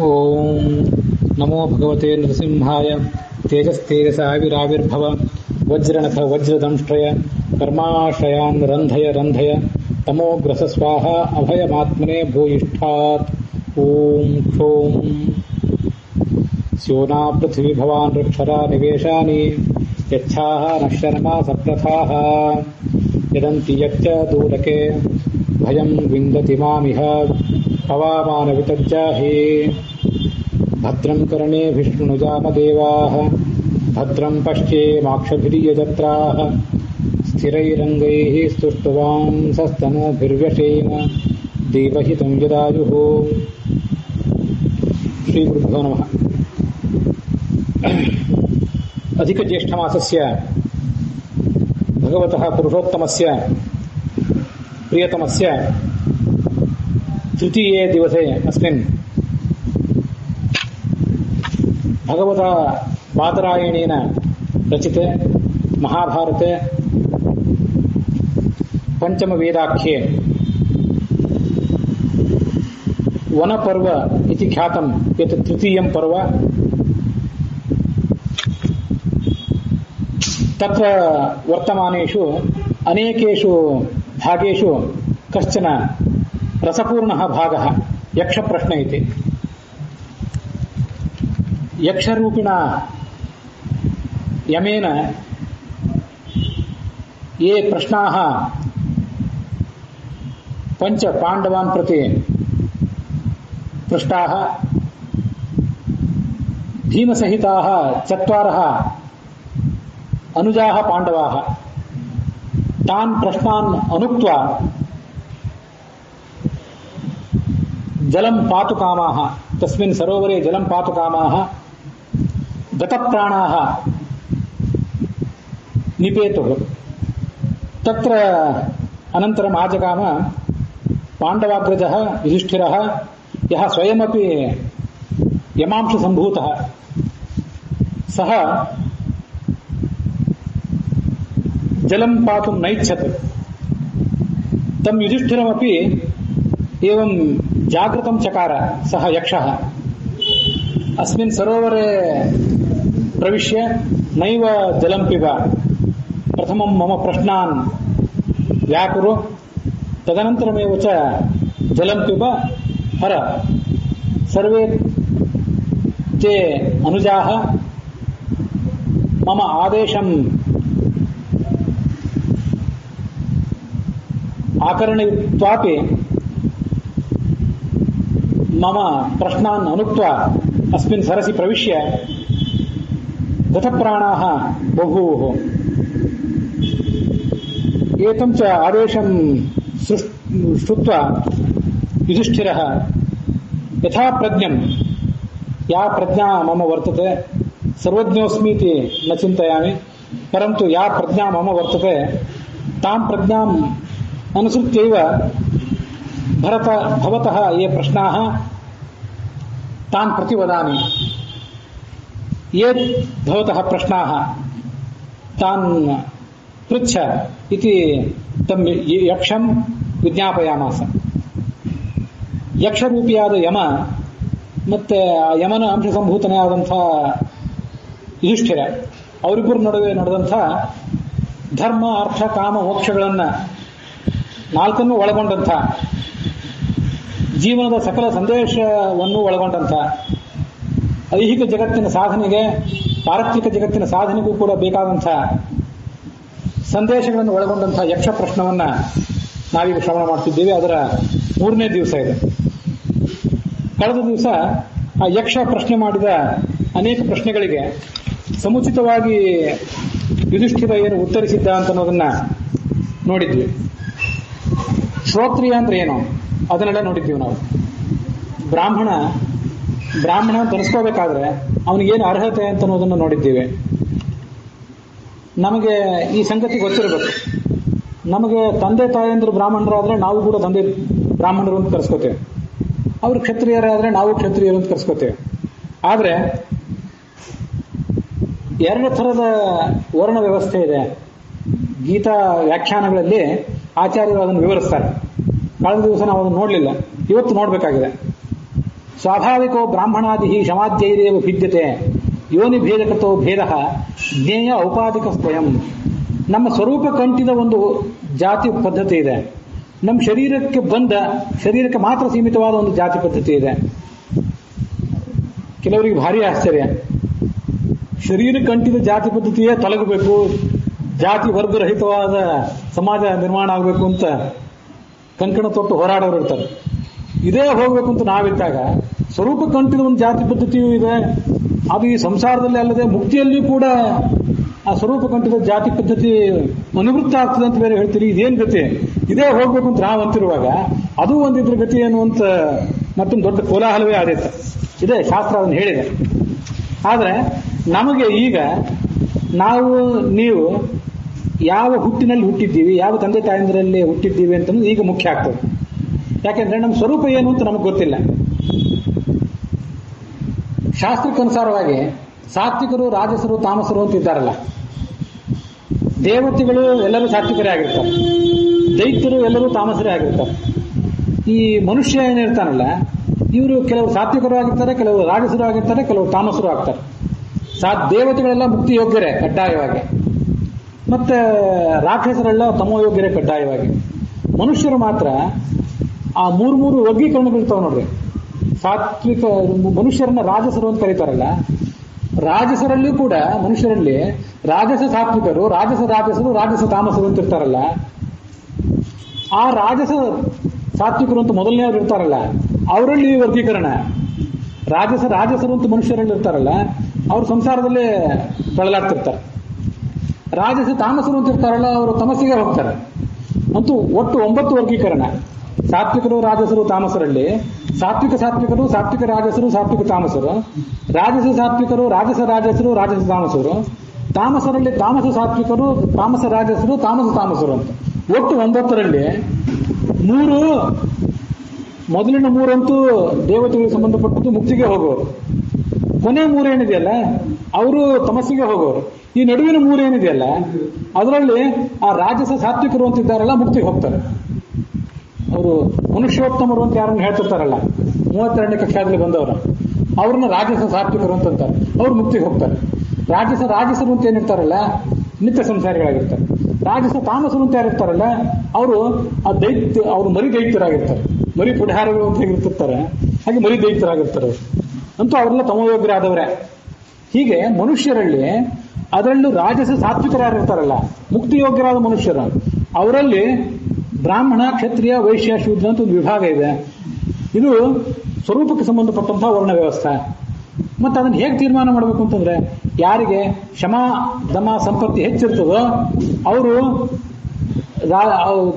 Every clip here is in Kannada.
ಓಂ ನಮೋ ಭಗವತೆ ನರಸಿಂಹಾಯ. ತೇಜಸ್ತೇಜಸಾವಿರಾವಿರ್ಭವ ವಜ್ರನಖ ವಜ್ರದಂಷ್ಟ್ರಯ ಕರ್ಮಾಶ್ರಯಾನ್ ರಂಧಯ ರಂಧಯ ತಮೋಗ್ರಸ ಸ್ವಾಹ ಅಭಯಮಾತ್ಮನೆ ಭೂಯಿಷ್ಠಾತ್. ಓಂ ಕ್ಷೋಂ ಸ್ಯೋನಾ ಪೃಥಿವಿ ಭವಾನ್ ಋಕ್ಷರಾ ನಿವೇಶಾನಿ ಯಚ್ಛಾಹ ನಶ್ಯರ್ಮಾ ಸಪ್ರಥಾಹ ಯದಂತಿ ಯಚ್ಚ ದೂರಕೆ ಭಯಂ ವಿಂದತಿ ಮಾಮಿಹ ಪವಾಮಾನ ವಿತಜ್ಜಾಹಿ. ಭದ್ರಂ ಕರ್ಣೇಭಿಃ ಶೃಣುಜಾಮದೇವಾಃ ಭದ್ರಂ ಪಶ್ಯೇಮಾಕ್ಷಭಿರ್ಯಜತ್ರಾಃ ಸ್ಥಿರೈರಂಗೈಃ ಸ್ತುಷ್ಟವಾಂಸಸ್ತನೂಭಿರ್ವ್ಯಶೇಮ ದೇವಹಿತಂ ಯದಾಯುಃ. ಶ್ರೀ ಗುರುಭ್ಯೋ ನಮಃ. ಅಧಿಕ ಜ್ಯೇಷ್ಠಮಾಸಸ್ಯ ಭಗವತಃ ಪುರುಷೋತ್ತಮಸ್ಯ ಪ್ರಿಯತಮಸ್ಯ ತೃತೀಯೇ ದಿವಸೆ ಅಸ್ಮಿನ್ ಭಗವತ ಬಾದರಾಯಣೇನ ರಚಿತೆ ಮಹಾಭಾರತೆ ಪಂಚಮ ವೇದಾಖ್ಯೆ ವನಪರ್ವ ಇತಿ ಖ್ಯಾತಂ ಯತ್ ತೃತೀಯಂ ಪರ್ವ. ತತ್ರ ವರ್ತಮಾನೇಷು ಅನೇಕೇಷು ಭಾಗೇಷು ಕಶ್ಚನ ರಸಪೂರ್ಣಃ ಭಾಗಃ ಯಕ್ಷಪ್ರಶ್ನ ಇತಿ. ಯಕ್ಷರೂಪಿಣ ಯಮೇನ ಯೇ ಪ್ರಶ್ನಾಃ ಪಂಚ ಪಾಂಡವಾನ್ ಪ್ರತಿ ಪೃಷ್ಟಾಃ ಭೀಮಸಹಿತಾಃ ಚತ್ವಾರಃ ಅನುಜಾಃ ಪಾಂಡವಾಃ ತಾನ್ ಪ್ರಶ್ನಾನ್ ಅನುಕ್ತ್ವಾ ಜಲಂ ಪಾತು ಕಾಮಾಃ ತಸ್ಮಿನ್ ಸರೋವರೆ ಜಲಂ ಪಾತು ಕಾಮಾಃ ಗತಪ್ರಾಣಾಃ ನಿಪೇತುಃ. ತತ್ರ ಅನಂತರಂ ಆಜಗಾಮ ಪಾಂಡವಾಗ್ರಜಃ ಯುಧಿಷ್ಠಿರಃ ಯಃ ಸ್ವಯಮಪಿ ಯಮಾಂಶ ಸಂಭೂತಃ ಸಹ ಜಲಂ ಪಾತುಂ ನೈಚ್ಛತ್. ತಂ ಯುಧಿಷ್ಠಿರಮಪಿ ಏವಂ ಜಾಗೃತಂ ಚಕಾರ ಸಹ ಯಕ್ಷಃ. ಅಸ್ಮಿನ್ ಸರೋವರೆ ಪ್ರವಿಶ್ಯ ನೈವ ಜಲಂ ಪಿಬ, ಪ್ರಥಮಂ ಮಮ ಪ್ರಶ್ನಾನ್ ವ್ಯಾಕುರು ತದನಂತರಮೇವ ಚ ಜಲಂ ಪಿಬ ಹರ. ಸರ್ವೇ ತೇ ಅನುಜಾಃ ಮಮ ಆದೇಶಂ ಆಕರಣಯುಕ್ತ್ವಾಪಿ ಮಮ ಪ್ರಶ್ನಾನ್ ಅನುಕ್ತ್ವಾ ಅಸ್ಮಿನ್ ಸರಸಿ ಪ್ರವಿಶ್ಯ ಗತಪ್ರಾಣಾಃ ಬಭೂವುಃ. ಏತಂ ಚ ಆದೇಶಂ ಶ್ರುತ್ವಾ ಯುಧಿಷ್ಠಿರಃ ಯಥಾ ಪ್ರಜ್ಞಂ, ಯಾ ಪ್ರಜ್ಞಾ ಮಮ ವರ್ತತೆ ಸರ್ವಜ್ಞೋಸ್ಮೀತಿ ನ ಚಿಂತಯಾಮಿ, ಪರಂತು ಯಾ ಪ್ರಜ್ಞಾ ಮಮ ವರ್ತತೆ ತಾಂ ಪ್ರಜ್ಞಾಂ ಅನುಸೃತ್ಯೈವ ಭವತಃ ಯೇ ಪ್ರಶ್ನಾಃ ತಾನ್ ಪ್ರತಿವದಾಮಿ. ಯೇ ಭವತಃ ಪ್ರಶ್ನಾಃ ತಾನ್ ಪೃಚ್ಛ ಇತಿ ತಂ ಯಕ್ಷಂ ವಿಜ್ಞಾಪಯಾಮಾಸ. ಯಕ್ಷರೂಪಿಯಾದ ಯಮ ಮತ್ತೆ ಯಮನ ಅಂಶ ಸಂಭೂತನೇ ಆದಂಥ ಯುಧಿಷ್ಠಿರ, ಅವರಿಬ್ಬರ ನಡುವೆ ನಡೆದಂಥ ಧರ್ಮ ಅರ್ಥ ಕಾಮ ಮೋಕ್ಷಗಳನ್ನು ನಾಲ್ಕನ್ನು ಒಳಗೊಂಡಂಥ, ಜೀವನದ ಸಕಲ ಸಂದೇಶವನ್ನು ಒಳಗೊಂಡಂಥ, ಐಹಿಕ ಜಗತ್ತಿನ ಸಾಧನೆಗೆ ಪಾರತ್ರಿಕ ಜಗತ್ತಿನ ಸಾಧನೆಗೂ ಕೂಡ ಬೇಕಾದಂಥ ಸಂದೇಶಗಳನ್ನು ಒಳಗೊಂಡಂಥ ಯಕ್ಷ ಪ್ರಶ್ನವನ್ನು ನಾವೀಗ ಶ್ರವಣ ಮಾಡ್ತಿದ್ದೇವೆ. ಅದರ 3ನೇ ದಿವಸ ಇದೆ. ಕಳೆದ ದಿವಸ ಆ ಯಕ್ಷ ಪ್ರಶ್ನೆ ಮಾಡಿದ ಅನೇಕ ಪ್ರಶ್ನೆಗಳಿಗೆ ಸಮುಚಿತವಾಗಿ ಯುಧಿಷ್ಠಿರ ಏನು ಉತ್ತರಿಸಿದ್ದ ಅಂತ ಅನ್ನೋದನ್ನ ನೋಡಿದ್ವಿ. ಶ್ರೋತ್ರಿಯ ಅಂದ್ರೆ ಏನು ಅದನ್ನೆಲ್ಲ ನೋಡಿದ್ದೀವಿ ನಾವು. ಬ್ರಾಹ್ಮಣ ತರಿಸ್ಕೋಬೇಕಾದ್ರೆ ಅವನಿಗೇನು ಅರ್ಹತೆ ಅಂತ ಅನ್ನೋದನ್ನು ನೋಡಿದ್ದೀವಿ. ನಮಗೆ ಈ ಸಂಗತಿ ಗೊತ್ತಿರಬೇಕು. ನಮಗೆ ತಂದೆ ತಾಯಂದ್ರು ಬ್ರಾಹ್ಮಣರಾದ್ರೆ ನಾವು ಕೂಡ ತಂದೆ ಬ್ರಾಹ್ಮಣರು ಅಂತ ಕರೆಸ್ಕೋತೇವೆ, ಅವರು ಕ್ಷತ್ರಿಯರಾದ್ರೆ ನಾವು ಕ್ಷತ್ರಿಯರು ಅಂತ ಕರೆಸ್ಕೋತೇವೆ. ಆದರೆ 2 ಥರದ ವರ್ಣ ವ್ಯವಸ್ಥೆ ಇದೆ. ಗೀತಾ ವ್ಯಾಖ್ಯಾನಗಳಲ್ಲಿ ಆಚಾರ್ಯರು ಅದನ್ನು ವಿವರಿಸ್ತಾರೆ. ಕಳೆದ ದಿವಸ ನಾವು ಅದನ್ನು ನೋಡಲಿಲ್ಲ, ಇವತ್ತು ನೋಡಬೇಕಾಗಿದೆ. ಸ್ವಾಭಾವಿಕೋ ಬ್ರಾಹ್ಮಣಾದಿ ಶಮಾದ್ಯೈರೇವ ಭಿದ್ಯತೆ ಯೋನಿ ಭೇದಕತೋ ಭೇದ ಜ್ಞೇಯ ಔಪಾಧಿಕ ಸ್ವಯಂ. ನಮ್ಮ ಸ್ವರೂಪ ಕಂಟಿದ ಒಂದು ಜಾತಿ ಪದ್ಧತಿ ಇದೆ, ನಮ್ಮ ಶರೀರಕ್ಕೆ ಮಾತ್ರ ಸೀಮಿತವಾದ ಒಂದು ಜಾತಿ ಪದ್ಧತಿ ಇದೆ. ಕೆಲವರಿಗೆ ಭಾರಿ ಆಶ್ಚರ್ಯ, ಶರೀರಕ್ಕೆ ಅಂಟಿದ ಜಾತಿ ಪದ್ಧತಿಯೇ ತೊಲಗಬೇಕು, ಜಾತಿ ವರ್ಗರಹಿತವಾದ ಸಮಾಜ ನಿರ್ಮಾಣ ಆಗಬೇಕು ಅಂತ ಕಂಕಣ ತೊಟ್ಟು ಹೋರಾಡೋರು ಇರ್ತಾರೆ. ಇದೇ ಹೋಗ್ಬೇಕು ಅಂತ ನಾವಿದ್ದಾಗ ಸ್ವರೂಪಕ್ಕೆ ಅಂಟಿದ ಒಂದು ಜಾತಿ ಪದ್ಧತಿಯೂ ಇದೆ. ಅದು ಈ ಸಂಸಾರದಲ್ಲಿ ಅಲ್ಲದೆ ಮುಕ್ತಿಯಲ್ಲಿಯೂ ಕೂಡ ಆ ಸ್ವರೂಪ ಕಂಟಿದ ಜಾತಿ ಪದ್ಧತಿ ಅನಿವೃತ್ತ ಆಗ್ತದೆ ಅಂತ ಬೇರೆ ಹೇಳ್ತೀರಿ. ಇದೇನು ಗತಿ? ಇದೇ ಹೋಗ್ಬೇಕು ಅಂತ ನಾವು ಅಂತಿರುವಾಗ ಅದು ಒಂದಿದ್ರ ಗತಿ ಏನು ಅಂತ ಮತ್ತೊಂದು ದೊಡ್ಡ ಕೋಲಾಹಲವೇ ಆದೀತು. ಇದೇ ಶಾಸ್ತ್ರ ಅದನ್ನು ಹೇಳಿದೆ. ಆದರೆ ನಮಗೆ ಈಗ ನೀವು ಯಾವ ಹುಟ್ಟಿನಲ್ಲಿ ಹುಟ್ಟಿದ್ದೀವಿ, ಯಾವ ತಂದೆ ತಾಯಂದಿರಲ್ಲಿ ಹುಟ್ಟಿದ್ದೀವಿ ಅಂತಂದ್ರೆ ಈಗ ಮುಖ್ಯ ಆಗ್ತದೆ. ಯಾಕೆಂದ್ರೆ ನಮ್ಮ ಸ್ವರೂಪ ಏನು ಅಂತ ನಮಗೆ ಗೊತ್ತಿಲ್ಲ. ಶಾಸ್ತ್ರಕ್ಕನುಸಾರವಾಗಿ ಸಾತ್ವಿಕರು, ರಾಜಸರು, ತಾಮಸರು ಅಂತ ಇದ್ದಾರಲ್ಲ. ದೇವತೆಗಳು ಎಲ್ಲರೂ ಸಾತ್ವಿಕರೇ ಆಗಿರ್ತಾರೆ, ದೈತ್ಯರು ಎಲ್ಲರೂ ತಾಮಸರೇ ಆಗಿರ್ತಾರೆ. ಈ ಮನುಷ್ಯ ಏನಿರ್ತಾನಲ್ಲ, ಇವರು ಕೆಲವರು ಸಾತ್ವಿಕರು ಆಗಿರ್ತಾರೆ, ಕೆಲವರು ರಾಜಸರು ಆಗಿರ್ತಾರೆ, ಕೆಲವರು ತಾಮಸರು ಆಗ್ತಾರೆ. ದೇವತೆಗಳೆಲ್ಲ ಮುಕ್ತಿ ಯೋಗ್ಯರೇ ಕಡ್ಡಾಯವಾಗಿ, ಮತ್ತೆ ರಾಕ್ಷಸರೆಲ್ಲ ತಮೋಯೋಗ್ಯರೇ ಕಡ್ಡಾಯವಾಗಿ. ಮನುಷ್ಯರು ಮಾತ್ರ ಆ ಮೂರು ವರ್ಗೀಕರಣಗಳಿರ್ತಾವ ನೋಡ್ರಿ. ಸಾತ್ವಿಕ ಮನುಷ್ಯರನ್ನ ರಾಜಸರು ಅಂತ ಕರೀತಾರಲ್ಲ, ರಾಜಸರಲ್ಲಿಯೂ ಕೂಡ ಮನುಷ್ಯರಲ್ಲಿ ರಾಜಸ ಸಾತ್ವಿಕರು, ರಾಜಸರು, ರಾಜಸ ತಾಮಸರು ಅಂತ ಇರ್ತಾರಲ್ಲ. ಆ ರಾಜಸ ಸಾತ್ವಿಕರು ಅಂತ ಮೊದಲನೇವ್ರು ಇರ್ತಾರಲ್ಲ, ಅವರಲ್ಲಿ ವರ್ಗೀಕರಣ. ರಾಜಸರು ಅಂತ ಮನುಷ್ಯರಲ್ಲಿ ಇರ್ತಾರಲ್ಲ, ಅವರು ಸಂಸಾರದಲ್ಲೇ ತೊಳಲಾಡ್ತಿರ್ತಾರೆ. ರಾಜಸ ತಾಮಸರು ಅಂತ ಇರ್ತಾರಲ್ಲ, ಅವರು ತಮಸ್ಸಿಗೆ ಹೋಗ್ತಾರೆ. ಅಂತೂ ಒಟ್ಟು 9 ವರ್ಗೀಕರಣ. ಸಾತ್ವಿಕರು, ರಾಜಸರು, ತಾಮಸರಲ್ಲಿ ಸಾತ್ವಿಕರು, ಸಾತ್ವಿಕ ರಾಜಸರು, ಸಾತ್ವಿಕ ತಾಮಸರು, ರಾಜಸ ಸಾತ್ವಿಕರು, ರಾಜಸರು, ರಾಜಸ ತಾಮಸರು, ತಾಮಸರಲ್ಲಿ ತಾಮಸ ಸಾತ್ವಿಕರು, ತಾಮಸ ರಾಜಸರು, ತಾಮಸ ತಾಮಸರು ಅಂತ ಒಟ್ಟು 9ರಲ್ಲಿ 3 ಮೊದಲಿನ 3ಅಂತೂ ದೇವತೆಗಳಿಗೆ ಸಂಬಂಧಪಟ್ಟದ್ದು ಮುಕ್ತಿಗೆ ಹೋಗೋರು. ಕೊನೆ 3 ಏನಿದೆಯಲ್ಲ ಅವರು ತಮಸ್ಸಿಗೆ ಹೋಗೋರು. ಈ ನಡುವಿನ 3 ಏನಿದೆಯಲ್ಲ ಅದರಲ್ಲಿ ಆ ರಾಜಸ ಸಾತ್ವಿಕರು ಅಂತಿದ್ದಾರಲ್ಲ ಮುಕ್ತಿಗೆ ಹೋಗ್ತಾರೆ. ಅವರು ಮನುಷ್ಯೋತ್ತಮರು ಅಂತ ಯಾರನ್ನು ಹೇಳ್ತಿರ್ತಾರಲ್ಲ, 32ನೇ ಕಕ್ಷಾದಲ್ಲಿ ಬಂದವರು, ಅವ್ರನ್ನ ರಾಜಸ ಸಾತ್ವಿಕರು ಅಂತಾರೆ. ಅವ್ರು ಮುಕ್ತಿಗೆ ಹೋಗ್ತಾರೆ. ರಾಜಸರು ಅಂತ ಏನಿರ್ತಾರಲ್ಲ ನಿತ್ಯ ಸಂಸಾರಿಗಳಾಗಿರ್ತಾರೆ. ರಾಜಸ ತಾಮಸರು ಅಂತ ಯಾರಿರ್ತಾರಲ್ಲ ಅವರು ಅವರು ಮರಿ ದೈತ್ಯರಾಗಿರ್ತಾರೆ. ಮರಿ ಪುಢಾರಿಗಳು ಅಂತ ಹೇಗಿರ್ತಿರ್ತಾರೆ ಹಾಗೆ ಮರಿ ದೈತ್ಯರಾಗಿರ್ತಾರೆ. ಅಂತೂ ಅವರೆಲ್ಲ ತಮೋಯೋಗ್ಯರಾದವರೇ. ಹೀಗೆ ಮನುಷ್ಯರಲ್ಲಿ ಅದರಲ್ಲೂ ರಾಜಸ ಸಾತ್ವಿಕರಾಗಿರ್ತಾರಲ್ಲ, ಮುಕ್ತಿಯೋಗ್ಯರಾದ ಮನುಷ್ಯರು, ಅವರಲ್ಲಿ ಬ್ರಾಹ್ಮಣ, ಕ್ಷತ್ರಿಯ, ವೈಶ್ಯ, ಶೂದ್ರ ಅಂತ ಒಂದು ವಿಭಾಗ ಇದೆ. ಇದು ಸ್ವರೂಪಕ್ಕೆ ಸಂಬಂಧಪಟ್ಟಂತಹ ವರ್ಣ ವ್ಯವಸ್ಥೆ. ಮತ್ತೆ ಅದನ್ನು ಹೇಗೆ ತೀರ್ಮಾನ ಮಾಡಬೇಕು ಅಂತಂದ್ರೆ, ಯಾರಿಗೆ ಶಮ ದಮ ಸಂಪತ್ತಿ ಹೆಚ್ಚಿರ್ತದೋ ಅವರು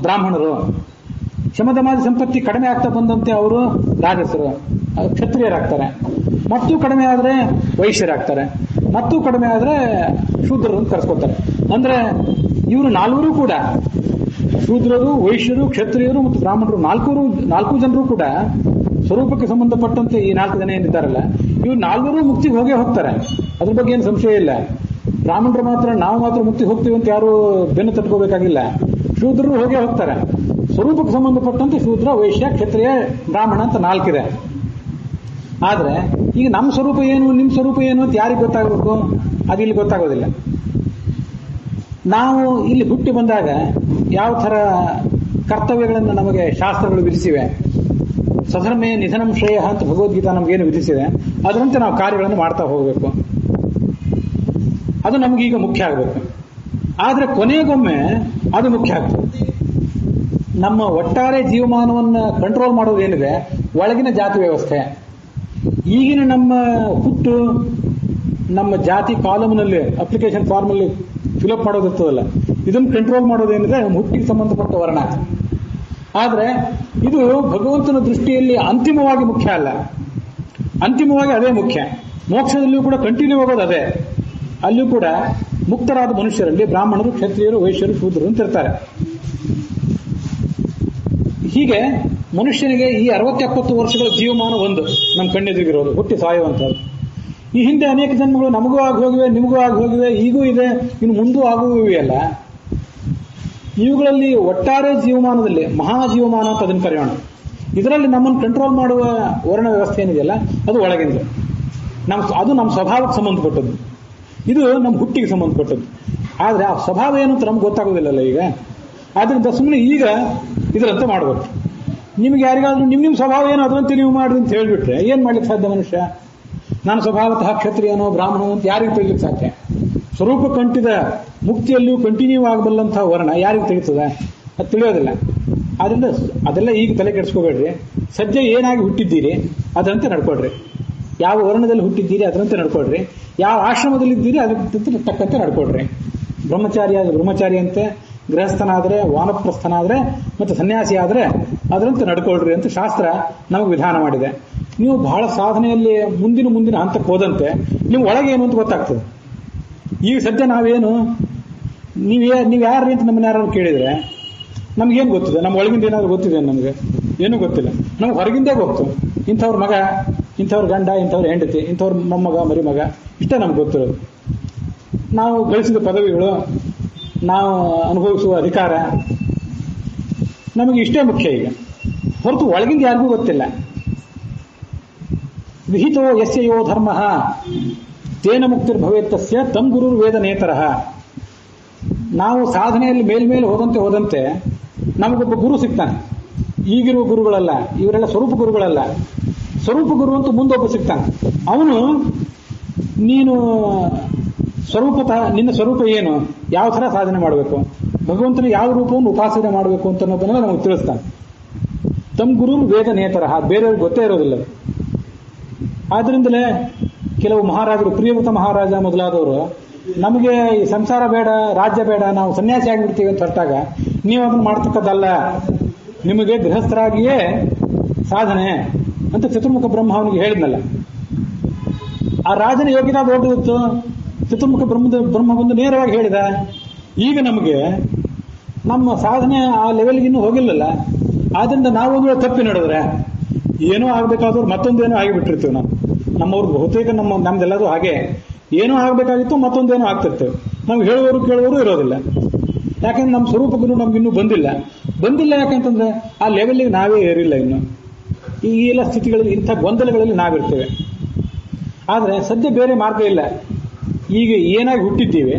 ಬ್ರಾಹ್ಮಣರು, ಶಮದಮಾದಿ ಸಂಪತ್ತಿ ಕಡಿಮೆ ಆಗ್ತಾ ಬಂದಂತೆ ಅವರು ರಾಜಸರು, ಕ್ಷತ್ರಿಯರಾಗ್ತಾರೆ. ಮತ್ತೂ ಕಡಿಮೆ ಆದರೆ ವೈಶ್ಯರಾಗ್ತಾರೆ, ಮತ್ತೂ ಕಡಿಮೆ ಆದರೆ ಶೂದ್ರರು ಅಂತ ಕರೆಸ್ಕೊತಾರೆ. ಅಂದ್ರೆ ಇವರು 4 ಕೂಡ ಶೂದ್ರರು, ವೈಶ್ಯರು, ಕ್ಷತ್ರಿಯರು ಮತ್ತು ಬ್ರಾಹ್ಮಣರು 4 ಜನರು ಕೂಡ ಸ್ವರೂಪಕ್ಕೆ ಸಂಬಂಧಪಟ್ಟಂತೆ ಈ 4 ಜನ ಏನಿದ್ದಾರಲ್ಲ ಇವ್ರು 4 ಮುಕ್ತಿಗೆ ಹೋಗೇ ಹೋಗ್ತಾರೆ. ಅದ್ರ ಬಗ್ಗೆ ಏನು ಸಂಶಯ ಇಲ್ಲ. ಬ್ರಾಹ್ಮಣರು ಮಾತ್ರ ನಾವು ಮಾತ್ರ ಮುಕ್ತಿಗೆ ಹೋಗ್ತೀವಿ ಅಂತ ಯಾರು ಬೆನ್ನು ತಟ್ಕೋಬೇಕಾಗಿಲ್ಲ. ಶೂದ್ರರು ಹೋಗೇ ಹೋಗ್ತಾರೆ. ಸ್ವರೂಪಕ್ಕೆ ಸಂಬಂಧಪಟ್ಟಂತೆ ಶೂದ್ರ, ವೈಶ್ಯ, ಕ್ಷತ್ರಿಯ, ಬ್ರಾಹ್ಮಣ ಅಂತ 4 ಇದೆ. ಆದ್ರೆ ಈಗ ನಮ್ಮ ಸ್ವರೂಪ ಏನು, ನಿಮ್ಮ ಸ್ವರೂಪ ಏನು ಅಂತ ಯಾರಿಗೆ ಗೊತ್ತಾಗಬೇಕು? ಅದು ಇಲ್ಲಿ ಗೊತ್ತಾಗೋದಿಲ್ಲ. ನಾವು ಇಲ್ಲಿ ಹುಟ್ಟಿ ಬಂದಾಗ ಯಾವ ಥರ ಕರ್ತವ್ಯಗಳನ್ನು ನಮಗೆ ಶಾಸ್ತ್ರಗಳು ವಿಧಿಸಿವೆ, ಸ್ವಧರ್ಮೇ ನಿಧನಂ ಶ್ರೇಯ ಅಂತ ಭಗವದ್ಗೀತಾ ನಮಗೇನು ವಿಧಿಸಿದೆ ಅದರಂತೆ ನಾವು ಕಾರ್ಯಗಳನ್ನು ಮಾಡ್ತಾ ಹೋಗಬೇಕು. ಅದು ನಮಗೀಗ ಮುಖ್ಯ ಆಗಬೇಕು. ಆದರೆ ಕೊನೆಗೊಮ್ಮೆ ಅದು ಮುಖ್ಯ ಆಗ್ತದೆ. ನಮ್ಮ ಒಟ್ಟಾರೆ ಜೀವಮಾನವನ್ನು ಕಂಟ್ರೋಲ್ ಮಾಡೋದೇನಿದೆ ಒಳಗಿನ ಜಾತಿ ವ್ಯವಸ್ಥೆ. ಈಗಿನ ನಮ್ಮ ಹುಟ್ಟು ನಮ್ಮ ಜಾತಿ ಕಾಲಮ್ನಲ್ಲಿ ಅಪ್ಲಿಕೇಶನ್ ಫಾರ್ಮಲ್ಲಿ ಫಿಲಪ್ ಮಾಡೋದಿರ್ತದಲ್ಲ, ಇದನ್ನು ಕಂಟ್ರೋಲ್ ಮಾಡೋದೇನಿದೆ ನಮ್ಮ ಹುಟ್ಟಿಗೆ ಸಂಬಂಧಪಟ್ಟ ವರ್ಣ. ಆದರೆ ಇದು ಭಗವಂತನ ದೃಷ್ಟಿಯಲ್ಲಿ ಅಂತಿಮವಾಗಿ ಮುಖ್ಯ ಅಲ್ಲ. ಅಂತಿಮವಾಗಿ ಅದೇ ಮುಖ್ಯ. ಮೋಕ್ಷದಲ್ಲಿಯೂ ಕೂಡ ಕಂಟಿನ್ಯೂ ಆಗೋದು ಅದೇ. ಅಲ್ಲಿಯೂ ಕೂಡ ಮುಕ್ತರಾದ ಮನುಷ್ಯರಲ್ಲಿ ಬ್ರಾಹ್ಮಣರು, ಕ್ಷತ್ರಿಯರು, ವೈಶ್ಯರು, ಶೂದ್ರರು ಅಂತ ಇರ್ತಾರೆ. ಹೀಗೆ ಮನುಷ್ಯನಿಗೆ ಈ 60-70 ವರ್ಷಗಳ ಜೀವಮಾನ ಒಂದು ನಮ್ಮ ಕಣ್ಣೆದುರಿಗಿರೋದು, ಹುಟ್ಟಿ ಸಾಯುವಂಥದ್ದು. ಈ ಹಿಂದೆ ಅನೇಕ ಜನ್ಮಗಳು ನಮಗೂ ಆಗಿ ಹೋಗಿವೆ, ನಿಮಗೂ ಆಗಿ ಹೋಗಿವೆ, ಈಗೂ ಇದೆ, ಇನ್ನು ಮುಂದೂ ಆಗುವಿವೆಯಲ್ಲ. ಇವುಗಳಲ್ಲಿ ಒಟ್ಟಾರೆ ಜೀವಮಾನದಲ್ಲಿ ಮಹಾಜೀವಮಾನ ಅಂತ ಅದನ್ನು ಕರೆಯೋಣ. ಇದರಲ್ಲಿ ನಮ್ಮನ್ನು ಕಂಟ್ರೋಲ್ ಮಾಡುವ ವರ್ಣ ವ್ಯವಸ್ಥೆ ಏನಿದೆಯಲ್ಲ ಅದು ಒಳಗಿಂದ, ಅದು ನಮ್ಮ ಸ್ವಭಾವಕ್ಕೆ ಸಂಬಂಧಪಟ್ಟದ್ದು, ಇದು ನಮ್ಮ ಹುಟ್ಟಿಗೆ ಸಂಬಂಧಪಟ್ಟದ್ದು. ಆದರೆ ಆ ಸ್ವಭಾವ ಏನು ಅಂತ ನಮ್ಗೆ ಗೊತ್ತಾಗೋದಿಲ್ಲಲ್ಲ ಈಗ. ಆದ್ರಿಂದ ಸುಮ್ಮನೆ ಈಗ ಇದರಂತೆ ಮಾಡಬೇಕು. ನಿಮ್ಗೆ ಯಾರಿಗಾದ್ರೂ ನಿಮ್ಮ ಸ್ವಭಾವ ಏನು ಅದಂತೆ ನೀವು ಮಾಡಿ ಅಂತ ಹೇಳಿಬಿಟ್ರೆ ಏನು ಮಾಡ್ಲಿಕ್ಕೆ ಸಾಧ್ಯ ಮನುಷ್ಯ? ನಾನು ಸ್ವಭಾವತಃ ಕ್ಷತ್ರಿಯನೋ ಬ್ರಾಹ್ಮಣನೋ ಅಂತ ಯಾರಿಗೆ ತಿಳಿಲಿಕ್ಕೆ ಸಾಧ್ಯ? ಸ್ವರೂಪ ಕಂಟಿದ ಮುಕ್ತಿಯಲ್ಲಿಯೂ ಕಂಟಿನ್ಯೂ ಆಗಬಲ್ಲಂತಹ ವರ್ಣ ಯಾರಿಗೆ ತಿಳಿತದೆ? ಅದು ತಿಳಿಯೋದಿಲ್ಲ. ಆದ್ರಿಂದ ಅದೆಲ್ಲ ಈಗ ತಲೆ ಕೆಡಿಸ್ಕೋಬೇಡ್ರಿ. ಸದ್ಯ ಏನಾಗಿ ಹುಟ್ಟಿದ್ದೀರಿ ಅದರಂತೆ ನಡ್ಕೊಳ್ರಿ. ಯಾವ ವರ್ಣದಲ್ಲಿ ಹುಟ್ಟಿದ್ದೀರಿ ಅದರಂತೆ ನಡ್ಕೊಳ್ರಿ. ಯಾವ ಆಶ್ರಮದಲ್ಲಿದ್ದೀರಿ ಅದಕ್ಕೆ ತಕ್ಕಂತೆ ನಡ್ಕೊಳ್ರಿ. ಬ್ರಹ್ಮಚಾರಿ ಆದ್ರೆ ಬ್ರಹ್ಮಚಾರಿ ಅಂತೆ, ಗೃಹಸ್ಥನಾದ್ರೆ, ವಾನಪ್ರಸ್ಥನಾದ್ರೆ, ಮತ್ತೆ ಸನ್ಯಾಸಿ ಆದ್ರೆ ಅದರಂತೆ ನಡ್ಕೊಳ್ರಿ ಅಂತ ಶಾಸ್ತ್ರ ನಮಗೆ ವಿಧಾನ ಮಾಡಿದೆ. ನೀವು ಬಹಳ ಸಾಧನೆಯಲ್ಲಿ ಮುಂದಿನ ಹಂತಕ್ಕೆ ಹೋದಂತೆ ನೀವು ಒಳಗೆ ಏನು ಅಂತ ಗೊತ್ತಾಗ್ತದೆ. ಈಗ ಸದ್ಯ ನಾವೇನು, ನೀವು ಯಾರು ಅಂತ ನಮ್ಮನ್ನ ಯಾರು ಕೇಳಿದ್ರೆ ನಮ್ಗೇನು ಗೊತ್ತಿದೆ? ನಮ್ಮ ಒಳಗಿಂದ ಏನಾದ್ರು ಗೊತ್ತಿದೆ? ನಮಗೆ ಏನೂ ಗೊತ್ತಿಲ್ಲ. ನಮ್ಗೆ ಹೊರಗಿಂದೇ ಗೊತ್ತು. ಇಂಥವ್ರ ಮಗ, ಇಂಥವ್ರ ಗಂಡ, ಇಂಥವ್ರ ಹೆಂಡತಿ, ಇಂಥವ್ರ ಮೊಮ್ಮಗ ಮರಿಮಗ, ಇಷ್ಟೇ ನಮ್ಗೆ ಗೊತ್ತಿರೋದು. ನಾವು ಗಳಿಸಿದ ಪದವಿಗಳು, ನಾವು ಅನುಭವಿಸುವ ಅಧಿಕಾರ, ನಮಗೆ ಇಷ್ಟೇ ಮುಖ್ಯ ಈಗ. ಹೊರತು ಒಳಗಿಂದ ಯಾರಿಗೂ ಗೊತ್ತಿಲ್ಲ. ವಿಹಿತೋ ಯಸ್ಯ ಯೋ ಧರ್ಮ ತೇನ ಮುಕ್ತಿರ್ಭವೇತ್ತಸ್ಯ ತಂ ಗುರುರ್ ವೇದ ನೇತರಃ. ನಾವು ಸಾಧನೆಯಲ್ಲಿ ಮೇಲ್ಮೇಲೆ ಹೋದಂತೆ ನಮಗೊಬ್ಬ ಗುರು ಸಿಗ್ತಾನೆ. ಈಗಿರುವ ಗುರುಗಳಲ್ಲ, ಇವರೆಲ್ಲ ಸ್ವರೂಪ ಗುರುಗಳಲ್ಲ. ಸ್ವರೂಪ ಗುರು ಅಂತ ಮುಂದೊಬ್ಬ ಸಿಗ್ತಾನೆ. ಅವನು ನೀನು ಸ್ವರೂಪತಃ ನಿನ್ನ ಸ್ವರೂಪ ಏನು, ಯಾವ ಥರ ಸಾಧನೆ ಮಾಡಬೇಕು, ಭಗವಂತನ ಯಾವ ರೂಪವನ್ನು ಉಪಾಸನೆ ಮಾಡಬೇಕು ಅಂತ ಅನ್ನೋದನ್ನ ನಮಗೆ ತಿಳಿಸ್ತಾನೆ. ತಮ್ಮ ಗುರು ವೇದ ನೇತರಃ, ಬೇರೆಯವ್ರಿಗೆ ಗೊತ್ತೇ ಇರೋದಿಲ್ಲ. ಆದ್ರಿಂದಲೇ ಕೆಲವು ಮಹಾರಾಜರು, ಪ್ರಿಯವೃತ ಮಹಾರಾಜ ಮೊದಲಾದವರು, ನಮಗೆ ಈ ಸಂಸಾರ ಬೇಡ, ರಾಜ್ಯ ಬೇಡ, ನಾವು ಸನ್ಯಾಸಿ ಆಗಿಬಿಡ್ತೀವಿ ಅಂತ ಹೊರಟಾಗ, ನೀವು ಅದನ್ನು ಮಾಡ್ತಕ್ಕದ್ದಲ್ಲ, ನಿಮಗೆ ಗೃಹಸ್ಥರಾಗಿಯೇ ಸಾಧನೆ ಅಂತ ಚತುರ್ಮುಖ ಬ್ರಹ್ಮ ಅವನಿಗೆ ಹೇಳಿದ್ನಲ್ಲ. ಆ ರಾಜನ ಯೋಗ್ಯತಾ ದೊಡ್ಡದಿತ್ತು. ಚತುರ್ಮುಖ ಬ್ರಹ್ಮ ಬಂದು ನೇರವಾಗಿ ಹೇಳಿದ. ಈಗ ನಮಗೆ ನಮ್ಮ ಸಾಧನೆ ಆ ಲೆವೆಲ್ಗಿನ್ನೂ ಹೋಗಿಲ್ಲಲ್ಲ. ಆದ್ರಿಂದ ನಾವೊಂದು ತಪ್ಪಿ ನಡೆದ್ರೆ ಏನೋ ಆಗ್ಬೇಕಾದ್ರೂ ಮತ್ತೊಂದೇನೋ ಆಗಿಬಿಟ್ಟಿರ್ತೀವಿ. ನಮ್ಮವ್ರಿಗೆ ಬಹುತೇಕ ನಮ್ದೆಲ್ಲರೂ ಹಾಗೆ, ಏನೋ ಆಗ್ಬೇಕಾಗಿತ್ತು ಮತ್ತೊಂದೇನೋ ಆಗ್ತಿರ್ತೇವೆ. ನಾವು ಹೇಳುವವರು ಕೇಳುವವರು ಇರೋದಿಲ್ಲ. ಯಾಕಂದ್ರೆ ನಮ್ಮ ಸ್ವರೂಪ ಗುರು ನಮ್ಗಿನ್ನೂ ಬಂದಿಲ್ಲ. ಯಾಕಂತಂದ್ರೆ ಆ ಲೆವೆಲ್ಗೆ ನಾವೇ ಏರಿಲ್ಲ ಇನ್ನು. ಈ ಎಲ್ಲ ಸ್ಥಿತಿಗಳಲ್ಲಿ, ಇಂಥ ಗೊಂದಲಗಳಲ್ಲಿ ನಾವಿರ್ತೇವೆ. ಆದರೆ ಸದ್ಯ ಬೇರೆ ಮಾರ್ಗ ಇಲ್ಲ. ಈಗ ಏನಾಗಿ ಹುಟ್ಟಿದ್ದೀವಿ,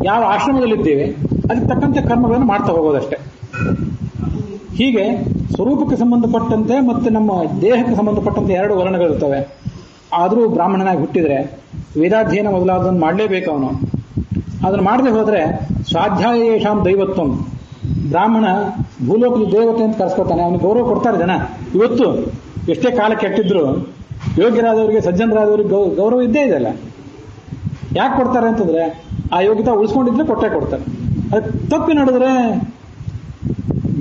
ಯಾವ ಆಶ್ರಮದಲ್ಲಿದ್ದೇವೆ, ಅದಕ್ಕೆ ತಕ್ಕಂತೆ ಕರ್ಮಗಳನ್ನು ಮಾಡ್ತಾ ಹೋಗೋದಷ್ಟೇ. ಹೀಗೆ ಸ್ವರೂಪಕ್ಕೆ ಸಂಬಂಧಪಟ್ಟಂತೆ ಮತ್ತು ನಮ್ಮ ದೇಹಕ್ಕೆ ಸಂಬಂಧಪಟ್ಟಂತೆ ಎರಡು ವರ್ಣಗಳಿರ್ತವೆ. ಆದರೂ ಬ್ರಾಹ್ಮಣನಾಗಿ ಹುಟ್ಟಿದ್ರೆ ವೇದಾಧ್ಯಯನ ಮೊದಲಾದನ್ನು ಮಾಡಲೇಬೇಕು ಅವನು. ಅದನ್ನು ಮಾಡದೆ ಹೋದರೆ ಸ್ವಾಧ್ಯಾಯ ಯೇಷಾಂ ದೈವತ್ವಂ, ಬ್ರಾಹ್ಮಣ ಭೂಲೋಕದ ದೇವತೆ ಅಂತ ಕರೆಸ್ಕೊತಾನೆ. ಅವನಿಗೆ ಗೌರವ ಕೊಡ್ತಾರೆ ಜನ. ಇವತ್ತು ಎಷ್ಟೇ ಕಾಲ ಕೆಟ್ಟಿದ್ರು ಯೋಗ್ಯರಾದವರಿಗೆ, ಸಜ್ಜನರಾದವರಿಗೆ ಗೌರವ ಇದ್ದೇ ಇದೆಯಲ್ಲ. ಯಾಕೆ ಕೊಡ್ತಾರೆ ಅಂತಂದ್ರೆ ಆ ಯೋಗ್ಯತಾ ಉಳಿಸ್ಕೊಂಡಿದ್ರೆ ಕೊಟ್ಟೆ ಕೊಡ್ತಾರೆ. ಅದು ತಪ್ಪಿ ನಡೆದ್ರೆ,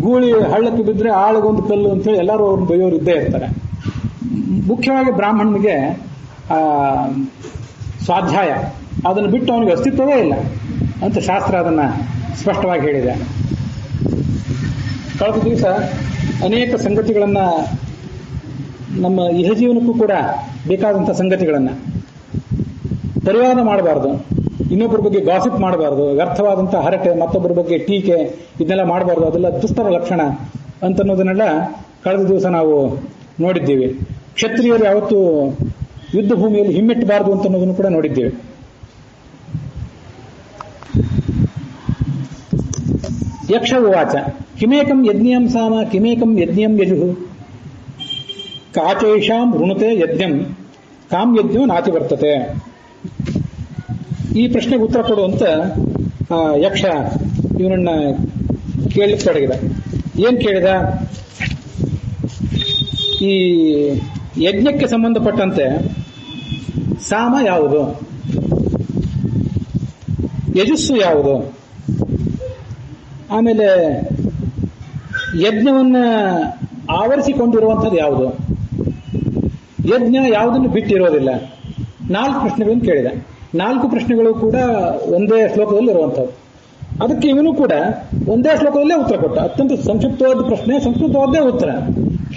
ಗೂಳಿ ಹಳ್ಳಕ್ಕೆ ಬಿದ್ದರೆ ಆಳಿಗೊಂದು ಕಲ್ಲು ಅಂತೇಳಿ ಎಲ್ಲರೂ ಅವ್ರನ್ನ ಬೈಯೋರು ಇದ್ದೇ ಇರ್ತಾರೆ. ಮುಖ್ಯವಾಗಿ ಬ್ರಾಹ್ಮಣನಿಗೆ ಸ್ವಾಧ್ಯಾಯ, ಅದನ್ನು ಬಿಟ್ಟು ಅವನಿಗೆ ಅಸ್ತಿತ್ವವೇ ಇಲ್ಲ ಅಂತ ಶಾಸ್ತ್ರ ಅದನ್ನು ಸ್ಪಷ್ಟವಾಗಿ ಹೇಳಿದೆ. ಕಳೆದ ದಿವಸ ಅನೇಕ ಸಂಗತಿಗಳನ್ನು, ನಮ್ಮ ಇಹಜೀವನಕ್ಕೂ ಕೂಡ ಬೇಕಾದಂಥ ಸಂಗತಿಗಳನ್ನು ಪರಿವಾದ ಮಾಡಬಾರ್ದು, ಇನ್ನೊಬ್ಬರ ಬಗ್ಗೆ ಗಾಸಿಪ್ ಮಾಡಬಾರ್ದು, ವ್ಯರ್ಥವಾದಂಥ ಹರಟೆ, ಮತ್ತೊಬ್ಬರ ಬಗ್ಗೆ ಟೀಕೆ, ಇದನ್ನೆಲ್ಲ ಮಾಡಬಾರ್ದು. ಅದೆಲ್ಲ ದುಷ್ಟರ ಲಕ್ಷಣ ಅಂತನ್ನೋದನ್ನೆಲ್ಲ ಕಳೆದ ದಿವಸ ನಾವು ನೋಡಿದ್ದೀವಿ. ಕ್ಷತ್ರಿಯರು ಯಾವತ್ತೂ ಯುದ್ಧ ಭೂಮಿಯಲ್ಲಿ ಹಿಮ್ಮೆಟ್ಟಬಾರದು ಅಂತನ್ನೋದನ್ನು ಕೂಡ ನೋಡಿದ್ದೇವೆ. ಯಕ್ಷ ಉವಾಚ ಕಿಮೇಕಂ ಯಜ್ಞಂ ಸಾಮ ಕಿಮೇಕಂ ಯಜ್ಞಂ ಯಜುಃ ಕಾಚೈಷಾಂ ಋಣುತೆ ಯಜ್ಞಂ ಕಾಂ ಯಜ್ಞೋ ನಾತಿ ವರ್ತತೆ. ಈ ಪ್ರಶ್ನೆಗೆ ಉತ್ತರ ಕೊಡುವಂತ ಯಕ್ಷ ಇವನನ್ನ ಕೇಳಲಿಕ್ಕೆ ತೊಡಗಿದ. ಏನ್ ಕೇಳಿದ? ಈ ಯಜ್ಞಕ್ಕೆ ಸಂಬಂಧಪಟ್ಟಂತೆ ಸಾಮ ಯಾವುದು, ಯಜಸ್ಸು ಯಾವುದು, ಆಮೇಲೆ ಯಜ್ಞವನ್ನ ಆವರಿಸಿಕೊಂಡಿರುವಂಥದ್ದು ಯಾವುದು, ಯಜ್ಞ ಯಾವುದನ್ನು ಬಿಟ್ಟಿರೋದಿಲ್ಲ. 4 ಪ್ರಶ್ನೆಗಳನ್ನು ಕೇಳಿದ. 4 ಪ್ರಶ್ನೆಗಳು ಕೂಡ ಒಂದೇ ಶ್ಲೋಕದಲ್ಲಿ ಇರುವಂಥದ್ದು. ಅದಕ್ಕೆ ಇವನು ಕೂಡ ಒಂದೇ ಶ್ಲೋಕದಲ್ಲೇ ಉತ್ತರ ಕೊಟ್ಟ. ಅತ್ಯಂತ ಸಂಕ್ಷಿಪ್ತವಾದ ಪ್ರಶ್ನೆ, ಸಂಸ್ಕೃತವಾದ್ದೇ ಉತ್ತರ.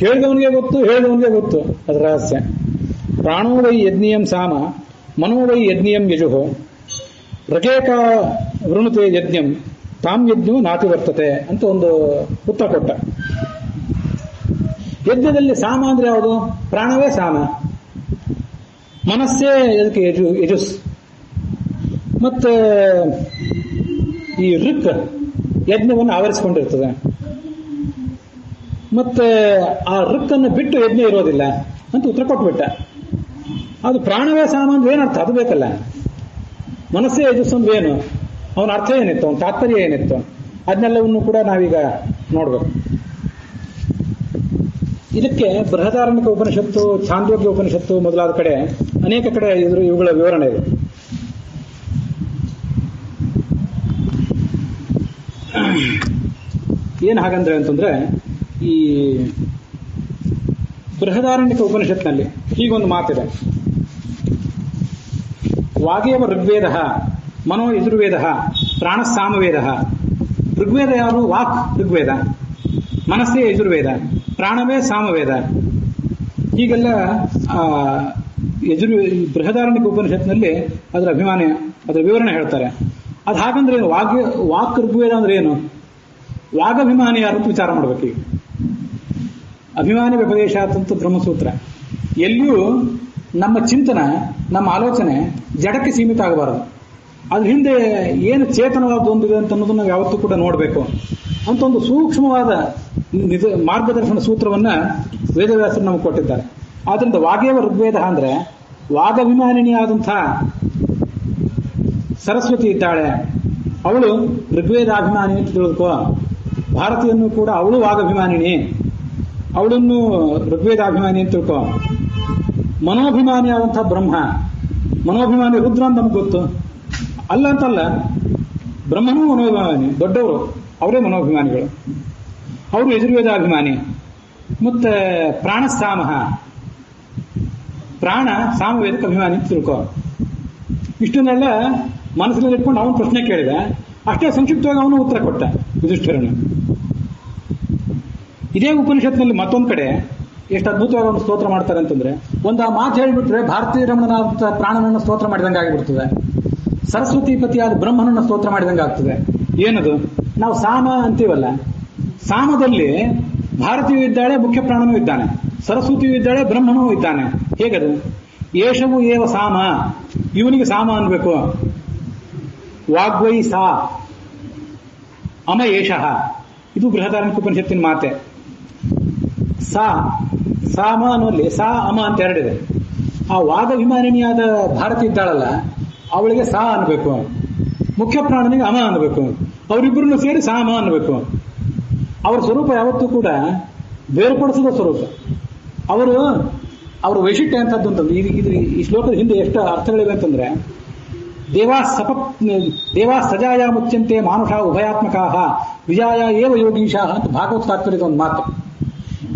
ಹೇಳಿದವನಿಗೆ ಗೊತ್ತು ಅದರ ರಹಸ್ಯ. ಪ್ರಾಣೋ ವೈ ಯಜ್ಞೀಯಂ ಸಾಮ ಮನೋ ವೈ ಯಜ್ಞೀಯಂ ಯಜುಃ ರಕೇಕ ವೃಣುತೆ ಯಜ್ಞಂ ತಾಂ ಯಜ್ಞೋ ನಾತಿ ವರ್ತತೆ ಅಂತ ಒಂದು ಉತ್ತರ ಕೊಟ್ಟ. ಯಜ್ಞದಲ್ಲಿ ಸಾಮ ಅಂದ್ರೆ ಯಾವುದು? ಪ್ರಾಣವೇ ಸಾಮ, ಮನಸ್ಸೇ ಅದಕ್ಕೆ ಯಜುಸ್. ಮತ್ತೆ ಈ ಋಕ್ ಯಜ್ಞವನ್ನು ಆವರಿಸಿಕೊಂಡಿರ್ತದೆ. ಮತ್ತೆ ಆ ಋಕ್ಕನ್ನು ಬಿಟ್ಟು ಯಜ್ಞ ಇರೋದಿಲ್ಲ ಅಂತ ಉತ್ತರ ಕೊಟ್ಬಿಟ್ಟ. ಅದು ಪ್ರಾಣವೇ ಸಾಮ ಅಂದ್ರೆ ಏನರ್ಥ? ಅದು ಬೇಕಲ್ಲ. ಮನಸ್ಸೇ ಯಜಸ್ ಅಂದ್ರೆ ಏನು? ಅವನ ಅರ್ಥ ಏನಿತ್ತು, ಅವನ ತಾತ್ಪರ್ಯ ಏನಿತ್ತು, ಅದನ್ನೆಲ್ಲವನ್ನು ಕೂಡ ನಾವೀಗ ನೋಡ್ಬೇಕು. ಇದಕ್ಕೆ ಬೃಹದಾರಣ್ಯಕ ಉಪನಿಷತ್ತು, ಛಾಂದೋಗ್ಯ ಉಪನಿಷತ್ತು ಮೊದಲಾದ ಕಡೆ ಅನೇಕ ಕಡೆ ಇವುಗಳ ವಿವರಣೆ ಇದೆ. ಏನು ಹಾಗಂದ್ರೆ ಅಂತಂದ್ರೆ, ಈ ಬೃಹದಾರಣ್ಯಕ ಉಪನಿಷತ್ನಲ್ಲಿ ಹೀಗೊಂದು ಮಾತಿದೆ. ವಾಗೇವ ಋಗ್ವೇದ ಮನೋ ಯಜುರ್ವೇದ ಪ್ರಾಣ ಸಾಮವೇದ. ಋಗ್ವೇದ ಯಾರು? ವಾಕ್ ಋಗ್ವೇದ, ಮನಸ್ಸೇ ಯಜುರ್ವೇದ, ಪ್ರಾಣವೇ ಸಾಮವೇದ. ಹೀಗೆಲ್ಲ ಬೃಹದಾರಣ್ಯಕ ಉಪನಿಷತ್ನಲ್ಲಿ ಅದರ ಅಭಿಮಾನಿ, ಅದರ ವಿವರಣೆ ಹೇಳ್ತಾರೆ. ಅದು ಹಾಗಂದ್ರೆ ಏನು? ವಾಕ್ ಋಗ್ವೇದ ಅಂದ್ರೆ ಏನು? ವಾಗಭಿಮಾನಿ ಯಾರು ಅಂತ ವಿಚಾರ ಮಾಡ್ಬೇಕು. ಈಗ ಅಭಿಮಾನಿ ವ್ಯಪದೇಶಾತಂತ ಬ್ರಹ್ಮಸೂತ್ರ. ಎಲ್ಲಿಯೂ ನಮ್ಮ ಚಿಂತನ, ನಮ್ಮ ಆಲೋಚನೆ ಜಡಕ್ಕೆ ಸೀಮಿತ ಆಗಬಾರದು. ಅದ್ರ ಹಿಂದೆ ಏನು ಚೇತನವಾದ ಒಂದಿದೆ ಅಂತ ಅನ್ನೋದನ್ನ ನಾವು ಯಾವತ್ತೂ ಕೂಡ ನೋಡಬೇಕು ಅಂತ ಒಂದು ಸೂಕ್ಷ್ಮವಾದ ಮಾರ್ಗದರ್ಶನ ಸೂತ್ರವನ್ನ ವೇದವ್ಯಾಸರು ನಮಗೆ ಕೊಟ್ಟಿದ್ದಾರೆ. ಆದ್ರಿಂದ ವಾಗೇವ ಋಗ್ವೇದ ಅಂದ್ರೆ ವಾಗಭಿಮಾನಿನಿಯಾದಂಥ ಸರಸ್ವತಿ ಇದ್ದಾಳೆ, ಅವಳು ಋಗ್ವೇದಾಭಿಮಾನಿ ಅಂತ ತಿಳಿದುಕೋ. ಭಾರತೀಯನ್ನು ಕೂಡ ಅವಳು ವಾಗಭಿಮಾನಿನಿ, ಅವಳನ್ನು ಋಗ್ವೇದಾಭಿಮಾನಿ ಅಂತ ತಿಳ್ಕೋ. ಮನೋಭಿಮಾನಿಯಾದಂಥ ಬ್ರಹ್ಮ, ಮನೋಭಿಮಾನಿ ರುದ್ರ ಅಂತ ನಮ್ಗೆ ಗೊತ್ತು. ಅಲ್ಲ ಅಂತಲ್ಲ, ಬ್ರಹ್ಮನೂ ಮನೋಭಿಮಾನಿ, ದೊಡ್ಡವರು ಅವರೇ ಮನೋಭಿಮಾನಿಗಳು, ಅವರು ಯಜುರ್ವೇದಾಭಿಮಾನಿ. ಮತ್ತೆ ಪ್ರಾಣಸಾಮ, ಪ್ರಾಣ ಸಾಮವೇದಕ್ಕೆ ಅಭಿಮಾನಿ ಅಂತ ತಿಳ್ಕೋ. ಇಷ್ಟನ್ನೆಲ್ಲ ಮನಸ್ಸಿನಲ್ಲಿ ಇಟ್ಕೊಂಡು ಅವನು ಪ್ರಶ್ನೆ ಕೇಳಿದ. ಅಷ್ಟೇ ಸಂಕ್ಷಿಪ್ತವಾಗಿ ಅವನು ಉತ್ತರ ಕೊಟ್ಟ ಯುಧಿಷ್ಠಿರನು. ಇದೇ ಉಪನಿಷತ್ನಲ್ಲಿ ಮತ್ತೊಂದು ಕಡೆ ಎಷ್ಟು ಅದ್ಭುತವಾಗಿ ಒಂದು ಸ್ತೋತ್ರ ಮಾಡ್ತಾರೆ ಅಂತಂದ್ರೆ, ಒಂದು ಆ ಮಾತು ಹೇಳಿಬಿಟ್ರೆ ಭಾರತೀಯ ರಮಣನಾದಂಥ ಪ್ರಾಣನನ್ನು ಸ್ತೋತ್ರ ಮಾಡಿದಂಗೆ ಆಗಿಬಿಡ್ತದೆ, ಸರಸ್ವತಿ ಪತಿಯಾದ ಬ್ರಹ್ಮನನ್ನು ಸ್ತೋತ್ರ ಮಾಡಿದಂಗೆ ಆಗ್ತದೆ. ಏನದು? ನಾವು ಸಾಮ ಅಂತೀವಲ್ಲ, ಸಾಮದಲ್ಲಿ ಭಾರತೀಯೂ ಇದ್ದಾಳೆ, ಮುಖ್ಯ ಪ್ರಾಣನೂ ಇದ್ದಾನೆ, ಸರಸ್ವತಿಯೂ ಇದ್ದಾಳೆ, ಬ್ರಹ್ಮನೂ ಇದ್ದಾನೆ. ಹೇಗದು? ಏಷವು ಏವ ಸಾಮ, ಇವನಿಗೆ ಸಾಮ ಅನ್ಬೇಕು. ವಾಗ್ವೈ ಸಾ ಅಮ ಏಷಃ, ಇದು ಬೃಹದಾರಣ್ಯಕ ಉಪನಿಷತ್ತಿನ ಮಾತೆ. ಸಾಮ ಅನ್ನೋಲ್ಲಿ ಸಾ ಅಮ ಅಂತ ಎರಡಿದೆ. ಆ ವಾಗಭಿಮಾನಿನಿಯಾದ ಭಾರತಿ ಇದ್ದಾಳಲ್ಲ, ಅವಳಿಗೆ ಸಾ ಅನ್ಬೇಕು, ಮುಖ್ಯ ಪ್ರಾಣನಿಗೆ ಅಮ ಅನ್ಬೇಕು, ಅವರಿಬ್ಬರನ್ನು ಸೇರಿ ಸಾಮ ಅನ್ಬೇಕು. ಅವರ ಸ್ವರೂಪ ಯಾವತ್ತೂ ಕೂಡ ಬೇರ್ಪಡಿಸಿದ ಸ್ವರೂಪ. ಅವರ ವೈಶಿಷ್ಟ್ಯ ಅಂತದ್ದು ಅಂತಂದ್ರೆ, ಈ ಶ್ಲೋಕದ ಹಿಂದೆ ಎಷ್ಟು ಅರ್ಥಗಳಿವೆ ಅಂತಂದ್ರೆ, ದೇವಾ ಸಜಾಯ ಮುಚ್ಯಂತೆ ಮಾನುಷ ಉಭಯಾತ್ಮಕಾ ವಿಜಾಯ ಏವ ಯೋಗೀಶಾ ಅಂತ ಭಾಗವತ ತಾತ್ಪರ್ಯದ ಒಂದು ಮಾತು.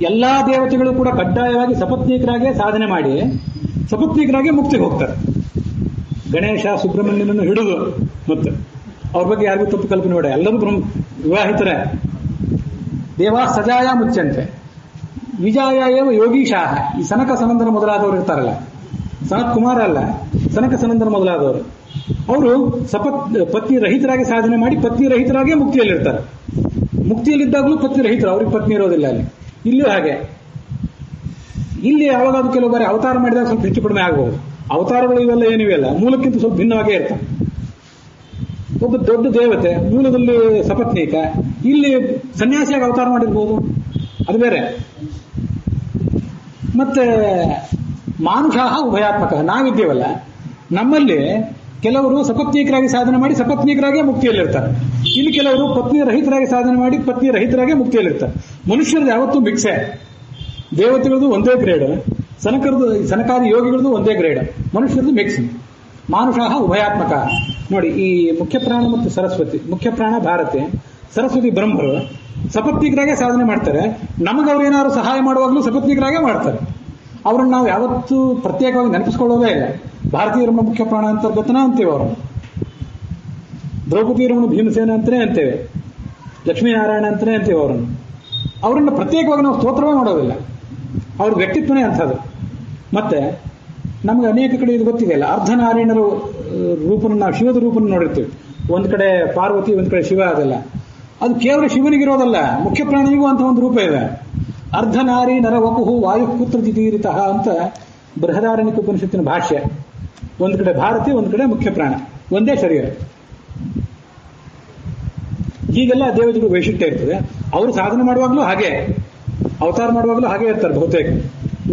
ಎಲ್ಲಾ ದೇವತೆಗಳು ಕೂಡ ಕಡ್ಡಾಯವಾಗಿ ಸಪತ್ನೀಕರಾಗೇ ಸಾಧನೆ ಮಾಡಿ ಸಪತ್ನೀಕರಾಗೇ ಮುಕ್ತಿಗೆ ಹೋಗ್ತಾರೆ. ಗಣೇಶ, ಸುಬ್ರಹ್ಮಣ್ಯನನ್ನು ಹಿಡಿದು, ಮತ್ತೆ ಅವ್ರ ಬಗ್ಗೆ ಯಾರಿಗೂ ತಪ್ಪು ಕಲ್ಪನೆ ಬೇಡ, ಎಲ್ಲರೂ ವಿವಾಹಿತರೇ. ದೇವಾ ಸಜಾಯ ಮುಚ್ಚಂತೆ ವಿಜಾಯ ಏವ ಯೋಗೀಶಾ. ಈ ಸನಕ ಸನಂದನ ಮೊದಲಾದವರು ಇರ್ತಾರಲ್ಲ, ಸನತ್ ಕುಮಾರ ಅಲ್ಲ, ಸನಕ ಸನಂದನ ಮೊದಲಾದವರು, ಅವರು ಪತ್ನಿ ರಹಿತರಾಗಿ ಸಾಧನೆ ಮಾಡಿ ಪತ್ನಿ ರಹಿತರಾಗೇ ಮುಕ್ತಿಯಲ್ಲಿರ್ತಾರೆ. ಮುಕ್ತಿಯಲ್ಲಿದ್ದಾಗಲೂ ಪತ್ನಿ ರಹಿತರು, ಅವ್ರಿಗೆ ಪತ್ನಿ ಇರೋದಿಲ್ಲ. ಇಲ್ಲೂ ಹಾಗೆ. ಇಲ್ಲಿ ಯಾವಾಗಾದ್ರೂ ಕೆಲವು ಬಾರಿ ಅವತಾರ ಮಾಡಿದಾಗ ಸ್ವಲ್ಪ ಹೆಚ್ಚು ಕಡಿಮೆ ಆಗಬಹುದು. ಅವತಾರಗಳು ಇವೆಲ್ಲ ಏನಿವೆಲ್ಲ ಮೂಲಕ್ಕಿಂತ ಸ್ವಲ್ಪ ಭಿನ್ನವಾಗೇ ಇರ್ತವೆ. ಒಬ್ಬ ದೊಡ್ಡ ದೇವತೆ ಮೂಲದಲ್ಲಿ ಸಪತ್ನೀಕ, ಇಲ್ಲಿ ಸನ್ಯಾಸಿಯಾಗಿ ಅವತಾರ ಮಾಡಿರ್ಬೋದು, ಅದು ಬೇರೆ. ಮತ್ತೆ ಮಾನುಷಾಹ ಉಭಯಾತ್ಮಕ, ನಾವಿದ್ದೀವಲ್ಲ, ನಮ್ಮಲ್ಲಿ ಕೆಲವರು ಸಪತ್ನೀಕರಾಗಿ ಸಾಧನೆ ಮಾಡಿ ಸಪತ್ನೀಕರಾಗೇ ಮುಕ್ತಿಯಲ್ಲಿರ್ತಾರೆ. ಇಲ್ಲಿ ಕೆಲವರು ಪತ್ನಿ ರಹಿತರಾಗಿ ಸಾಧನೆ ಮಾಡಿ ಪತ್ನಿ ರಹಿತರಾಗೇ ಮುಕ್ತಿಯಲ್ಲಿರ್ತಾರೆ. ಮನುಷ್ಯರದ್ದು ಯಾವತ್ತೂ ಮಿಕ್ಸೆ. ದೇವತೆಗಳದು ಒಂದೇ ಗ್ರೇಡ್, ಸನಕಾದಿ ಯೋಗಿಗಳದು ಒಂದೇ ಗ್ರೇಡ್, ಮನುಷ್ಯರದು ಮಿಕ್ಸ್. ಮಾನುಷಾಹ ಉಭಯಾತ್ಮಕ. ನೋಡಿ, ಈ ಮುಖ್ಯ ಪ್ರಾಣ ಮತ್ತು ಸರಸ್ವತಿ, ಮುಖ್ಯ ಪ್ರಾಣ ಭಾರತಿ, ಸರಸ್ವತಿ ಬ್ರಹ್ಮರು ಸಪತ್ನೀಕರಾಗೇ ಸಾಧನೆ ಮಾಡ್ತಾರೆ. ನಮಗೆ ಅವ್ರು ಏನಾದ್ರು ಸಹಾಯ ಮಾಡುವಾಗಲೂ ಸಪತ್ನೀಕರಾಗೇ ಮಾಡ್ತಾರೆ. ಅವ್ರನ್ನ ನಾವು ಯಾವತ್ತೂ ಪ್ರತ್ಯೇಕವಾಗಿ ನೆನಪಿಸ್ಕೊಳ್ಳೋದೇ ಇಲ್ಲ. ಭಾರತೀಯ ರಮಣ ಮುಖ್ಯ ಪ್ರಾಣ ಅಂತರ್ಗತನ ಅಂತೇವೆ ಅವರು. ದ್ರೌಪದಿ ರಮಣ ಭೀಮಸೇನ ಅಂತಲೇ ಅಂತೇವೆ, ಲಕ್ಷ್ಮೀನಾರಾಯಣ ಅಂತಲೇ ಅಂತೇವೆ ಅವರನ್ನು. ಅವರನ್ನು ಪ್ರತ್ಯೇಕವಾಗಿ ನಾವು ಸ್ತೋತ್ರವೇ ಮಾಡೋದಿಲ್ಲ. ಅವ್ರ ವ್ಯಕ್ತಿತ್ವನೇ ಅಂಥದ್ದು. ಮತ್ತೆ ನಮಗೆ ಅನೇಕ ಕಡೆ ಇದು ಗೊತ್ತಿದೆಯಲ್ಲ, ಅರ್ಧನಾರಾಯಣರ ರೂಪನ, ನಾವು ಶಿವದ ರೂಪನ ನೋಡಿರ್ತೀವಿ. ಒಂದು ಕಡೆ ಪಾರ್ವತಿ, ಒಂದು ಕಡೆ ಶಿವ. ಅದೆಲ್ಲ ಅದು ಕೇವಲ ಶಿವನಿಗಿರೋದಲ್ಲ, ಮುಖ್ಯ ಪ್ರಾಣಿಗೂ ಅಂತ ಒಂದು ರೂಪ ಇದೆ. ಅರ್ಧನಾರಿ ನರವಪುಹು ವಾಯುಪುತ್ರಜಿತೀರಿತ ಅಂತ ಬೃಹದಾರಣ್ಯಕ ಉಪನಿಷತ್ತಿನ ಭಾಷ್ಯ. ಒಂದು ಕಡೆ ಭಾರತಿ, ಒಂದು ಕಡೆ ಮುಖ್ಯ ಪ್ರಾಣ, ಒಂದೇ ಶರೀರ. ಹೀಗೆಲ್ಲ ದೇವತೆಗಳು ವೈಶಿಷ್ಟ್ಯ ಇರ್ತದೆ. ಅವರು ಸಾಧನೆ ಮಾಡುವಾಗಲೂ ಹಾಗೆ, ಅವತಾರ ಮಾಡುವಾಗಲೂ ಹಾಗೆ ಇರ್ತಾರೆ ಬಹುತೇಕ.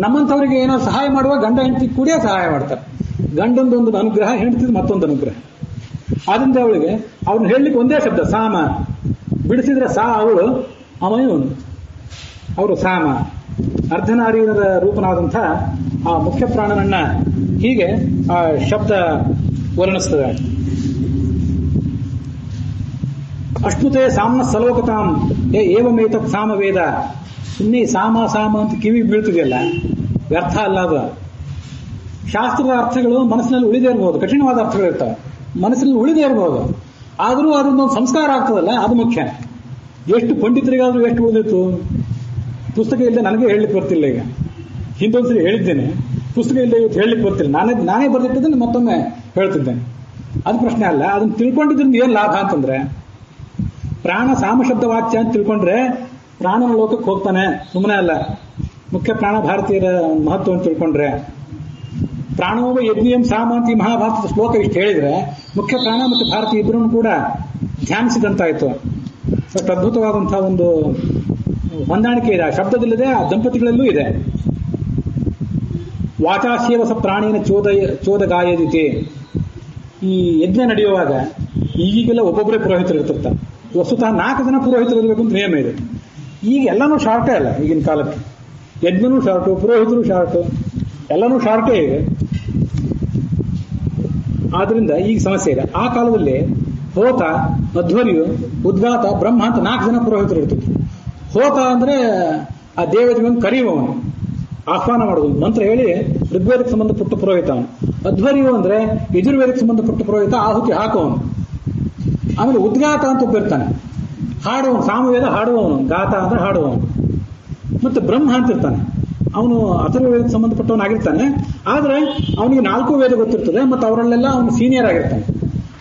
ನಮ್ಮಂಥವರಿಗೆ ಏನಾದ್ರು ಸಹಾಯ ಮಾಡುವಾಗ ಗಂಡ ಹೆಂಡತಿ ಕೂಡ ಸಹಾಯ ಮಾಡ್ತಾರೆ. ಗಂಡೊಂದೊಂದು ಅನುಗ್ರಹ, ಹೆಂಡತಿದ್ ಮತ್ತೊಂದು ಅನುಗ್ರಹ. ಆದ್ರಿಂದ ಅವಳಿಗೆ ಅವ್ರನ್ನ ಹೇಳಲಿಕ್ಕೆ ಒಂದೇ ಶಬ್ದ ಸಾಮ. ಬಿಡಿಸಿದ್ರೆ ಸಾ ಅವಳು, ಅವನು ಅವರು ಸಾಮ. ಅರ್ಧನಾರೀರ ರೂಪನಾದಂಥ ಆ ಮುಖ್ಯ ಪ್ರಾಣನನ್ನ ಹೀಗೆ ಆ ಶಬ್ದ ವರ್ಣಿಸ್ತದೆ. ಅಶ್ನುತೆ ಸಾಮ್ನ ಸಲೋಕತಾಂ ಏವಮೇತತ್ ಸಾಮವೇದ. ಸುಮ್ಮನೆ ಸಾಮ ಸಾಮ ಅಂತ ಕಿವಿ ಬೀಳ್ತಿದೆಯಲ್ಲ, ವ್ಯರ್ಥ ಅಲ್ಲ ಅದು. ಶಾಸ್ತ್ರದ ಅರ್ಥಗಳು ಮನಸ್ಸಿನಲ್ಲಿ ಉಳಿದೇ ಇರಬಹುದು, ಕಠಿಣವಾದ ಅರ್ಥಗಳು ಇರ್ತವೆ, ಮನಸ್ಸಿನಲ್ಲಿ ಉಳಿದೇ ಇರಬಹುದು. ಆದರೂ ಅದೊಂದು ಸಂಸ್ಕಾರ ಆಗ್ತದಲ್ಲ, ಅದು ಮುಖ್ಯ. ಎಷ್ಟು ಪಂಡಿತರಿಗಾದ್ರೂ ಎಷ್ಟು ಉಳಿದಿತ್ತು. ಪುಸ್ತಕ ಇಲ್ಲದೆ ನನಗೆ ಹೇಳಲಿಕ್ಕೆ ಬರ್ತಿಲ್ಲ. ಈಗ ಹಿಂದೊಂದ್ಸರಿ ಹೇಳಿದ್ದೇನೆ, ಪುಸ್ತಕ ಇಲ್ಲದೆ ಇವತ್ತು ಹೇಳಲಿಕ್ಕೆ ಬರ್ತಿಲ್ಲ. ನಾನೇ ಬರೆದಿಟ್ಟಿದ್ದನ್ನು ಮತ್ತೊಮ್ಮೆ ಹೇಳ್ತಿದ್ದೇನೆ. ಅದು ಪ್ರಶ್ನೆ ಅಲ್ಲ. ಅದನ್ನು ತಿಳ್ಕೊಂಡಿದ್ರಿಂದ ಏನು ಲಾಭ ಅಂತಂದ್ರೆ, ಪ್ರಾಣ ಸಾಮಶಬ್ದ ವಾಚ್ಯ ಅಂತ ತಿಳ್ಕೊಂಡ್ರೆ ಪ್ರಾಣನ ಲೋಕಕ್ಕೆ ಹೋಗ್ತಾನೆ, ಸುಮ್ಮನೆ ಅಲ್ಲ. ಮುಖ್ಯ ಪ್ರಾಣ ಭಾರತೀಯರ ಮಹತ್ವವನ್ನು ತಿಳ್ಕೊಂಡ್ರೆ, ಪ್ರಾಣೋವ ಯಜ್ಞಂ ಸಾಮ ಅಂತ ಈ ಮಹಾಭಾರತದ ಶ್ಲೋಕ ಇಷ್ಟು ಹೇಳಿದ್ರೆ ಮುಖ್ಯ ಪ್ರಾಣ ಮತ್ತು ಭಾರತೀಯ ಇಬ್ಬರನ್ನು ಕೂಡ ಧ್ಯಾನಿಸಿದಂತಾಯಿತು. ಸ್ವಲ್ಪ ಅದ್ಭುತವಾದಂತಹ ಒಂದು ಹೊಂದಾಣಿಕೆ ಇದೆ. ಆ ಶಬ್ದದಲ್ಲಿದೆ, ಆ ದಂಪತಿಗಳಲ್ಲೂ ಇದೆ. ವಾಚಾಶೇವಸ ಪ್ರಾಣೇನ ಚೋದಗಾಯದಿತಿ. ಈ ಯಜ್ಞ ನಡೆಯುವಾಗ ಈಗೀಗೆಲ್ಲ ಒಬ್ಬೊಬ್ಬರೇ ಪುರೋಹಿತರು ಇರ್ತಿರ್ತಾರೆ. ವಸ್ತುತಃ 4 ಜನ ಪುರೋಹಿತರು ಇರಬೇಕು ಅಂತ ನಿಯಮ ಇದೆ. ಈಗ ಎಲ್ಲನೂ ಶಾರ್ಟೇ ಅಲ್ಲ. ಈಗಿನ ಕಾಲಕ್ಕೆ ಯಜ್ಞನೂ ಶಾರ್ಟು, ಪುರೋಹಿತರು ಶಾರ್ಟು, ಎಲ್ಲನೂ ಶಾರ್ಟೇ ಇದೆ. ಆದ್ರಿಂದ ಈಗ ಸಮಸ್ಯೆ ಇದೆ. ಆ ಕಾಲದಲ್ಲಿ ಹೋತ, ಅಧ್ವರ್ಯು, ಉದ್ಗಾತ, ಬ್ರಹ್ಮ ಅಂತ 4 ಜನ ಪುರೋಹಿತರು ಇರ್ತಿದ್ರು. ಹೋತ ಅಂದ್ರೆ ಆ ದೇವತೆಗಳನ್ನು ಕರೆಯುವವನು, ಆಹ್ವಾನ ಮಾಡೋದು, ಮಂತ್ರ ಹೇಳಿ ಋಗ್ವೇದಕ್ಕೆ ಸಂಬಂಧಪಟ್ಟ ಪುರೋಹಿತ ಅವನು. ಅಧ್ವರ್ಯು ಅಂದ್ರೆ ಯಜುರ್ವೇದಕ್ಕೆ ಸಂಬಂಧಪಟ್ಟ ಪುರೋಹಿತ, ಆಹುತಿ ಹಾಕುವವನು. ಆಮೇಲೆ ಉದ್ಗಾತ ಅಂತ ಒಬ್ಬಿರ್ತಾನೆ, ಹಾಡುವವನು, ಸಾಮವೇದ ಹಾಡುವವನು. ಗಾತ ಅಂದ್ರೆ ಹಾಡುವವನು. ಮತ್ತೆ ಬ್ರಹ್ಮ ಅಂತಿರ್ತಾನೆ, ಅವನು ಅಥರ್ವವೇದಕ್ಕೆ ಸಂಬಂಧಪಟ್ಟವನಾಗಿರ್ತಾನೆ. ಆದ್ರೆ ಅವನಿಗೆ 4 ವೇದ ಗೊತ್ತಿರ್ತದೆ, ಮತ್ತು ಅವರಲ್ಲೆಲ್ಲ ಅವನು ಸೀನಿಯರ್ ಆಗಿರ್ತಾನೆ.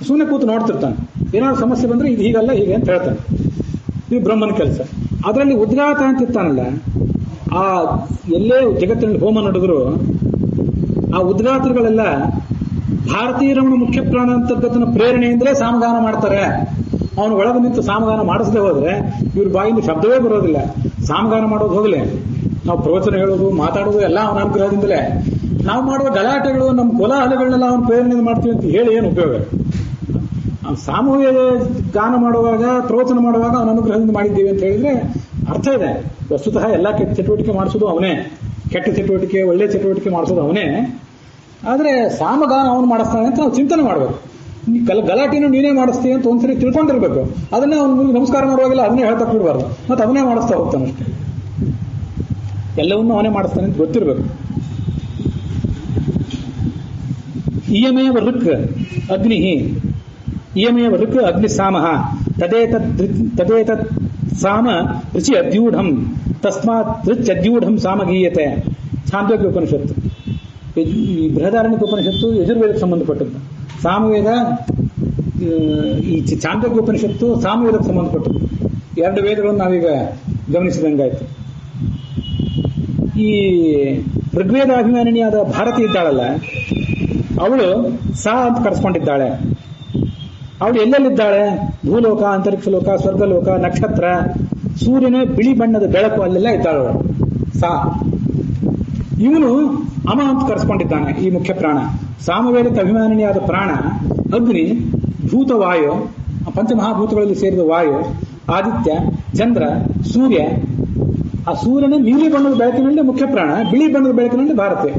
ಸುಮ್ಮನೆ ಕೂತು ನೋಡ್ತಿರ್ತಾನೆ. ಏನಾದ್ರು ಸಮಸ್ಯೆ ಬಂದ್ರೆ ಇದು ಹೀಗಲ್ಲ ಹೀಗೆ ಅಂತ ಹೇಳ್ತಾನೆ. ಇದು ಬ್ರಹ್ಮನ ಕೆಲಸ. ಅದರಲ್ಲಿ ಉದ್ಗಾತ ಅಂತ ಇರ್ತಾನಲ್ಲ, ಆ ಎಲ್ಲೇ ಜಗತ್ತಿನಲ್ಲಿ ಹೋಮ ನಡೆದ್ರು ಆ ಉದ್ಗಾತರುಗಳೆಲ್ಲ ಭಾರತೀಯ ರಮಣ ಮುಖ್ಯ ಪ್ರಾಣ ಅಂತರ್ಗತನ ಪ್ರೇರಣೆಯಿಂದಲೇ ಸಾಮಗಾನ ಮಾಡ್ತಾರೆ. ಅವನು ಒಳಗೆ ನಿಂತು ಸಾಮಗಾನ ಮಾಡಿಸದೆ ಹೋದ್ರೆ ಇವ್ರ ಬಾಯಿಂದ ಶಬ್ದವೇ ಬರೋದಿಲ್ಲ. ಸಾಮಗಾನ ಮಾಡೋದು ಹೋಗಲಿ, ನಾವು ಪ್ರವಚನ ಹೇಳೋದು, ಮಾತಾಡೋದು ಎಲ್ಲ ಅವನ ಅನುಗ್ರಹದಿಂದಲೇ. ನಾವು ಮಾಡುವ ಗಲಾಟೆಗಳು, ನಮ್ಮ ಕೋಲಾಹಲಗಳನ್ನೆಲ್ಲ ಅವನ ಪ್ರೇರಣೆಯಿಂದ ಮಾಡ್ತೀವಿ ಅಂತ ಹೇಳಿ ಏನು ಉಪಯೋಗ? ಸಾಮೂಹಿಕ ಗಾನ ಮಾಡುವಾಗ, ಪ್ರವಚನ ಮಾಡುವಾಗ ಅವನ ಅನುಗ್ರಹದಿಂದ ಮಾಡಿದ್ದೀವಿ ಅಂತ ಹೇಳಿದ್ರೆ ಅರ್ಥ ಇದೆ. ವಸ್ತುತಃ ಎಲ್ಲ ಕೆಟ್ಟ ಚಟುವಟಿಕೆ ಮಾಡಿಸೋದು ಅವನೇ, ಕೆಟ್ಟ ಚಟುವಟಿಕೆ ಒಳ್ಳೆ ಚಟುವಟಿಕೆ ಮಾಡಿಸೋದು ಅವನೇ. ಆದರೆ ಸಾಮಗಾನ ಅವನು ಮಾಡಿಸ್ತಾನೆ ಅಂತ ನಾವು ಚಿಂತನೆ ಮಾಡಬೇಕು. ಗಲಾಟೆನೂ ನೀನೇ ಮಾಡಿಸ್ತೀವಿ ಅಂತ ಒಂದ್ಸರಿ ತಿಳ್ಕೊಂಡಿರ್ಬೇಕು. ಅದನ್ನೇ ಅವನು ನಮಸ್ಕಾರ ಮಾಡುವಾಗೆಲ್ಲ ಅದನ್ನೇ ಹೇಳ್ತಾ ಕೂಡಬಾರ್ದು, ಮತ್ತೆ ಅವನೇ ಮಾಡಿಸ್ತಾ ಹೋಗ್ತಾನಷ್ಟೇ. ಎಲ್ಲವನ್ನೂ ಅವನೇ ಮಾಡಿಸ್ತಾನೆ ಅಂತ ಗೊತ್ತಿರಬೇಕು. ಇಯಮೇವ ಋಕ್ ಅಗ್ನಿ, ಇಯಮೇವ ಋಕ್ ಅಗ್ನಿ ಸಾಮಃ ತದೇತತ್ ಸಾಮ ರುಚಿ ಅದ್ಯೂಢಂ ತಸ್ಮಾತ್ ರುಚ್ ಅದ್ಯೂಢಂ ಸಾಮ ಗೀಯತೆ. ಛಾಂದೋಗ್ಯ ಉಪನಿಷತ್ತು, ಈ ಬೃಹದಾರಣ್ಯಕ ಉಪನಿಷತ್ತು ಯಜುರ್ವೇದಕ್ಕೆ ಸಂಬಂಧಪಟ್ಟದ್ದು. ಸಾಮವೇದ, ಈ ಛಾಂದೋಗ್ಯ ಉಪನಿಷತ್ತು ಸಾಮವೇದಕ್ಕೆ ಸಂಬಂಧಪಟ್ಟದ್ದು. 2 ವೇದಗಳನ್ನು ನಾವೀಗ ಗಮನಿಸಿದಂಗಾಯ್ತು. ಈ ಋಗ್ವೇದ ಅಭಿಮಾನಿನಿಯಾದ ಭಾರತಿ ಇದ್ದಾಳಲ್ಲ, ಅವಳು ಸಾ ಅಂತ ಕರೆಸ್ಕೊಂಡಿದ್ದಾಳೆ. ಅವಳು ಎಲ್ಲೆಲ್ಲಿದ್ದಾಳೆ? ಭೂಲೋಕ, ಅಂತರಿಕ್ಷ ಲೋಕ, ಸ್ವರ್ಗಲೋಕ, ನಕ್ಷತ್ರ, ಸೂರ್ಯನ ಬಿಳಿ ಬಣ್ಣದ ಬೆಳಕು, ಅಲ್ಲೆಲ್ಲ ಇದ್ದಾಳೆ ಅವಳು ಸಾ. ಇವನು ಅಮ ಅಂತ ಕರೆಸ್ಕೊಂಡಿದ್ದಾನೆ ಈ ಮುಖ್ಯ ಪ್ರಾಣ. ಸಾಮವೇದಕ್ಕೆ ಅಭಿಮಾನಿನಿಯಾದ ಪ್ರಾಣ ಅಗ್ನಿ, ಭೂತವಾಯು, ಪಂಚಮಹಾಭೂತಗಳಲ್ಲಿ ಸೇರಿದ ವಾಯು, ಆದಿತ್ಯ, ಚಂದ್ರ, ಸೂರ್ಯ. ಆ ಸೂರ್ಯನ ನೀಲಿ ಬಣ್ಣದ ಬೆಳಕಿನಲ್ಲಿ ಮುಖ್ಯ ಪ್ರಾಣ, ಬಿಳಿ ಬಣ್ಣದ ಬೆಳಕಿನಲ್ಲಿ ಭಾರತಿ.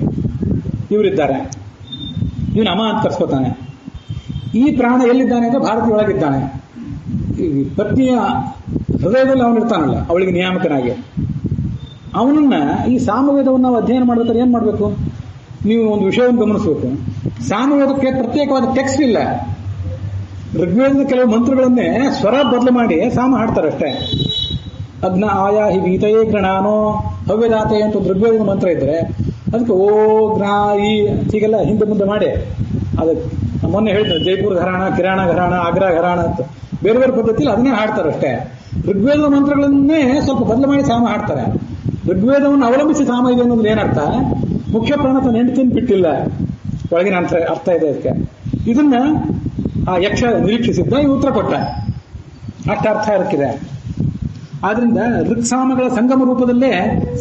ಇವರಿದ್ದಾರೆ. ಇವನು ಅಮ ಅಂತ ಕರೆಸ್ಕೊತಾನೆ. ಈ ಪ್ರಾಣ ಎಲ್ಲಿದ್ದಾನೆ ಅಂದ್ರೆ ಭಾರತಿ ಒಳಗಿದ್ದಾನೆ. ಈ ಪತ್ನಿಯ ಹೃದಯದಲ್ಲಿ ಅವನಿರ್ತಾನಲ್ಲ, ಅವಳಿಗೆ ನಿಯಾಮಕನಾಗಿ. ಅವನನ್ನ ಈ ಸಾಮವೇದವನ್ನು ನಾವು ಅಧ್ಯಯನ ಮಾಡ್ಬೇಕಾದ್ರೆ ಏನ್ ಮಾಡಬೇಕು? ನೀವು ಒಂದು ವಿಷಯವನ್ನು ಗಮನಿಸಬೇಕು. ಸಾಮವೇದಕ್ಕೆ ಪ್ರತ್ಯೇಕವಾದ ಟೆಕ್ಸ್ಟ್ ಇಲ್ಲ. ಋಗ್ವೇದದ ಕೆಲವು ಮಂತ್ರಗಳನ್ನೇ ಸ್ವರ ಬದಲು ಮಾಡಿ ಸಾಮ ಹಾಡ್ತಾರೆ ಅಷ್ಟೇ. ಅಗ್ನ ಆಯಾ ಹಿ ಗೀತಯೇ ಗ್ರಣಾನೋ ಹವ್ಯದಾತೆ ಅಂತ ಒಂದು ಋಗ್ವೇದದ ಮಂತ್ರ ಇದ್ರೆ ಅದಕ್ಕೆ ಓ ಗ್ರಾ ಈ ಹೀಗೆಲ್ಲ ಹಿಂದೆ ಮುಂದೆ ಮಾಡಿ, ಅದಕ್ಕೆ ಮೊನ್ನೆ ಹೇಳ್ತಾರೆ ಜೈಪುರ ಘರಾಣ, ಕಿರಾಣ ಘರಾಣ, ಆಗ್ರಾ ಘರಾಣ ಅಂತ ಬೇರೆ ಬೇರೆ ಪದ್ಧತಿಯಲ್ಲಿ ಅದನ್ನೇ ಹಾಡ್ತಾರೆ ಅಷ್ಟೇ. ಋಗ್ವೇದದ ಮಂತ್ರಗಳನ್ನೇ ಸ್ವಲ್ಪ ಬದಲು ಮಾಡಿ ಸಾಮ ಹಾಡ್ತಾರೆ. ಋಗ್ವೇದವನ್ನು ಅವಲಂಬಿಸಿ ಸಾಮ ಇದೆ ಅನ್ನೋದು ಏನರ್ಥ? ಮುಖ್ಯ ಪ್ರಾಣ ತನ್ನ ಹೆಂಡತಿಯನ್ನು ಬಿಟ್ಟಿಲ್ಲ, ಒಳಗಿನ ಅರ್ಥ ಇದೆ ಅದಕ್ಕೆ. ಇದನ್ನ ಆ ಯಕ್ಷ ನಿರೀಕ್ಷಿಸಿದ್ದ, ಈ ಉತ್ತರ ಕೊಟ್ಟ, ಅಷ್ಟು ಅರ್ಥ ಅದಕ್ಕಿದೆ. ಆದ್ರಿಂದ ಋಕ್ಸಾಮಗಳ ಸಂಗಮ ರೂಪದಲ್ಲೇ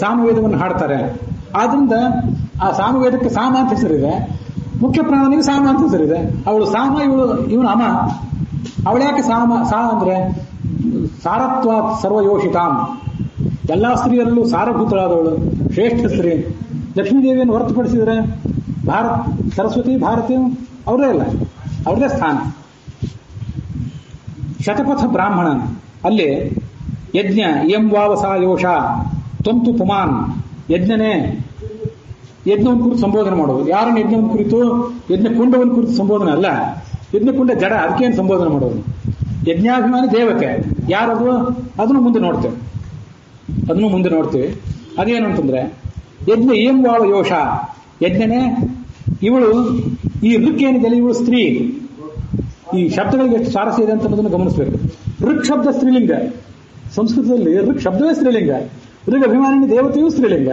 ಸಾಮವೇದವನ್ನು ಹಾಡ್ತಾರೆ. ಆದ್ರಿಂದ ಆ ಸಾಮವೇದಕ್ಕೆ ಸಾಮ ಅಂತ ಹೆಸರಿದೆ, ಮುಖ್ಯ ಪ್ರಾಣನಿಗೆ ಸಾಮ ಅಂತ ಹೆಸರಿದೆ. ಅವಳು ಸಾಮ, ಇವನು ಅಮ. ಅವಳ್ಯಾಕೆ ಸಾ ಅಂದ್ರೆ ಸಾರತ್ವ ಸರ್ವಯೋಷಿತಾಂ, ಎಲ್ಲಾ ಸ್ತ್ರೀಯರಲ್ಲೂ ಸಾರಭೂತಳಾದವಳು, ಶ್ರೇಷ್ಠ ಸ್ತ್ರೀ. ಲಕ್ಷ್ಮೀದೇವಿಯನ್ನು ಹೊರತುಪಡಿಸಿದರೆ ಸರಸ್ವತಿ, ಭಾರತಿ ಅವರೇ ಅಲ್ಲ, ಅವ್ರದೇ ಸ್ಥಾನ. ಶತಪಥ ಬ್ರಾಹ್ಮಣ ಅಲ್ಲಿ ಯಜ್ಞ ಎಂ ವಾವಸಾಯೋಷ ತ್ವಂತು ಪುಮಾನ್, ಯಜ್ಞವನ್ನು ಕುರಿತು ಸಂಬೋಧನೆ ಮಾಡೋದು. ಯಾರನ್ನು ಯಜ್ಞವನ್ನು ಕುರಿತು? ಯಜ್ಞಕುಂಡವನ್ನು ಕುರಿತು ಸಂಬೋಧನೆ ಅಲ್ಲ, ಯಜ್ಞಕುಂಡ ಜಡ, ಅದಕ್ಕೇನು ಸಂಬೋಧನೆ ಮಾಡೋದು? ಯಜ್ಞಾಭಿಮಾನಿ ದೇವತೆ ಯಾರದು? ಅದನ್ನು ಮುಂದೆ ನೋಡ್ತೀವಿ. ಅದೇನು ಅಂತಂದ್ರೆ ಯಜ್ಞ ಏಂ ವಾವ ಯೋಷ, ಯಜ್ಞನೇ ಇವಳು. ಈ ಋಕ್ ಏನಿದೆಯಲ್ಲ, ಇವಳು ಸ್ತ್ರೀ. ಈ ಶಬ್ದಗಳಿಗೆ ಎಷ್ಟು ಸ್ವಾರಸ್ಯ ಇದೆ ಅಂತ ಅನ್ನೋದನ್ನು ಗಮನಿಸಬೇಕು. ಋಕ್ ಶಬ್ದ ಸ್ತ್ರೀಲಿಂಗ, ಸಂಸ್ಕೃತದಲ್ಲಿ ಋಕ್ ಶಬ್ದವೇ ಸ್ತ್ರೀಲಿಂಗ, ಋಗ್ ಅಭಿಮಾನಿ ದೇವತೆಯೂ ಸ್ತ್ರೀಲಿಂಗ.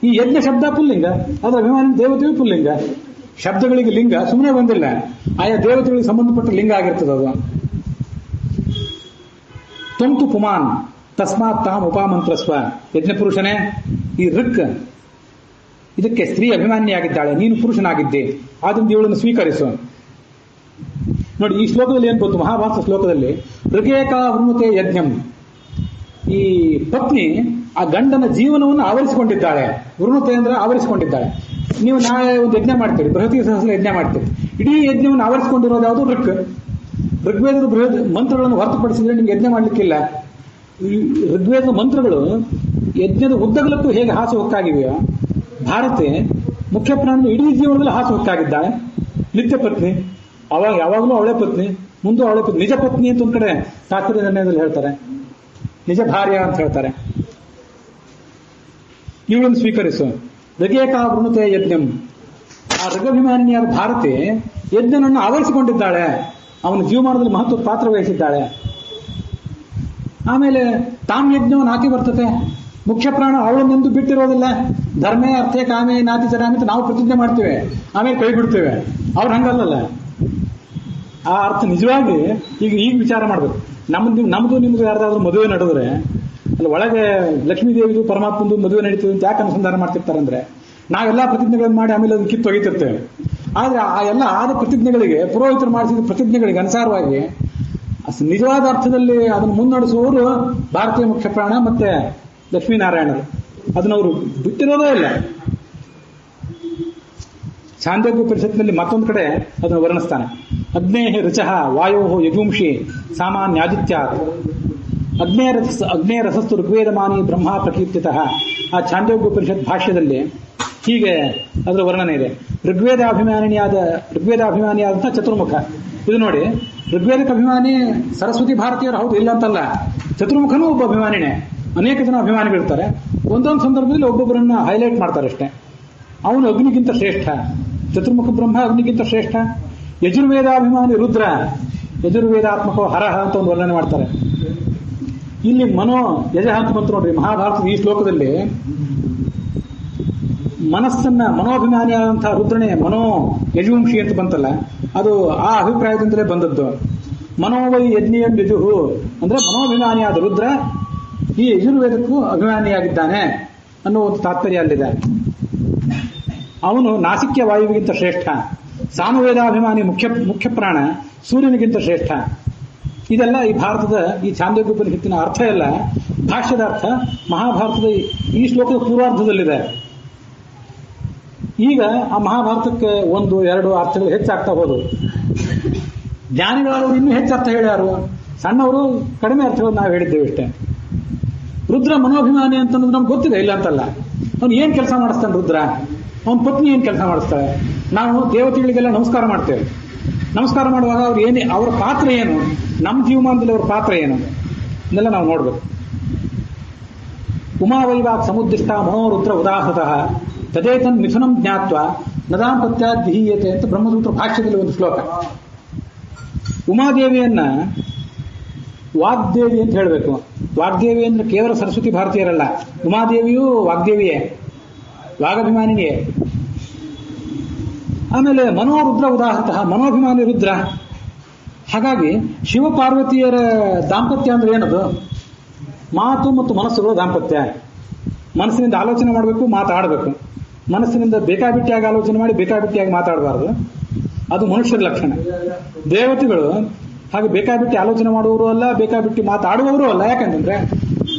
ಈ ಯಜ್ಞ ಶಬ್ದ ಪುಲ್ಲಿಂಗ, ಅದರ ಅಭಿಮಾನಿ ದೇವತೆಯೂ ಪುಲ್ಲಿಂಗ. ಶಬ್ದಗಳಿಗೆ ಲಿಂಗ ಸುಮ್ಮನೆ ಬಂದಿಲ್ಲ, ಆಯಾ ದೇವತೆಗಳಿಗೆ ಸಂಬಂಧಪಟ್ಟ ಲಿಂಗ ಆಗಿರ್ತದೆ ಅದು. ತ್ವಂತು ಪುಮಾನ್ ತಸ್ಮಾತ್ ತಾಮ್ ಉಪಮಂತ್ರಸ್ವ, ಯಜ್ಞ ಪುರುಷನೇ ಈ ಋಕ್ ಇದಕ್ಕೆ ಸ್ತ್ರೀ ಅಭಿಮಾನಿಯಾಗಿದ್ದಾಳೆ, ನೀನು ಪುರುಷನಾಗಿದ್ದೆ, ಆದ್ರಿಂದ ಇವಳನ್ನು ಸ್ವೀಕರಿಸು. ನೋಡಿ, ಈ ಶ್ಲೋಕದಲ್ಲಿ ಏನ್ ಗೊತ್ತು? ಮಹಾಭಾರತ ಶ್ಲೋಕದಲ್ಲಿ ಋಗೇಕ ವೃಣುತೆ ಯಜ್ಞಂ, ಈ ಪತ್ನಿ ಆ ಗಂಡನ ಜೀವನವನ್ನು ಆವರಿಸಿಕೊಂಡಿದ್ದಾಳೆ. ವೃಣುತೆ ಅಂದ್ರೆ ಆವರಿಸಿಕೊಂಡಿದ್ದಾಳೆ. ನೀವು ನಾಳೆ ಒಂದು ಯಜ್ಞ ಮಾಡ್ತೀರಿ, ಬೃಹತಿ ಸಹಸ್ರ ಯಜ್ಞ ಮಾಡ್ತೀರಿ, ಇಡೀ ಯಜ್ಞವನ್ನು ಆವರಿಸಿಕೊಂಡಿರೋದು ಯಾವುದು? ಋಗ್ವೇದದ ಬೃಹತ್ ಮಂತ್ರಗಳನ್ನು ಹೊರತುಪಡಿಸಿದ್ರೆ ನಿಮ್ಗೆ ಯಜ್ಞ ಮಾಡ್ಲಿಕ್ಕಿಲ್ಲ. ಋಗ್ವೇದದ ಮಂತ್ರಗಳು ಯಜ್ಞದ ಉದ್ದಗಲಕ್ಕೂ ಹೇಗೆ ಹಾಸುಹೊಕ್ಕಾಗಿವೆಯೋ, ಭಾರತೆ ಮುಖ್ಯ ಪ್ರಾಣ ಇಡೀ ಜೀವನದಲ್ಲಿ ಹಾಸುಹೊಕ್ಕಾಗಿದ್ದಾಳೆ. ನಿತ್ಯ ಪತ್ನಿ, ಅವಾಗ ಯಾವಾಗಲೂ ಅವಳೇ ಪತ್ನಿ, ಮುಂದೂ ಅವಳೇ ಪತ್ನಿ. ನಿಜ ಪತ್ನಿ ಅಂತ ಒಂದ್ ಕಡೆ ತಾತ್ಪರ್ಯ ನಿರ್ಣಯದಲ್ಲಿ ಹೇಳ್ತಾರೆ, ನಿಜ ಭಾರ್ಯ ಅಂತ ಹೇಳ್ತಾರೆ. ಇವಳನ್ನು ಸ್ವೀಕರಿಸು. ಋಗೇಕ ವೃಣುತೆ ಯಜ್ಞಂ, ಆ ಋಗಭಿಮಾನಿಯಾದ ಭಾರತಿ ಯಜ್ಞನನ್ನು ಆವರಿಸಿಕೊಂಡಿದ್ದಾಳೆ, ಅವನ ಜೀವಮಾನದಲ್ಲಿ ಮಹತ್ವದ ಪಾತ್ರ ವಹಿಸಿದ್ದಾಳೆ. ಆಮೇಲೆ ತಾಮ್ ಯಜ್ಞವನ್ನು ಹಾಕಿ ಬರ್ತತೆ, ಮುಖ್ಯ ಪ್ರಾಣ ಅವಳನ್ನೆಂದು ಬಿಟ್ಟಿರೋದಿಲ್ಲ. ಧರ್ಮೇ ಅರ್ಥೇ ಕಾಮೇ ನಾತಿ ಚರಾಮಿ ಅಂತ ನಾವು ಪ್ರತಿಜ್ಞೆ ಮಾಡ್ತೇವೆ, ಆಮೇಲೆ ಕೈ ಬಿಡ್ತೇವೆ. ಅವ್ರು ಹಂಗಲ್ಲಲ್ಲ. ಆ ಅರ್ಥ ನಿಜವಾಗಿ ಈಗ ವಿಚಾರ ಮಾಡ್ಬೇಕು. ನಮ್ದು ನಿಮ್ದು ಯಾರ್ದಾದ್ರೂ ಮದುವೆ ನಡೆದ್ರೆ ಅಲ್ಲಿ ಒಳಗೆ ಲಕ್ಷ್ಮೀ ದೇವಿದು ಪರಮಾತ್ಮಂದು ಮದುವೆ ನಡೀತದೆ ಅಂತ ಯಾಕೆ ಅನುಸಂಧಾನ ಮಾಡ್ತಿರ್ತಾರಂದ್ರೆ, ನಾವೆಲ್ಲಾ ಪ್ರತಿಜ್ಞೆಗಳನ್ನು ಮಾಡಿ ಆಮೇಲೆ ಅದನ್ನು ಕಿತ್ತು ಒಗಿತಿರ್ತೇವೆ. ಆದ್ರೆ ಆ ಎಲ್ಲ ಆದ ಪ್ರತಿಜ್ಞೆಗಳಿಗೆ, ಪುರೋಹಿತರು ಮಾಡಿಸಿದ ಪ್ರತಿಜ್ಞೆಗಳಿಗೆ ಅನುಸಾರವಾಗಿ ನಿಜವಾದ ಅರ್ಥದಲ್ಲಿ ಅದನ್ನು ಮುನ್ನಡೆಸುವವರು ಭಾರತೀಯ ಮುಖ್ಯ ಪ್ರಾಣ ಮತ್ತೆ ಲಕ್ಷ್ಮೀನಾರಾಯಣರು. ಅದನ್ನವರು ಬಿಟ್ಟಿರೋದೇ ಇಲ್ಲ. ಛಾಂದೋಗ್ಯ ಪರಿಷತ್ನಲ್ಲಿ ಮತ್ತೊಂದು ಕಡೆ ಅದನ್ನು ವರ್ಣಿಸ್ತಾನೆ. ಅಗ್ನೇಹ ರುಚಃ ವಾಯೋ ಯಜುಂಷಿ ಸಾಮಾನ್ಯಾದಿತ್ಯ ಅಗ್ನೇಯ ರಸಸ್ತು ಋಗ್ವೇದಮಾನಿ ಬ್ರಹ್ಮ ಪ್ರಕೀರ್ತಿತಃ. ಆ ಛಾಂದೋಗ್ಯ ಪರಿಷತ್ ಭಾಷ್ಯದಲ್ಲಿ ಹೀಗೆ ಅದರ ವರ್ಣನೆ ಇದೆ. ಋಗ್ವೇದಾಭಿಮಾನಿಯಾದಂಥ ಚತುರ್ಮುಖ. ಇದು ನೋಡಿ, ಋಗ್ವೇದಕ್ಕೆ ಅಭಿಮಾನಿ ಸರಸ್ವತಿ ಭಾರತೀಯರು ಹೌದು, ಇಲ್ಲ ಅಂತಲ್ಲ. ಚತುರ್ಮುಖನೂ ಒಬ್ಬ ಅಭಿಮಾನಿನೇ. ಅನೇಕ ಜನ ಅಭಿಮಾನಿಗಳಿರ್ತಾರೆ. ಒಂದೊಂದು ಸಂದರ್ಭದಲ್ಲಿ ಒಬ್ಬೊಬ್ಬರನ್ನ ಹೈಲೈಟ್ ಮಾಡ್ತಾರೆ ಅಷ್ಟೇ. ಅವನು ಅಗ್ನಿಗಿಂತ ಶ್ರೇಷ್ಠ, ಚತುರ್ಮುಖ ಬ್ರಹ್ಮ ಅಗ್ನಿಗಿಂತ ಶ್ರೇಷ್ಠ. ಯಜುರ್ವೇದಾಭಿಮಾನಿ ರುದ್ರ, ಯಜುರ್ವೇದಾತ್ಮಕ ಹರಹ ಅಂತ ಒಂದು ವರ್ಣನೆ ಮಾಡ್ತಾರೆ. ಇಲ್ಲಿ ಯಜಃ ಅಂತ ಬಂತು ನೋಡ್ರಿ ಮಹಾಭಾರತದ ಈ ಶ್ಲೋಕದಲ್ಲಿ. ಮನೋಭಿಮಾನಿಯಾದಂತಹ ರುದ್ರನೇ ಯಜುವಂಶಿ ಅಂತ ಬಂತಲ್ಲ, ಅದು ಆ ಅಭಿಪ್ರಾಯದಿಂದಲೇ ಬಂದದ್ದು. ಮನೋವೈ ಯಜ್ಞೀಯಂ ಯಜುಹು ಅಂದ್ರೆ ಮನೋಭಿಮಾನಿಯಾದ ರುದ್ರ ಈ ಯಜುರ್ವೇದಕ್ಕೂ ಅಭಿಮಾನಿಯಾಗಿದ್ದಾನೆ ಅನ್ನೋ ಒಂದು ತಾತ್ಪರ್ಯ ಅಲ್ಲಿದೆ. ಅವನು ನಾಸಿಕ್ಯ ವಾಯುವಿಗಿಂತ ಶ್ರೇಷ್ಠ. ಸಾಮವೇದಾಭಿಮಾನಿ ಮುಖ್ಯ ಪ್ರಾಣ ಸೂರ್ಯನಿಗಿಂತ ಶ್ರೇಷ್ಠ. ಇದೆಲ್ಲ ಈ ಭಾರತದ ಈ ಛಾಂದೋಗ್ಯೋಪನಿಷತ್ತಿನ ಅರ್ಥ ಎಲ್ಲ, ಭಾಷ್ಯದ ಅರ್ಥ ಮಹಾಭಾರತದ ಈ ಶ್ಲೋಕದ ಪೂರ್ವಾರ್ಧದಲ್ಲಿದೆ. ಈಗ ಆ ಮಹಾಭಾರತಕ್ಕೆ 1-2 ಅರ್ಥಗಳು ಹೆಚ್ಚಾಗ್ತಾ ಹೋದವು. ಜ್ಞಾನಿಗಳವರು ಇನ್ನೂ ಹೆಚ್ಚು ಅರ್ಥ ಹೇಳ್ಯಾರು, ಸಣ್ಣವರು ಕಡಿಮೆ ಅರ್ಥಗಳನ್ನು ನಾವು ಹೇಳಿದ್ದೇವೆ ಇಷ್ಟೇ. ರುದ್ರ ಮನೋಭಿಮಾನಿ ಅಂತಂದ್ರೆ ನಮ್ಗೆ ಗೊತ್ತಿದೆ, ಇಲ್ಲ ಅಂತಲ್ಲ. ಅವನು ಏನ್ ಕೆಲಸ ಮಾಡಿಸ್ತಾನೆ ರುದ್ರ? ಅವನ ಪತ್ನಿ ಏನ್ ಕೆಲಸ ಮಾಡಿಸ್ತಾಳೆ? ನಾವು ದೇವತೆಗಳಿಗೆಲ್ಲ ನಮಸ್ಕಾರ ಮಾಡ್ತೇವೆ. ನಮಸ್ಕಾರ ಮಾಡುವಾಗ ಅವರ ಪಾತ್ರ ಏನು, ನಮ್ಮ ಜೀವಮಾನದಲ್ಲಿ ಅವರ ಪಾತ್ರ ಏನು ಇದೆಲ್ಲ ನಾವು ನೋಡ್ಬೇಕು. ಉಮಾವೈವಾಕ್ ಸಮುದ್ದಿಷ್ಟ ಮನೋರುದ್ರ ಉದಾಹೃತಃ ತದೇತನ್ ಮಿಥುನಂ ಜ್ಞಾತ್ವ ನದಾಂಪತ್ಯಾದ್ ವಿಹೀಯತೆ ಅಂತ ಬ್ರಹ್ಮಸೂತ್ರ ಭಾಷ್ಯದಲ್ಲಿ ಒಂದು ಶ್ಲೋಕ. ಉಮಾದೇವಿಯನ್ನ ವಾಗ್ದೇವಿ ಅಂತ ಹೇಳಬೇಕು. ವಾಗ್ದೇವಿ ಅಂದ್ರೆ ಕೇವಲ ಸರಸ್ವತಿ ಭಾರತೀಯರಲ್ಲ, ಉಮಾದೇವಿಯೂ ವಾಗ್ದೇವಿಯೇ, ವಾಗಭಿಮಾನಿನಿಯೇ. ಆಮೇಲೆ ಮನೋರುದ್ರ ಉದಾಹೃತಃ, ಮನೋಭಿಮಾನಿ ರುದ್ರ. ಹಾಗಾಗಿ ಶಿವಪಾರ್ವತಿಯರ ದಾಂಪತ್ಯ ಅಂದ್ರೆ ಏನದು? ಮಾತು ಮತ್ತು ಮನಸ್ಸುಗಳ ದಾಂಪತ್ಯ. ಮನಸ್ಸಿನಿಂದ ಆಲೋಚನೆ ಮಾಡಬೇಕು, ಮಾತಾಡಬೇಕು. ಮನಸ್ಸಿನಿಂದ ಬೇಕಾಬಿಟ್ಟಿಯಾಗಿ ಆಲೋಚನೆ ಮಾಡಿ ಬೇಕಾಬಿಟ್ಟಿಯಾಗಿ ಮಾತಾಡಬಾರದು, ಅದು ಮನುಷ್ಯರ ಲಕ್ಷಣ. ದೇವತೆಗಳು ಹಾಗೆ ಬೇಕಾಬಿಟ್ಟಿ ಆಲೋಚನೆ ಮಾಡುವವರು ಅಲ್ಲ, ಬೇಕಾಬಿಟ್ಟಿ ಮಾತಾಡುವವರು ಅಲ್ಲ. ಯಾಕಂತಂದ್ರೆ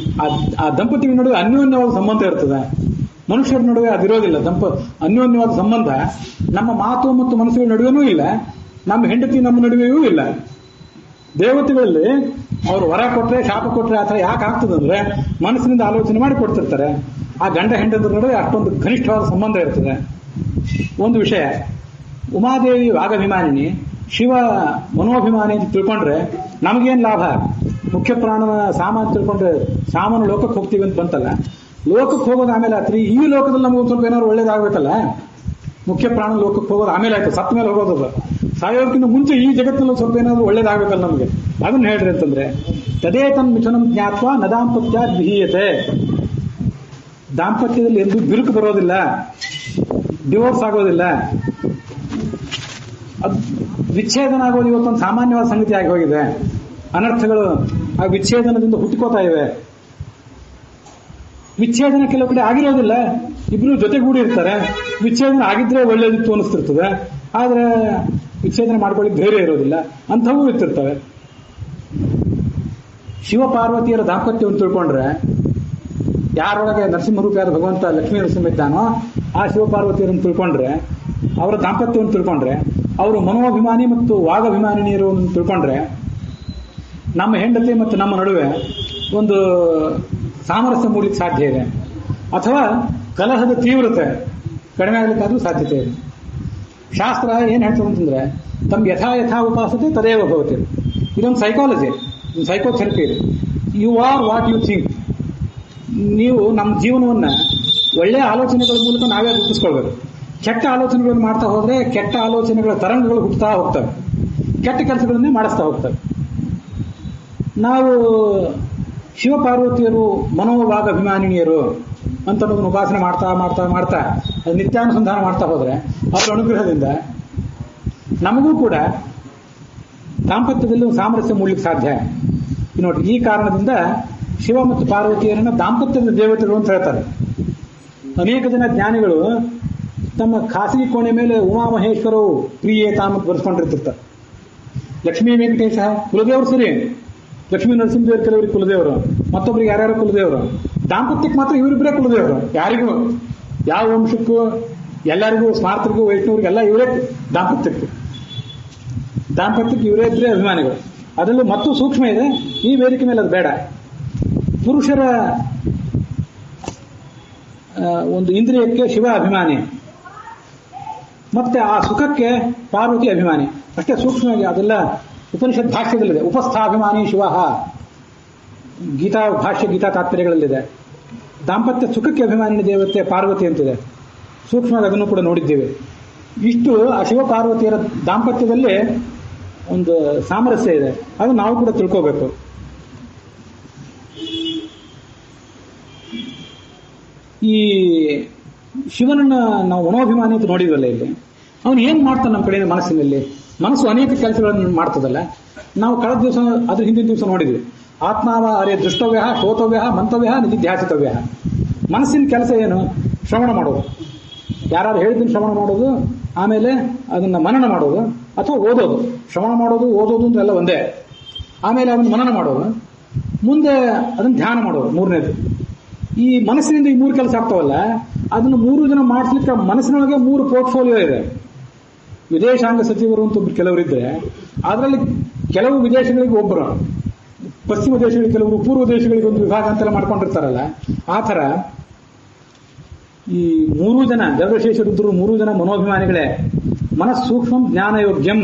ಆ ದಂಪತಿಗಳ ನಡುವೆ ಅನ್ಯೋನ್ಯವಾದ ಸಂಬಂಧ ಇರ್ತದೆ. ಮನುಷ್ಯರ ನಡುವೆ ಅದಿರೋದಿಲ್ಲ. ಅನ್ಯೋನ್ಯವಾದ ಸಂಬಂಧ ನಮ್ಮ ಮಾತು ಮತ್ತು ಮನಸ್ಸುಗಳ ನಡುವೆನೂ ಇಲ್ಲ, ನಮ್ಮ ಹೆಂಡತಿ ನಮ್ಮ ನಡುವೆಯೂ ಇಲ್ಲ. ದೇವತೆಗಳಲ್ಲಿ ಅವರು ವರ ಕೊಟ್ರೆ ಶಾಪ ಕೊಟ್ರೆ ಆ ಥರ ಯಾಕೆ ಆಗ್ತದಂದ್ರೆ ಮನಸ್ಸಿನಿಂದ ಆಲೋಚನೆ ಮಾಡಿ ಕೊಡ್ತಿರ್ತಾರೆ. ಆ ಗಂಡ ಹೆಂಡತರ ನಡುವೆ ಅಷ್ಟೊಂದು ಘನಿಷ್ಠವಾದ ಸಂಬಂಧ ಇರ್ತದೆ. ಒಂದು ವಿಷಯ, ಉಮಾದೇವಿ ವಾಗಭಿಮಾನಿನಿ, ಶಿವ ಮನೋಭಿಮಾನಿ ಅಂತ ತಿಳ್ಕೊಂಡ್ರೆ ನಮಗೇನು ಲಾಭ? ಮುಖ್ಯ ಪ್ರಾಣನ ಸಾಮಾನು ತಿಳ್ಕೊಂಡ್ರೆ ಸಾಮಾನು ಲೋಕಕ್ಕೆ ಹೋಗ್ತೀವಿ ಅಂತ ಬಂತಲ್ಲ, ಲೋಕಕ್ಕೆ ಹೋಗೋದು ಆಮೇಲೆ ಆತ್ರಿ. ಈ ಲೋಕದಲ್ಲಿ ನಮಗೆ ಸ್ವಲ್ಪ ಏನಾದ್ರು ಒಳ್ಳೇದಾಗಬೇಕಲ್ಲ. ಮುಖ್ಯ ಪ್ರಾಣ ಲೋಕಕ್ಕೆ ಹೋಗೋದು ಆಮೇಲೆ ಆಯ್ತು, ಸತ್ತ ಮೇಲೆ ಹೋಗೋದು. ಸಾಯೋದಕ್ಕಿಂತ ಮುಂಚೆ ಈ ಜಗತ್ತಿನಲ್ಲಿ ಸ್ವಲ್ಪ ಏನಾದ್ರು ಒಳ್ಳೇದಾಗಬೇಕಲ್ಲ ನಮಗೆ, ಅದನ್ನ ಹೇಳ್ರಿ ಅಂತಂದ್ರೆ ತದೇ ತನ್ ಮಿಥುನಂ ಜ್ಞಾತ್ವ ನ ದಾಂಪತ್ಯ ವಿಹೀಯತೆ. ದಾಂಪತ್ಯದಲ್ಲಿ ಎಂದು ಬಿರುಕು ಬರೋದಿಲ್ಲ, ಡಿವೋರ್ಸ್ ಆಗೋದಿಲ್ಲ, ಅದು ವಿಚ್ಛೇದನ ಆಗೋದು ಇವತ್ತೊಂದು ಸಾಮಾನ್ಯವಾದ ಸಂಗತಿ ಆಗಿ ಹೋಗಿದೆ. ಅನರ್ಥಗಳು ಆ ವಿಚ್ಛೇದನದಿಂದ ಹುಟ್ಟಿಕೋತಾ ಇವೆ. ವಿಚ್ಛೇದನ ಕೆಲವು ಕಡೆ ಆಗಿರೋದಿಲ್ಲ, ಇಬ್ರು ಜೊತೆಗೂಡಿ ಇರ್ತಾರೆ. ವಿಚ್ಛೇದನ ಆಗಿದ್ರೆ ಒಳ್ಳೇದಿತ್ತು ಅನಿಸ್ತಿರ್ತದೆ, ಆದ್ರೆ ವಿಚ್ಛೇದನ ಮಾಡ್ಕೊಳ್ಳಿಕ್ಕೆ ಧೈರ್ಯ ಇರೋದಿಲ್ಲ, ಅಂಥವೂ ಇರ್ತಿರ್ತವೆ. ಶಿವಪಾರ್ವತಿಯರ ದಾಂಪತ್ಯವನ್ನು ತಿಳ್ಕೊಂಡ್ರೆ, ಯಾರೊಳಗೆ ನರಸಿಂಹರೂಪಿಯಾದ ಭಗವಂತ ಲಕ್ಷ್ಮೀ ನರಸಿಂಹ ಇದ್ದಾನೋ ಆ ಶಿವಪಾರ್ವತಿಯರನ್ನು ತಿಳ್ಕೊಂಡ್ರೆ, ಅವರ ದಾಂಪತ್ಯವನ್ನು ತಿಳ್ಕೊಂಡ್ರೆ, ಅವರು ಮನೋಭಿಮಾನಿ ಮತ್ತು ವಾಗಭಿಮಾನಿನಿಯರು ತಿಳ್ಕೊಂಡ್ರೆ, ನಮ್ಮ ಹೆಂಡತಿ ಮತ್ತು ನಮ್ಮ ನಡುವೆ ಒಂದು ಸಾಮರಸ್ಯ ಮೂಡಲಿಕ್ಕೆ ಸಾಧ್ಯ ಇದೆ. ಅಥವಾ ಕಲಹದ ತೀವ್ರತೆ ಕಡಿಮೆ ಆಗಲಿಕ್ಕಾದ್ರೂ ಸಾಧ್ಯತೆ ಇದೆ. ಶಾಸ್ತ್ರ ಏನು ಹೇಳ್ತದೆ ಅಂತಂದ್ರೆ, ತಮ್ಮ ಯಥಾ ಉಪಾಸತೆ ತದೇವ ಭವತಿ. ಇದೊಂದು ಸೈಕಾಲಜಿ, ಸೈಕೋಥೆರಪಿ ಇದೆ. You are what you think. ನೀವು ನಮ್ಮ ಜೀವನವನ್ನ ಒಳ್ಳೆಯ ಆಲೋಚನೆಗಳ ಮೂಲಕ ನಾವೇ ರೂಪಿಸ್ಕೊಳ್ಬೇಕು. ಕೆಟ್ಟ ಆಲೋಚನೆಗಳನ್ನು ಮಾಡ್ತಾ ಹೋದ್ರೆ ಕೆಟ್ಟ ಆಲೋಚನೆಗಳ ತರಂಗಗಳು ಹುಟ್ಟುತ್ತಾ ಹೋಗ್ತವೆ, ಕೆಟ್ಟ ಕೆಲಸಗಳನ್ನೇ ಮಾಡಿಸ್ತಾ ಹೋಗ್ತವೆ. ನಾವು ಶಿವಪಾರ್ವತಿಯರು ಮನೋವಾಗಭಿಮಾನಿನಿಯರು ಅಂತ ಅನ್ನೋದನ್ನು ಉಪಾಸನೆ ಮಾಡ್ತಾ ಮಾಡ್ತಾ ಮಾಡ್ತಾ ಅದು ನಿತ್ಯಾನುಸಂಧಾನ ಮಾಡ್ತಾ ಹೋದ್ರೆ ಅವರ ಅನುಗ್ರಹದಿಂದ ನಮಗೂ ಕೂಡ ದಾಂಪತ್ಯದಲ್ಲಿ ಸಾಮರಸ್ಯ ಮೂಡಲಿಕ್ಕೆ ಸಾಧ್ಯ. ನೋಡಿ, ಈ ಕಾರಣದಿಂದ ಶಿವ ಮತ್ತು ಪಾರ್ವತಿಯರನ್ನ ದಾಂಪತ್ಯದ ದೇವತೆಗಳು ಅಂತ ಹೇಳ್ತಾರೆ. ಅನೇಕ ಜನ ಜ್ಞಾನಿಗಳು ತಮ್ಮ ಖಾಸಗಿ ಕೋಣೆ ಮೇಲೆ ಉಮಾಮಹೇಶ್ವರವು ಪ್ರಿಯೇ ತಾಮತ್ ಬರೆಸ್ಕೊಂಡಿರ್ತಿರ್ತಾರೆ. ಲಕ್ಷ್ಮೀ ವೆಂಕಟೇಶ ಕುಲದೇವರು ಸರಿ, ಲಕ್ಷ್ಮೀ ನರಸಿಂಹದೇವರು ಕೆಲವರಿಗೆ ಕುಲದೇವರು, ಮತ್ತೊಬ್ಬರಿಗೆ ಯಾರ್ಯಾರು ಕುಲದೇವರು. ದಾಂಪತ್ಯಕ್ಕೆ ಮಾತ್ರ ಇವರಿಬ್ಬರೇ ಕುಲದೇವರು. ಯಾರಿಗೂ ಯಾವ ವಂಶಕ್ಕೂ ಎಲ್ಲರಿಗೂ ಸ್ಮಾರ್ತರಿಗೂ ವೈಷ್ಣವರಿಗೂ ಎಲ್ಲ ಇವರೇ ದಾಂಪತ್ಯಕ್ಕೆ ಇವರೇ ಇಬ್ಬರೇ ಅಭಿಮಾನಿಗಳು. ಅದರಲ್ಲೂ ಮತ್ತು ಸೂಕ್ಷ್ಮ ಇದೆ, ಈ ವೇದಿಕೆ ಮೇಲೆ ಅದು ಬೇಡ. ಪುರುಷರ ಒಂದು ಇಂದ್ರಿಯಕ್ಕೆ ಶಿವ ಅಭಿಮಾನಿ, ಮತ್ತೆ ಆ ಸುಖಕ್ಕೆ ಪಾರ್ವತಿ ಅಭಿಮಾನಿ. ಅಷ್ಟೇ ಸೂಕ್ಷ್ಮವಾಗಿ ಅದೆಲ್ಲ ಉಪನಿಷತ್ ಭಾಷ್ಯದಲ್ಲಿದೆ. ಉಪಸ್ಥಾಭಿಮಾನಿ ಶಿವ, ಗೀತಾ ಭಾಷ್ಯ ಗೀತಾ ತಾತ್ಪರ್ಯಗಳಲ್ಲಿದೆ. ದಾಂಪತ್ಯ ಸುಖಕ್ಕೆ ಅಭಿಮಾನಿ ದೇವತೆ ಪಾರ್ವತಿ ಅಂತಿದೆ, ಸೂಕ್ಷ್ಮವಾಗಿ ಅದನ್ನು ಕೂಡ ನೋಡಿದ್ದೇವೆ. ಇಷ್ಟು ಆ ಶಿವ ಪಾರ್ವತಿಯರ ದಾಂಪತ್ಯದಲ್ಲಿ ಒಂದು ಸಾಮರಸ್ಯ ಇದೆ, ಅದು ನಾವು ಕೂಡ ತಿಳ್ಕೋಬೇಕು. ಈ ಶಿವನನ್ನ ನಾವು ಮನೋಭಿಮಾನಿ ಅಂತ ನೋಡಿದ್ವಲ್ಲ, ಇಲ್ಲಿ ಅವನು ಏನ್ ಮಾಡ್ತಾನೆ ನಮ್ಮ ಕಡೆಯಿಂದ ಮನಸ್ಸಿನಲ್ಲಿ. ಮನಸ್ಸು ಅನೇಕ ಕೆಲಸಗಳನ್ನು ಮಾಡ್ತದಲ್ಲ. ನಾವು ಕಳೆದ ದಿವಸ ಅದ್ರ ಹಿಂದಿನ ದಿವಸ ನೋಡಿದ್ವಿ. ಆತ್ಮಾವ ಅರೆ ದೃಷ್ಟವ್ಯ, ಶ್ರೋತವ್ಯ, ಮಂತವ್ಯ, ನಿಧಿಧ್ಯಾಸಿತವ್ಯ. ಮನಸ್ಸಿನ ಕೆಲಸ ಏನು? ಶ್ರವಣ ಮಾಡೋದು, ಯಾರು ಹೇಳಿದ್ದನ್ನು ಶ್ರವಣ ಮಾಡೋದು, ಆಮೇಲೆ ಅದನ್ನ ಮನನ ಮಾಡೋದು ಅಥವಾ ಓದೋದು. ಶ್ರವಣ ಮಾಡೋದು ಓದೋದು ಅಂತ ಎಲ್ಲ ಒಂದೇ. ಆಮೇಲೆ ಅದನ್ನು ಮನನ ಮಾಡೋದು, ಮುಂದೆ ಅದನ್ನು ಧ್ಯಾನ ಮಾಡೋದು, ಮೂರನೇದು. ಈ ಮನಸ್ಸಿನಿಂದ ಈ ಮೂರು ಕೆಲಸ ಆಗ್ತಾವಲ್ಲ, ಅದನ್ನು ಮೂರು ಜನ ಮಾಡಿಸ್ಲಿಕ್ಕೆ ಮನಸ್ಸಿನೊಳಗೆ ಮೂರು ಪೋರ್ಟ್ಫೋಲಿಯೋ ಇದೆ. ವಿದೇಶಾಂಗ ಸಚಿವರು ಅಂತ ಒಬ್ರು ಕೆಲವರಿದ್ರೆ, ಅದರಲ್ಲಿ ಕೆಲವು ವಿದೇಶಗಳಿಗೆ ಒಬ್ಬರು, ಪಶ್ಚಿಮ ದೇಶಗಳಿಗೆ ಕೆಲವರು, ಪೂರ್ವ ದೇಶಗಳಿಗೆ ಒಂದು ವಿಭಾಗ ಅಂತೆಲ್ಲ ಮಾಡ್ಕೊಂಡಿರ್ತಾರಲ್ಲ, ಆ ಥರ ಈ ಮೂರು ಜನ ಗರುಡಶೇಷ ರುದ್ರರು ಮೂರು ಜನ ಮನೋಭಿಮಾನಿಗಳೇ. ಮನಸ್ಸೂಕ್ಷ್ಮ ಜ್ಞಾನಯೋಗ್ಯಂ.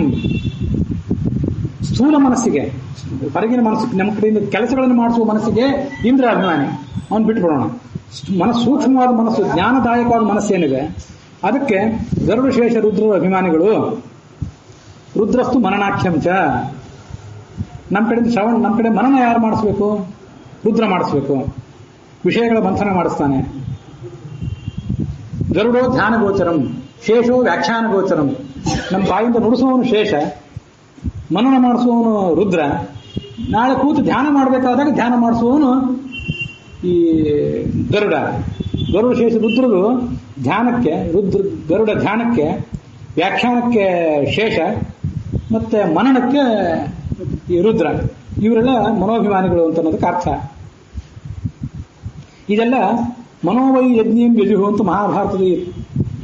ಸ್ಥೂಲ ಮನಸ್ಸಿಗೆ, ಹೊರಗಿನ ಮನಸ್ಸು, ನಮ್ಮ ಕಡೆಯಿಂದ ಕೆಲಸಗಳನ್ನು ಮಾಡಿಸುವ ಮನಸ್ಸಿಗೆ ಇಂದ್ರ ಅಭಿಮಾನಿ, ಅವನು ಬಿಟ್ಬಿಡೋಣ. ಸೂಕ್ಷ್ಮವಾದ ಮನಸ್ಸು, ಜ್ಞಾನದಾಯಕವಾದ ಮನಸ್ಸೇನಿದೆ ಅದಕ್ಕೆ ಗರುಡಶೇಷ ರುದ್ರರ ಅಭಿಮಾನಿಗಳು. ರುದ್ರಸ್ತು ಮನನಾಖ್ಯಂಚ. ನಮ್ಮ ಕಡೆಯಿಂದ ಶ್ರವಣ, ನಮ್ಮ ಕಡೆ ಮನನ ಯಾರು ಮಾಡಿಸ್ಬೇಕು? ರುದ್ರ ಮಾಡಿಸ್ಬೇಕು. ವಿಷಯಗಳ ಮಂಥನ ಮಾಡಿಸ್ತಾನೆ. ಗರುಡೋ ಧ್ಯಾನ ಗೋಚರಂ, ಶೇಷೋ ವ್ಯಾಖ್ಯಾನ ಗೋಚರಂ. ನಮ್ಮ ಬಾಯಿಂದ ನುಡಿಸುವವನು ಶೇಷ, ಮನನ ಮಾಡಿಸುವವನು ರುದ್ರ. ನಾಳೆ ಕೂತು ಧ್ಯಾನ ಮಾಡಬೇಕಾದಾಗ ಧ್ಯಾನ ಮಾಡಿಸುವವನು ಈ ಗರುಡ. ಗರುಡ ಶೇಷ ರುದ್ರರು ಧ್ಯಾನಕ್ಕೆ, ಗರುಡ ಧ್ಯಾನಕ್ಕೆ, ವ್ಯಾಖ್ಯಾನಕ್ಕೆ ಶೇಷ, ಮತ್ತೆ ಮನನಕ್ಕೆ ಈ ರುದ್ರ. ಇವರೆಲ್ಲ ಮನೋಭಿಮಾನಿಗಳು ಅಂತ ಅನ್ನೋದಕ್ಕೆ ಅರ್ಥ. ಇದೆಲ್ಲ ಮನೋವೈ ಯಜ್ಞಂ ಯಜುಹು ಅಂತ ಮಹಾಭಾರತದ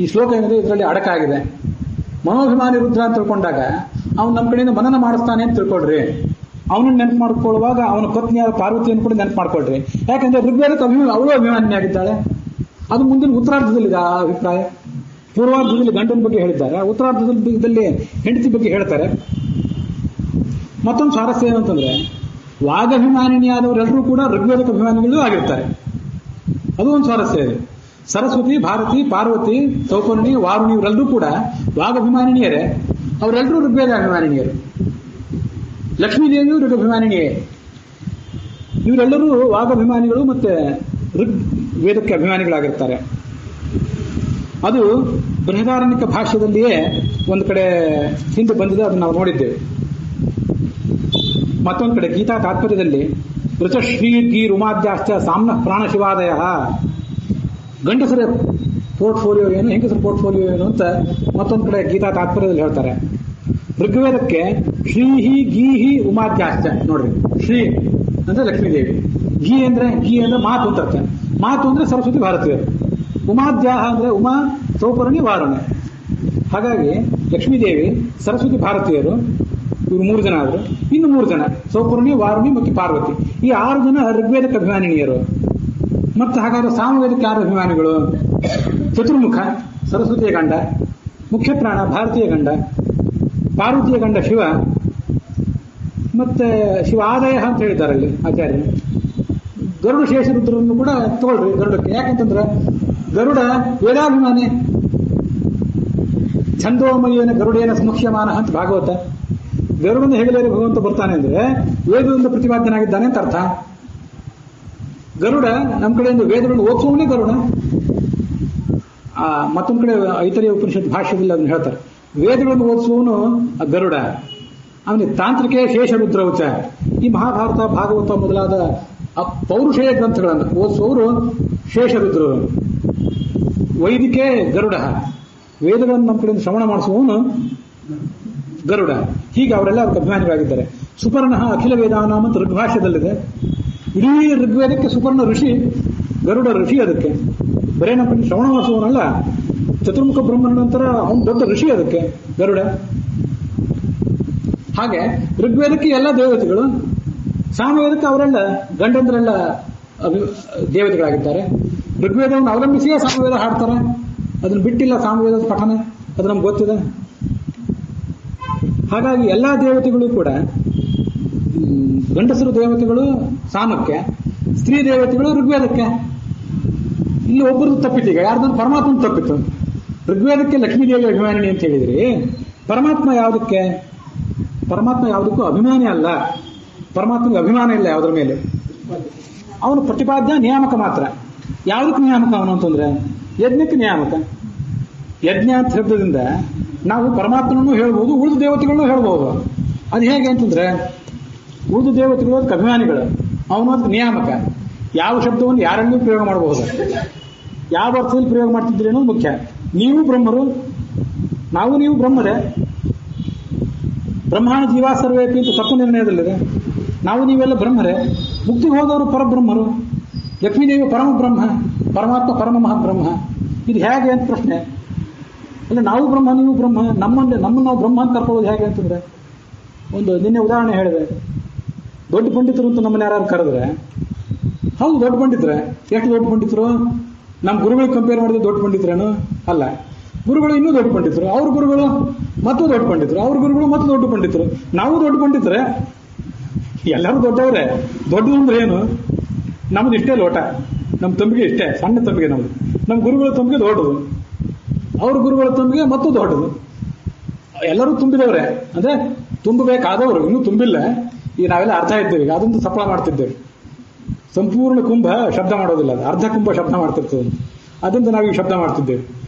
ಈ ಶ್ಲೋಕ ಏನಿದೆ ಇದರಲ್ಲಿ ಅಡಕಾಗಿದೆ. ಮನೋಭಿಮಾನಿ ರುದ್ರ ಅಂತ ತಿಳ್ಕೊಂಡಾಗ ಅವನು ನಮ್ಮ ಕಡೆಯಿಂದ ಮನನ ಮಾಡಿಸ್ತಾನೆ ಅಂತ ತಿಳ್ಕೊಳ್ರಿ. ಅವನನ್ನು ನೆನಪು ಮಾಡ್ಕೊಳ್ಳುವಾಗ ಅವನ ಪತ್ನಿಯಾದ ಪಾರ್ವತಿಯನ್ನು ಕೂಡ ನೆನಪು ಮಾಡ್ಕೊಳ್ರಿ. ಯಾಕಂದ್ರೆ ಋಗ್ವೇದಕ್ಕೆ ಅವಳು ಅಭಿಮಾನಿಯಾಗಿದ್ದಾಳೆ. ಅದು ಮುಂದಿನ ಉತ್ತರಾರ್ಧದಲ್ಲಿದೆ ಆ ಅಭಿಪ್ರಾಯ. ಪೂರ್ವಾರ್ಧದಲ್ಲಿ ಗಂಡನ ಬಗ್ಗೆ ಹೇಳಿದ್ದಾರೆ, ಉತ್ತರಾರ್ಧದಲ್ಲಿ ಹೆಂಡತಿ ಬಗ್ಗೆ ಹೇಳ್ತಾರೆ. ಮತ್ತೊಂದು ಸ್ವಾರಸ್ಯ ಏನು ಅಂತಂದ್ರೆ, ವಾಗಭಿಮಾನಿನಿಯಾದವರೆಲ್ಲರೂ ಕೂಡ ಋಗ್ವೇದಕ ಅಭಿಮಾನಿಗಳು ಆಗಿರ್ತಾರೆ. ಅದು ಒಂದು ಸ್ವಾರಸ್ಯ ಇದೆ. ಸರಸ್ವತಿ, ಭಾರತಿ, ಪಾರ್ವತಿ, ಸೌಪರ್ಣಿ, ವಾರುಣಿ ಇವರೆಲ್ಲರೂ ಕೂಡ ವಾಗಭಿಮಾನಿನಿಯರೇ. ಅವರೆಲ್ಲರೂ ಋಗ್ವೇದ ಅಭಿಮಾನಿನಿಯರು. ಲಕ್ಷ್ಮೀದೇವಿಯು ಋಗ್ಅಭಿಮಾನಿನಿಯೇ. ಇವರೆಲ್ಲರೂ ವಾಗಭಿಮಾನಿಗಳು ಮತ್ತೆ ಋಗ್ವೇದಕ್ಕೆ ಅಭಿಮಾನಿಗಳಾಗಿರ್ತಾರೆ. ಅದು ಬೃಹದಾರಣ್ಯಕ ಭಾಷ್ಯದಲ್ಲಿಯೇ ಒಂದು ಕಡೆ ಹಿಂದೆ ಬಂದಿದೆ, ಅದನ್ನು ನಾವು ನೋಡಿದ್ದೇವೆ. ಮತ್ತೊಂದು ಕಡೆ ಗೀತಾ ತಾತ್ಪರ್ಯದಲ್ಲಿ ಋತಶ್ರೀ ಗೀರ್ ಉಮಾದ್ಯಾಶ್ಚ ಸಾಮ್ನ ಪ್ರಾಣಶಿವಾದಯ, ಗಂಡಸರ ಪೋರ್ಟ್ಫೋಲಿಯೋ ಏನು, ಹೆಂಗಸರ ಪೋರ್ಟ್ಫೋಲಿಯೋ ಏನು ಅಂತ ಮತ್ತೊಂದು ಕಡೆ ಗೀತಾ ತಾತ್ಪರ್ಯದಲ್ಲಿ ಹೇಳ್ತಾರೆ. ಋಗ್ವೇದಕ್ಕೆ ಶ್ರೀಹಿ ಗೀಹಿ ಉಮಾದ್ಯಾಶ್ಚ. ನೋಡ್ರಿ, ಶ್ರೀ ಅಂದ್ರೆ ಲಕ್ಷ್ಮೀದೇವಿ, ಗೀ ಅಂದ್ರೆ ಮಾತು ಅಂತ ಅರ್ಥ. ಮಾತು ಅಂದ್ರೆ ಸರಸ್ವತಿ ಭಾರತೀಯರು, ಉಮಾದ್ಯಾಹ ಅಂದ್ರೆ ಉಮಾ, ಸೌಪರ್ಣಿ, ವಾರುಣಿ. ಹಾಗಾಗಿ ಲಕ್ಷ್ಮೀದೇವಿ, ಸರಸ್ವತಿ ಭಾರತೀಯರು, ಇವರು 3 ಜನ ಆದ್ರು. ಇನ್ನು 3 ಜನ ಸೌಪರ್ಣಿ, ವಾರುಣಿ ಮತ್ತು ಪಾರ್ವತಿ. ಈ 6 ಜನ ಋಗ್ವೇದಕ್ಕೆ ಅಭಿಮಾನಿನಿಯರು. ಮತ್ತೆ ಹಾಗಾದ್ರೆ ಸಾಮವೇದಕ್ಕೆ ಯಾರು ಅಭಿಮಾನಿಗಳು? ಚತುರ್ಮುಖ ಸರಸ್ವತಿಯ ಗಂಡ, ಮುಖ್ಯ ಪ್ರಾಣ ಭಾರತೀಯ ಗಂಡ, ಪಾರ್ವತಿಯ ಗಂಡ ಶಿವ, ಮತ್ತೆ ಶಿವ ಆದಾಯ ಅಂತ ಹೇಳಿದ್ದಾರೆ ಅಲ್ಲಿ ಆಚಾರ್ಯರು. ಗರುಡ ಶೇಷರುದ್ರನ್ನು ಕೂಡ ತಗೊಳ್ರಿ ಗರುಡಕ್ಕೆ. ಯಾಕಂತಂದ್ರೆ ಗರುಡ ವೇದಾಭಿಮಾನಿ. ಛಂದೋಮಯೇನ ಗರುಡೇನ ಸಮುಖ್ಯಮಾನ ಅಂತ ಭಾಗವತ. ಗರುಡನ ಹೆಗಲೇರಿ ಭಗವಂತ ಬರ್ತಾನೆ ಅಂದ್ರೆ ವೇದದಿಂದ ಪ್ರತಿಪಾದ್ಯನಾಗಿದ್ದಾನೆ ಅಂತ ಅರ್ಥ. ಗರುಡ ನಮ್ಮ ಕಡೆಯಿಂದ ವೇದಗಳನ್ನು ಓದಿಸುವವನೇ ಗರುಡ. ಮತ್ತೊಂದು ಕಡೆ ಐತರೇಯ ಉಪನಿಷತ್ ಭಾಷ್ಯದಲ್ಲಿ ಅದನ್ನು ಹೇಳ್ತಾರೆ. ವೇದಗಳನ್ನು ಓದಿಸುವವನು ಗರುಡ. ಅವನಿಗೆ ತಾಂತ್ರಿಕೆ ಶೇಷರುದ್ರೌಚ. ಈ ಮಹಾಭಾರತ, ಭಾಗವತ ಮೊದಲಾದ ಪೌರುಷೇಯ ಗ್ರಂಥಗಳನ್ನು ಓದಿಸುವವರು ಶೇಷರುದ್ರರು. ವೈದಿಕೆ ಗರುಡ. ವೇದಗಳನ್ನು ನಮ್ಮ ಕಡೆಯಿಂದ ಶ್ರವಣ ಮಾಡಿಸುವವನು ಗರುಡ. ಹೀಗೆ ಅವರೆಲ್ಲ ಅವ್ರಿಗೆ ಅಭಿಮಾನಿಗಳಾಗಿದ್ದಾರೆ. ಸುಪರ್ಣ ಅಖಿಲ ವೇದಾನಾಮ ಅಂತ ಋಗ್ಭಾಷ್ಯದಲ್ಲಿದೆ. ಇಡೀ ಋಗ್ವೇದಕ್ಕೆ ಸುಪರ್ಣ ಋಷಿ, ಗರುಡ ಋಷಿ. ಅದಕ್ಕೆ ಬರೇ ನಮ್ಮ ಕಡೆ ಶ್ರವಣ ಮಾಡಿಸುವವನಲ್ಲ, ಚತುರ್ಮುಖ ಬ್ರಹ್ಮನ ನಂತರ ಅವನು ದೊಡ್ಡ ಋಷಿ ಅದಕ್ಕೆ ಗರುಡ. ಹಾಗೆ ಋಗ್ವೇದಕ್ಕೆ ಎಲ್ಲ ದೇವತೆಗಳು, ಸಾಮವೇದಕ್ಕೆ ಅವರೆಲ್ಲ ಗಂಡಂದ್ರೆಲ್ಲ ದೇವತೆಗಳಾಗಿದ್ದಾರೆ. ಋಗ್ವೇದವನ್ನು ಅವಲಂಬಿಸಿಯೇ ಸಾಮವೇದ ಹಾಡ್ತಾರೆ. ಅದನ್ನು ಬಿಟ್ಟಿಲ್ಲ ಸಾಮವೇದದ ಪಠನ, ಅದು ನಮ್ಗೆ ಗೊತ್ತಿದೆ. ಹಾಗಾಗಿ ಎಲ್ಲಾ ದೇವತೆಗಳು ಕೂಡ, ಗಂಡಸರು ದೇವತೆಗಳು ಸಾಮಕ್ಕೆ, ಸ್ತ್ರೀ ದೇವತೆಗಳು ಋಗ್ವೇದಕ್ಕೆ. ಇಲ್ಲಿ ಒಬ್ಬರದ್ದು ತಪ್ಪಿತೀಗ, ಯಾರ್ದೊಂದು ಪರಮಾತ್ಮನ ತಪ್ಪಿತ್ತು. ಋಗ್ವೇದಕ್ಕೆ ಲಕ್ಷ್ಮೀದೇವಿ ಅಭಿಮಾನಿನಿ ಅಂತ ಹೇಳಿದ್ರಿ. ಪರಮಾತ್ಮ ಯಾವುದಕ್ಕೆ? ಪರಮಾತ್ಮ ಯಾವುದಕ್ಕೂ ಅಭಿಮಾನಿ ಅಲ್ಲ. ಪರಮಾತ್ಮನಿಗೆ ಅಭಿಮಾನ ಇಲ್ಲ ಯಾವುದರ ಮೇಲೆ. ಅವನು ಪ್ರತಿಪಾದ್ಯ ನಿಯಾಮಕ ಮಾತ್ರ. ಯಾವುದಕ್ಕೆ ನಿಯಾಮಕ ಅವನು ಅಂತಂದ್ರೆ ಯಜ್ಞಕ್ಕೆ ನಿಯಾಮಕ. ಯಜ್ಞ ಅಂತ ಶಬ್ದದಿಂದ ನಾವು ಪರಮಾತ್ಮನನ್ನು ಹೇಳ್ಬೋದು, ಉಳಿದ ದೇವತೆಗಳನ್ನು ಹೇಳ್ಬೋದು. ಅದು ಹೇಗೆ ಅಂತಂದ್ರೆ ಉಳಿದ ದೇವತೆಗಳು ಅದಕ್ಕೆ ಅಭಿಮಾನಿಗಳು, ಅವನು ಅದಕ್ಕೆ ನಿಯಾಮಕ. ಯಾವ ಶಬ್ದವನ್ನು ಯಾರಲ್ಲೂ ಪ್ರಯೋಗ ಮಾಡಬಹುದು, ಯಾವ ಅರ್ಥದಲ್ಲಿ ಪ್ರಯೋಗ ಮಾಡ್ತಿದ್ರಿ ಅನ್ನೋದು ಮುಖ್ಯ. ನೀವು ಬ್ರಹ್ಮರು, ನೀವು ಬ್ರಹ್ಮರೇ. ಬ್ರಹ್ಮಾಣ ಜೀವ ಸರ್ವೇಪಿ ಅಂತ ತತ್ವ ನಿರ್ಣಯದಲ್ಲಿದೆ. ನೀವೆಲ್ಲ ಬ್ರಹ್ಮರೇ. ಮುಕ್ತಿಗೆ ಹೋದವರು ಪರಬ್ರಹ್ಮರು. ಲಕ್ಷ್ಮೀದೇವಿ ಪರಮ ಬ್ರಹ್ಮ, ಪರಮಾತ್ಮ ಪರಮ ಮಹಾಬ್ರಹ್ಮ. ಇದು ಹೇಗೆ ಅಂತ ಪ್ರಶ್ನೆ. ಅಲ್ಲ, ನಾವು ಬ್ರಹ್ಮ, ನೀವು ಬ್ರಹ್ಮ, ನಮ್ಮನ್ನು ನಾವು ಬ್ರಹ್ಮ ಅಂತ ಕರ್ಕೊಳ್ಳೋದು ಹೇಗೆ ಅಂತಂದ್ರೆ, ಒಂದು ನಿನ್ನೆ ಉದಾಹರಣೆ ಹೇಳಿದೆ. ದೊಡ್ಡ ಪಂಡಿತರು ಅಂತ ನಮ್ಮನ್ನ ಯಾರು ಕರೆದ್ರೆ, ಹೌದು ದೊಡ್ಡ ಪಂಡಿತರೆ. ಎಷ್ಟು ದೊಡ್ಡ ಪಂಡಿತರು? ನಮ್ಮ ಗುರುಗಳಿಗೆ ಕಂಪೇರ್ ಮಾಡಿದ್ರೆ ದೊಡ್ಡ ಪಂಡಿತರೇನು ಅಲ್ಲ. ಗುರುಗಳು ಇನ್ನೂ ದೊಡ್ಡ ಪಂಡಿತರು, ಅವ್ರ ಗುರುಗಳು ಮತ್ತು ದೊಡ್ಡ ಪಂಡಿತರು, ಅವ್ರ ಗುರುಗಳು ಮತ್ತು ದೊಡ್ಡ ಪಂಡಿತರು. ನಾವು ದೊಡ್ಡ ಪಂಡಿತರೆ, ಎಲ್ಲರೂ ದೊಡ್ಡವರೇ. ದೊಡ್ಡದು ಅಂದ್ರೆ ಏನು? ನಮ್ದು ಇಷ್ಟೇ ಲೋಟ, ನಮ್ಮ ತಂಬಿಗೆ ಇಷ್ಟೇ, ಸಣ್ಣ ತಂಬಿಗೆ ನಮ್ದು. ನಮ್ಮ ಗುರುಗಳ ತಂಬಿಗೆ ದೊಡ್ಡದು, ಅವ್ರ ಗುರುಗಳ ತಂಬಿಗೆ ಮತ್ತು ದೊಡ್ಡದು. ಎಲ್ಲರೂ ತುಂಬಿದವರೇ, ಅಂದ್ರೆ ತುಂಬಬೇಕಾದವರು, ಇನ್ನೂ ತುಂಬಿಲ್ಲ. ಈಗ ನಾವೆಲ್ಲ ಅರ್ಧ ಇದ್ದೇವೆ, ಅದೊಂದು ಸಫಲ ಮಾಡ್ತಿದ್ದೇವೆ. ಸಂಪೂರ್ಣ ಕುಂಭ ಶಬ್ದ ಮಾಡೋದಿಲ್ಲ, ಅದು ಅರ್ಧ ಕುಂಭ ಶಬ್ದ ಮಾಡ್ತಿರ್ತದೆ. ಅದರಿಂದ ನಾವೀಗ ಶಬ್ದ ಮಾಡ್ತಿದ್ದೇವೆ.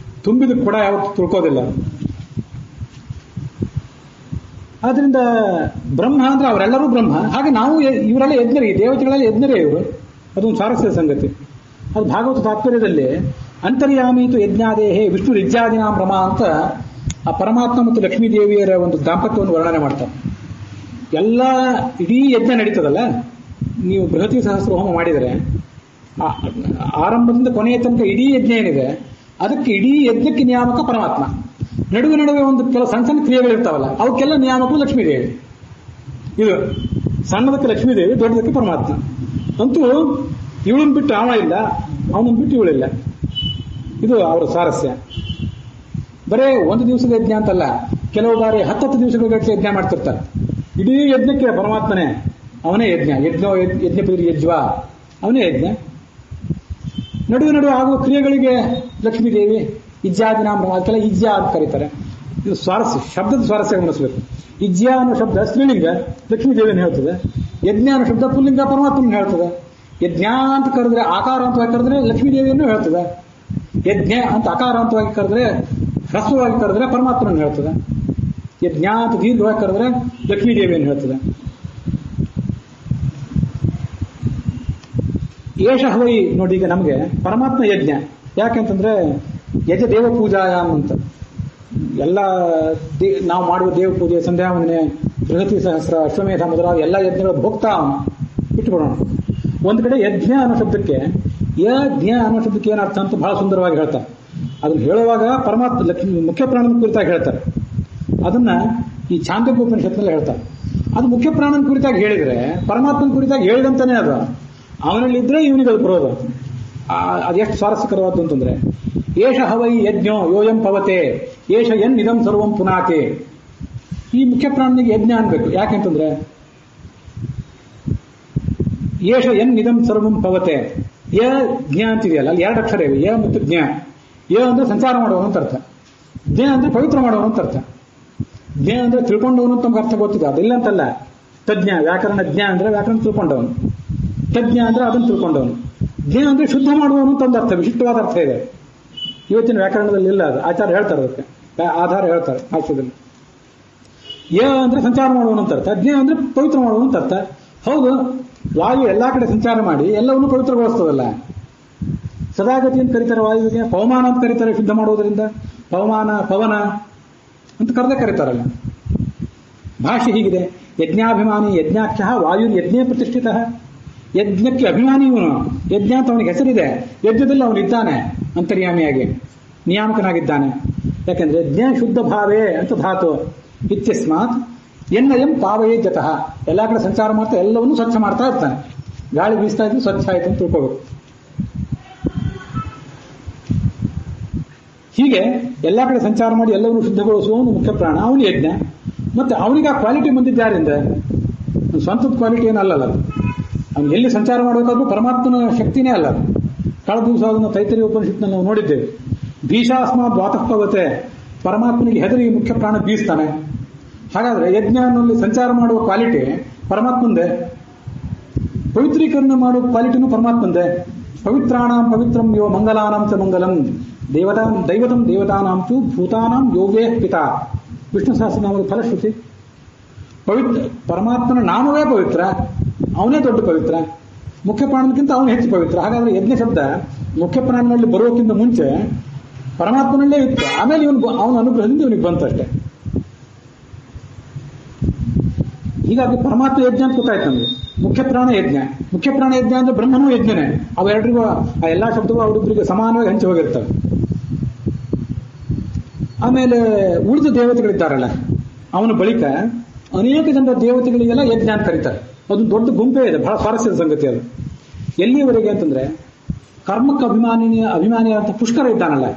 ತುಂಬಿದ ಕೂಡ ಯಾವತ್ತು ತುಳ್ಕೋದಿಲ್ಲ. ಆದ್ರಿಂದ ಬ್ರಹ್ಮ ಅಂದ್ರೆ ಅವರೆಲ್ಲರೂ ಬ್ರಹ್ಮ. ಹಾಗೆ ನಾವು ಇವರೆಲ್ಲ ಯಜ್ಞರೇ, ದೇವತೆಗಳೆಲ್ಲ ಯಜ್ಞರೇ ಇವರು. ಅದೊಂದು ಸ್ವಾರಸ್ಯದ ಸಂಗತಿ. ಅದು ಭಾಗವತ ತಾತ್ಪರ್ಯದಲ್ಲಿ ಅಂತರ್ಯಾಮೀತು ಯಜ್ಞಾದೇಹೇ ವಿಷ್ಣು ಯಜ್ಞಾದಿನಾಂ ರಮಾ ಅಂತ ಆ ಪರಮಾತ್ಮ ಮತ್ತು ಲಕ್ಷ್ಮೀ ದೇವಿಯರ ಒಂದು ದಾಂಪತ್ಯವನ್ನು ವರ್ಣನೆ ಮಾಡ್ತಾರೆ. ಎಲ್ಲ ಇಡೀ ಯಜ್ಞ ನಡೀತದಲ್ಲ, ನೀವು ಬೃಹತಿ ಸಹಸ್ರ ಹೋಮ ಮಾಡಿದರೆ ಆರಂಭದಿಂದ ಕೊನೆಯ ತನಕ ಇಡೀ ಯಜ್ಞ ಏನಿದೆ, ಅದಕ್ಕೆ ಇಡೀ ಯಜ್ಞಕ್ಕೆ ನಿಯಾಮಕ ಪರಮಾತ್ಮ. ನಡುವೆ ನಡುವೆ ಒಂದು ಕೆಲವು ಸಣ್ಣ ಸಣ್ಣ ಕ್ರಿಯೆಗಳಿರ್ತಾವಲ್ಲ, ಅವಕ್ಕೆಲ್ಲ ನಿಯಾಮಕರು ಲಕ್ಷ್ಮೀದೇವಿ. ಇದು ಸಣ್ಣದಕ್ಕೆ ಲಕ್ಷ್ಮೀದೇವಿ, ದೊಡ್ಡದಕ್ಕೆ ಪರಮಾತ್ಮ. ಅಂತೂ ಇವಳನ್ನು ಬಿಟ್ಟು ಅವ ಇಲ್ಲ, ಅವನನ್ನು ಬಿಟ್ಟು ಇವಳಿಲ್ಲ. ಇದು ಅವರ ಸ್ವಾರಸ್ಯ. ಬರೇ ಒಂದು ದಿವಸದ ಯಜ್ಞ ಅಂತಲ್ಲ, ಕೆಲವು ಬಾರಿ 10 ದಿವಸಗಳ ಗಟ್ಟಲೆ ಯಜ್ಞ ಮಾಡ್ತಿರ್ತಾರೆ. ಇಡೀ ಯಜ್ಞಕ್ಕೆ ಪರಮಾತ್ಮನೇ, ಅವನೇ ಯಜ್ಞ. ಯಜ್ಞಪೀರಿ ಯಜ್ವ, ಅವನೇ ಯಜ್ಞ. ನಡುವೆ ನಡುವೆ ಆಗುವ ಕ್ರಿಯೆಗಳಿಗೆ ಲಕ್ಷ್ಮೀದೇವಿ ಇಜ್ಜಾದಿ ನಾಮ, ಅದಕ್ಕೆಲ್ಲ ಇಜ್ಜಾ ಅಂತ ಕರೀತಾರೆ. ಇದು ಸ್ವಾರಸ್ಯ, ಶಬ್ದದ ಸ್ವಾರಸ್ಯ ಗಮನಿಸಬೇಕು. ಇಜ್ಜಾ ಅನ್ನೋ ಶಬ್ದ ಸ್ತ್ರೀಲಿಂಗ, ಲಕ್ಷ್ಮೀದೇವಿಯನ್ನು ಹೇಳ್ತದೆ. ಯಜ್ಞ ಅನ್ನೋ ಶಬ್ದ ಪುಲ್ಲಿಂಗ, ಪರಮಾತ್ಮನ ಹೇಳ್ತದೆ. ಯಜ್ಞ ಅಂತ ಕರೆದ್ರೆ, ಆಕಾರಾಂತವಾಗಿ ಕರೆದ್ರೆ ಲಕ್ಷ್ಮೀದೇವಿಯನ್ನು ಹೇಳ್ತದೆ. ಯಜ್ಞ ಅಂತ ಅಕಾರಾಂತವಾಗಿ ಕರೆದ್ರೆ, ಹ್ರಸ್ವವಾಗಿ ಕರೆದ್ರೆ ಪರಮಾತ್ಮನ ಹೇಳ್ತದೆ. ಯಜ್ಞ ಅಂತ ದೀರ್ಘವಾಗಿ ಕರೆದ್ರೆ ಲಕ್ಷ್ಮೀದೇವಿಯನ್ನು ಹೇಳ್ತದೆ. ಏಷ ಹವೈ ನೋಡಿ, ಈಗ ನಮಗೆ ಪರಮಾತ್ಮ ಯಜ್ಞ. ಯಾಕೆಂತಂದ್ರೆ ಯಜ ದೇವ ಪೂಜಾಯಾಮ್ ಅಂತ ಎಲ್ಲ ನಾವು ಮಾಡುವ ದೇವ ಪೂಜೆ, ಸಂಧ್ಯಾ ವಂದನೆ, ಬೃಹತಿ ಸಹಸ್ರ, ಅಶ್ವಮೇಧ ಮೊದಲಾದ ಎಲ್ಲ ಯಜ್ಞಗಳ ಭೋಕ್ತಾ ಇಟ್ಟುಕೊಳ್ಳೋಣ. ಒಂದು ಕಡೆ ಯಜ್ಞ ಅನ್ನೋ ಶಬ್ದಕ್ಕೆ, ಯಜ್ಞ ಅನ್ನೋ ಶಬ್ದಕ್ಕೆ ಏನರ್ಥ ಅಂತ ಬಹಳ ಸುಂದರವಾಗಿ ಹೇಳ್ತಾರೆ. ಅದನ್ನು ಹೇಳುವಾಗ ಪರಮಾತ್ಮ ಮುಖ್ಯ ಪ್ರಾಣನ ಕುರಿತಾಗಿ ಹೇಳ್ತಾರೆ. ಅದನ್ನ ಈ ಛಾಂದೋಪನಿಷತ್ನಲ್ಲಿ ಹೇಳ್ತಾರೆ. ಅದು ಮುಖ್ಯ ಪ್ರಾಣನ ಕುರಿತಾಗಿ ಹೇಳಿದ್ರೆ ಪರಮಾತ್ಮನ ಕುರಿತಾಗಿ ಹೇಳಿದಂತಾನೆ ಅದು. ಅವನಲ್ಲಿದ್ರೆ ಇವನಿಗೆ ಅದು ಬರೋದು. ಅದೆಷ್ಟು ಸ್ವಾರಸ್ಯಕರವಾದ್ದು ಅಂತಂದ್ರೆ, ಏಷ ಹವೈ ಯಜ್ಞೋ ಯೋಯಂ ಪವತೆ ಏಷ ಎನ್ ಇದಂ ಸರ್ವಂ ಪುನಾತೆ. ಈ ಮುಖ್ಯ ಪ್ರಾಣನಿಗೆ ಯಜ್ಞ ಅನ್ಬೇಕು. ಯಾಕೆಂತಂದ್ರೆ ಏಷ ಎನ್ ಇದಂ ಸರ್ವಂ ಪವತೆ, ಯ ಜ್ಞ ಅಂತಿದೆಯಲ್ಲ, ಅಲ್ಲಿ 2 ಅಕ್ಷರ ಇವೆ, ಯ ಮತ್ತು ಜ್ಞ. ಯ ಅಂದ್ರೆ ಸಂಚಾರ ಮಾಡುವವನು ಅಂತ ಅರ್ಥ, ಜ್ಞ ಅಂದ್ರೆ ಪವಿತ್ರ ಮಾಡುವವನು ಅಂತ ಅರ್ಥ. ಜ್ಞ ಅಂದ್ರೆ ತಿಳ್ಕೊಂಡವನು ಅಂತ ನಮ್ಗೆ ಅರ್ಥ ಗೊತ್ತಿದೆ, ಅದಿಲ್ಲ ಅಂತಲ್ಲ. ತಜ್ಞ, ವ್ಯಾಕರಣ ಜ್ಞ ಅಂದ್ರೆ ವ್ಯಾಕರಣ ತಿಳ್ಕೊಂಡವನು, ತಜ್ಞ ಅಂದ್ರೆ ಅದನ್ನು ತಿಳ್ಕೊಂಡವನು. ಜ್ಞ ಅಂದ್ರೆ ಶುದ್ಧ ಮಾಡುವವನು ಅಂತ ಒಂದು ಅರ್ಥ, ವಿಶಿಷ್ಟವಾದ ಅರ್ಥ ಇದೆ. ಇವತ್ತಿನ ವ್ಯಾಕರಣದಲ್ಲಿ ಇಲ್ಲ ಅದು, ಆಚಾರ್ಯ ಹೇಳ್ತಾರೆ, ಅದಕ್ಕೆ ಆಧಾರ ಹೇಳ್ತಾರೆ ಭಾಷ್ಯದಲ್ಲಿ. ಯ ಅಂದ್ರೆ ಸಂಚಾರ ಮಾಡುವವನು ಅಂತ ಅರ್ಥ, ಜ್ಞ ಅಂದ್ರೆ ಪವಿತ್ರ ಮಾಡುವವನು ಅಂತ ಅರ್ಥ. ಹೌದು, ವಾಯು ಎಲ್ಲಾ ಕಡೆ ಸಂಚಾರ ಮಾಡಿ ಎಲ್ಲವನ್ನೂ ಪವಿತ್ರಗೊಳಿಸ್ತದಲ್ಲ. ಸದಾಗತಿ ಅಂತ ಕರೀತಾರೆ ವಾಯುವಿಗೆ, ಪವಮಾನ ಅಂತ ಕರೀತಾರೆ ಶುದ್ಧ ಮಾಡುವುದರಿಂದ. ಪವಮಾನ, ಪವನ ಅಂತ ಕರೀತಾರಲ್ಲ. ಭಾಷೆ ಹೀಗಿದೆ, ಯಜ್ಞಾಭಿಮಾನಿ ಯಜ್ಞಾಖ್ಯ ವಾಯು ಯಜ್ಞೇ ಪ್ರತಿಷ್ಠಿತ. ಯಜ್ಞಕ್ಕೆ ಅಭಿಮಾನಿ ಇವನು, ಯಜ್ಞ ಅಂತ ಅವನಿಗೆ ಹೆಸರಿದೆ, ಯಜ್ಞದಲ್ಲಿ ಅವನಿದ್ದಾನೆ, ಅಂತರ್ಯಾಮಿಯಾಗಿ ನಿಯಾಮಕನಾಗಿದ್ದಾನೆ. ಯಾಕೆಂದ್ರೆ ಯಜ್ಞ ಶುದ್ಧ ಭಾವೇ ಅಂತ ಧಾತು ಇತ್ಯಸ್ಮಾತ್ ಎನ್ನಯಂ ಪಾವಯೇ ಜತಃ. ಎಲ್ಲಾ ಕಡೆ ಸಂಚಾರ ಮಾಡ್ತಾ ಎಲ್ಲವನ್ನೂ ಸ್ವಚ್ಛ ಮಾಡ್ತಾ ಇರ್ತಾನೆ. ಗಾಳಿ ಬೀಸ್ತಾ ಇದ್ದು ಸ್ವಚ್ಛ ಆಯ್ತು ಅಂತ ತಿಳ್ಕೋಬೇಕು. ಹೀಗೆ ಎಲ್ಲಾ ಕಡೆ ಸಂಚಾರ ಮಾಡಿ ಎಲ್ಲವನ್ನೂ ಶುದ್ಧಗೊಳಿಸುವವನು ಮುಖ್ಯ ಪ್ರಾಣ, ಅವನು ಯಜ್ಞ. ಮತ್ತೆ ಅವನಿಗೆ ಆ ಕ್ವಾಲಿಟಿ ಬಂದಿದ್ದಾರಿಂದ, ಸ್ವಂತದ ಕ್ವಾಲಿಟಿ ಏನಲ್ಲ ಅದು. ಅವನು ಎಲ್ಲಿ ಸಂಚಾರ ಮಾಡಬೇಕಾದ್ರೂ ಪರಮಾತ್ಮನ ಶಕ್ತಿನೇ ಅಲ್ಲ. ಕಳೆದ ದಿವಸ ಅದನ್ನು ತೈತರಿಯ ಉಪನಿಷತ್ನಲ್ಲಿ ನಾವು ನೋಡಿದ್ದೇವೆ. ಭೀಷಾಸ್ಮಾತ್ ವಾತಃಪವತೆ, ಪರಮಾತ್ಮನಿಗೆ ಹೆದರಿ ಮುಖ್ಯ ಪ್ರಾಣ ಬೀಸ್ತಾನೆ. ಹಾಗಾದ್ರೆ ಯಜ್ಞನಲ್ಲಿ ಸಂಚಾರ ಮಾಡುವ ಕ್ವಾಲಿಟಿ ಪರಮಾತ್ಮಂದೆ, ಪವಿತ್ರೀಕರಣ ಮಾಡುವ ಕ್ವಾಲಿಟಿನೂ ಪರಮಾತ್ಮಂದೆ. ಪವಿತ್ರಾಣಾಂ ಪವಿತ್ರಂ ಯೋ ಮಂಗಲಾನಾಂ ಚ ಮಂಗಲಂ ದೈವತಂ ದೇವತಾನಾಂ ಚು ಭೂತಾನಾಂ ಯೋಗೇ ಪಿತಾ. ವಿಷ್ಣು ಸಹಸ್ರನಾಮದ ಫಲಶ್ರುತಿ. ಪರಮಾತ್ಮನ ನಾಮವೇ ಪವಿತ್ರ, ಅವನೇ ದೊಡ್ಡ ಪವಿತ್ರ. ಮುಖ್ಯ ಪ್ರಾಣಕ್ಕಿಂತ ಅವನು ಹೆಚ್ಚು ಪವಿತ್ರ. ಹಾಗಾದ್ರೆ ಯಜ್ಞ ಶಬ್ದ ಮುಖ್ಯ ಪ್ರಾಣನಲ್ಲಿ ಬರೋಕ್ಕಿಂತ ಮುಂಚೆ ಪರಮಾತ್ಮನಲ್ಲೇ ಇತ್ತು, ಆಮೇಲೆ ಅವನ ಅನುಗ್ರಹದಿಂದ ಇವನಿಗೆ ಬಂತಷ್ಟೇ. ಹೀಗಾಗಿ ಪರಮಾತ್ಮ ಯಜ್ಞ ಅಂತ ಗೊತ್ತಾಯ್ತು ನಮಗೆ. ಮುಖ್ಯ ಪ್ರಾಣ ಯಜ್ಞ, ಮುಖ್ಯ ಪ್ರಾಣ ಯಜ್ಞ ಅಂದ್ರೆ ಬ್ರಹ್ಮನೂ ಯಜ್ಞನೇ. ಅವೆರಡರಿಗೂ ಆ ಎಲ್ಲಾ ಶಬ್ದಗಳು ಅವರಿಬ್ಬರಿಗೆ ಸಮಾನವಾಗಿ ಹಂಚಿ ಹೋಗಿರ್ತವೆ. ಆಮೇಲೆ ಉಳಿದ ದೇವತೆಗಳಿದ್ದಾರಲ್ಲ, ಅವನ ಬಳಿಕ ಅನೇಕ ಜನರ ದೇವತೆಗಳಿಗೆಲ್ಲ ಯಜ್ಞ ಅಂತ ಕರೀತಾರೆ. ಅದು ದೊಡ್ಡ ಗುಂಪೇ ಇದೆ, ಬಹಳ ಸ್ವಾರಸ್ಯದ ಸಂಗತಿ ಅದು. ಎಲ್ಲಿಯವರೆಗೆ ಅಂತಂದ್ರೆ ಕರ್ಮಕ್ಕೆ ಅಭಿಮಾನಿ ಅಂತ ಪುಷ್ಕರ ಇದ್ದಾನಲ್ಲ,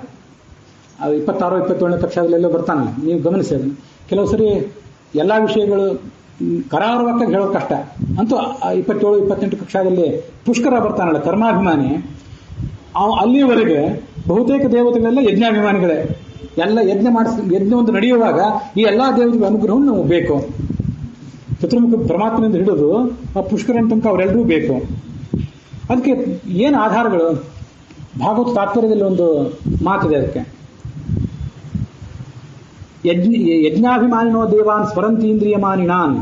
ಅದು 26, 27ನೇ ಕಕ್ಷಾದಲ್ಲೆಲ್ಲೋ ಬರ್ತಾನಲ್ಲ, ನೀವು ಗಮನಿಸಿ ಅದನ್ನು. ಕೆಲವು ಸರಿ ಎಲ್ಲಾ ವಿಷಯಗಳು ಕರಾರುವಕ್ಕಾಗಿ ಹೇಳೋದು ಕಷ್ಟ ಅಂತೂ 27, 28 ಕಕ್ಷಾದಲ್ಲಿ ಪುಷ್ಕರ ಬರ್ತಾನಲ್ಲ ಕರ್ಮಾಭಿಮಾನಿ. ಅಲ್ಲಿಯವರೆಗೆ ಬಹುತೇಕ ದೇವತೆಗಳೆಲ್ಲ ಯಜ್ಞಾಭಿಮಾನಿಗಳೇ. ಎಲ್ಲ ಯಜ್ಞ ಒಂದು ನಡೆಯುವಾಗ ಈ ಎಲ್ಲಾ ದೇವತೆಗಳ ಅನುಗ್ರಹವನ್ನು ನಮಗೆ ಬೇಕು. ಚತುರ್ಮುಖ ಪರಮಾತ್ಮನಿಂದ ಹಿಡಿದು ಆ ಪುಷ್ಕರನ ತನಕ ಅವರೆಲ್ಲರೂ ಬೇಕು. ಅದಕ್ಕೆ ಏನು ಆಧಾರಗಳು? ಭಾಗವತ ತಾತ್ಪರ್ಯದಲ್ಲಿ ಒಂದು ಮಾತಿದೆ ಅದಕ್ಕೆ. ಯಜ್ಞಾಭಿಮಾನಿನೋ ದೇವಾನ್ ಸ್ಮರಂತೀಂದ್ರಿಯಮಾನಿನಾನ್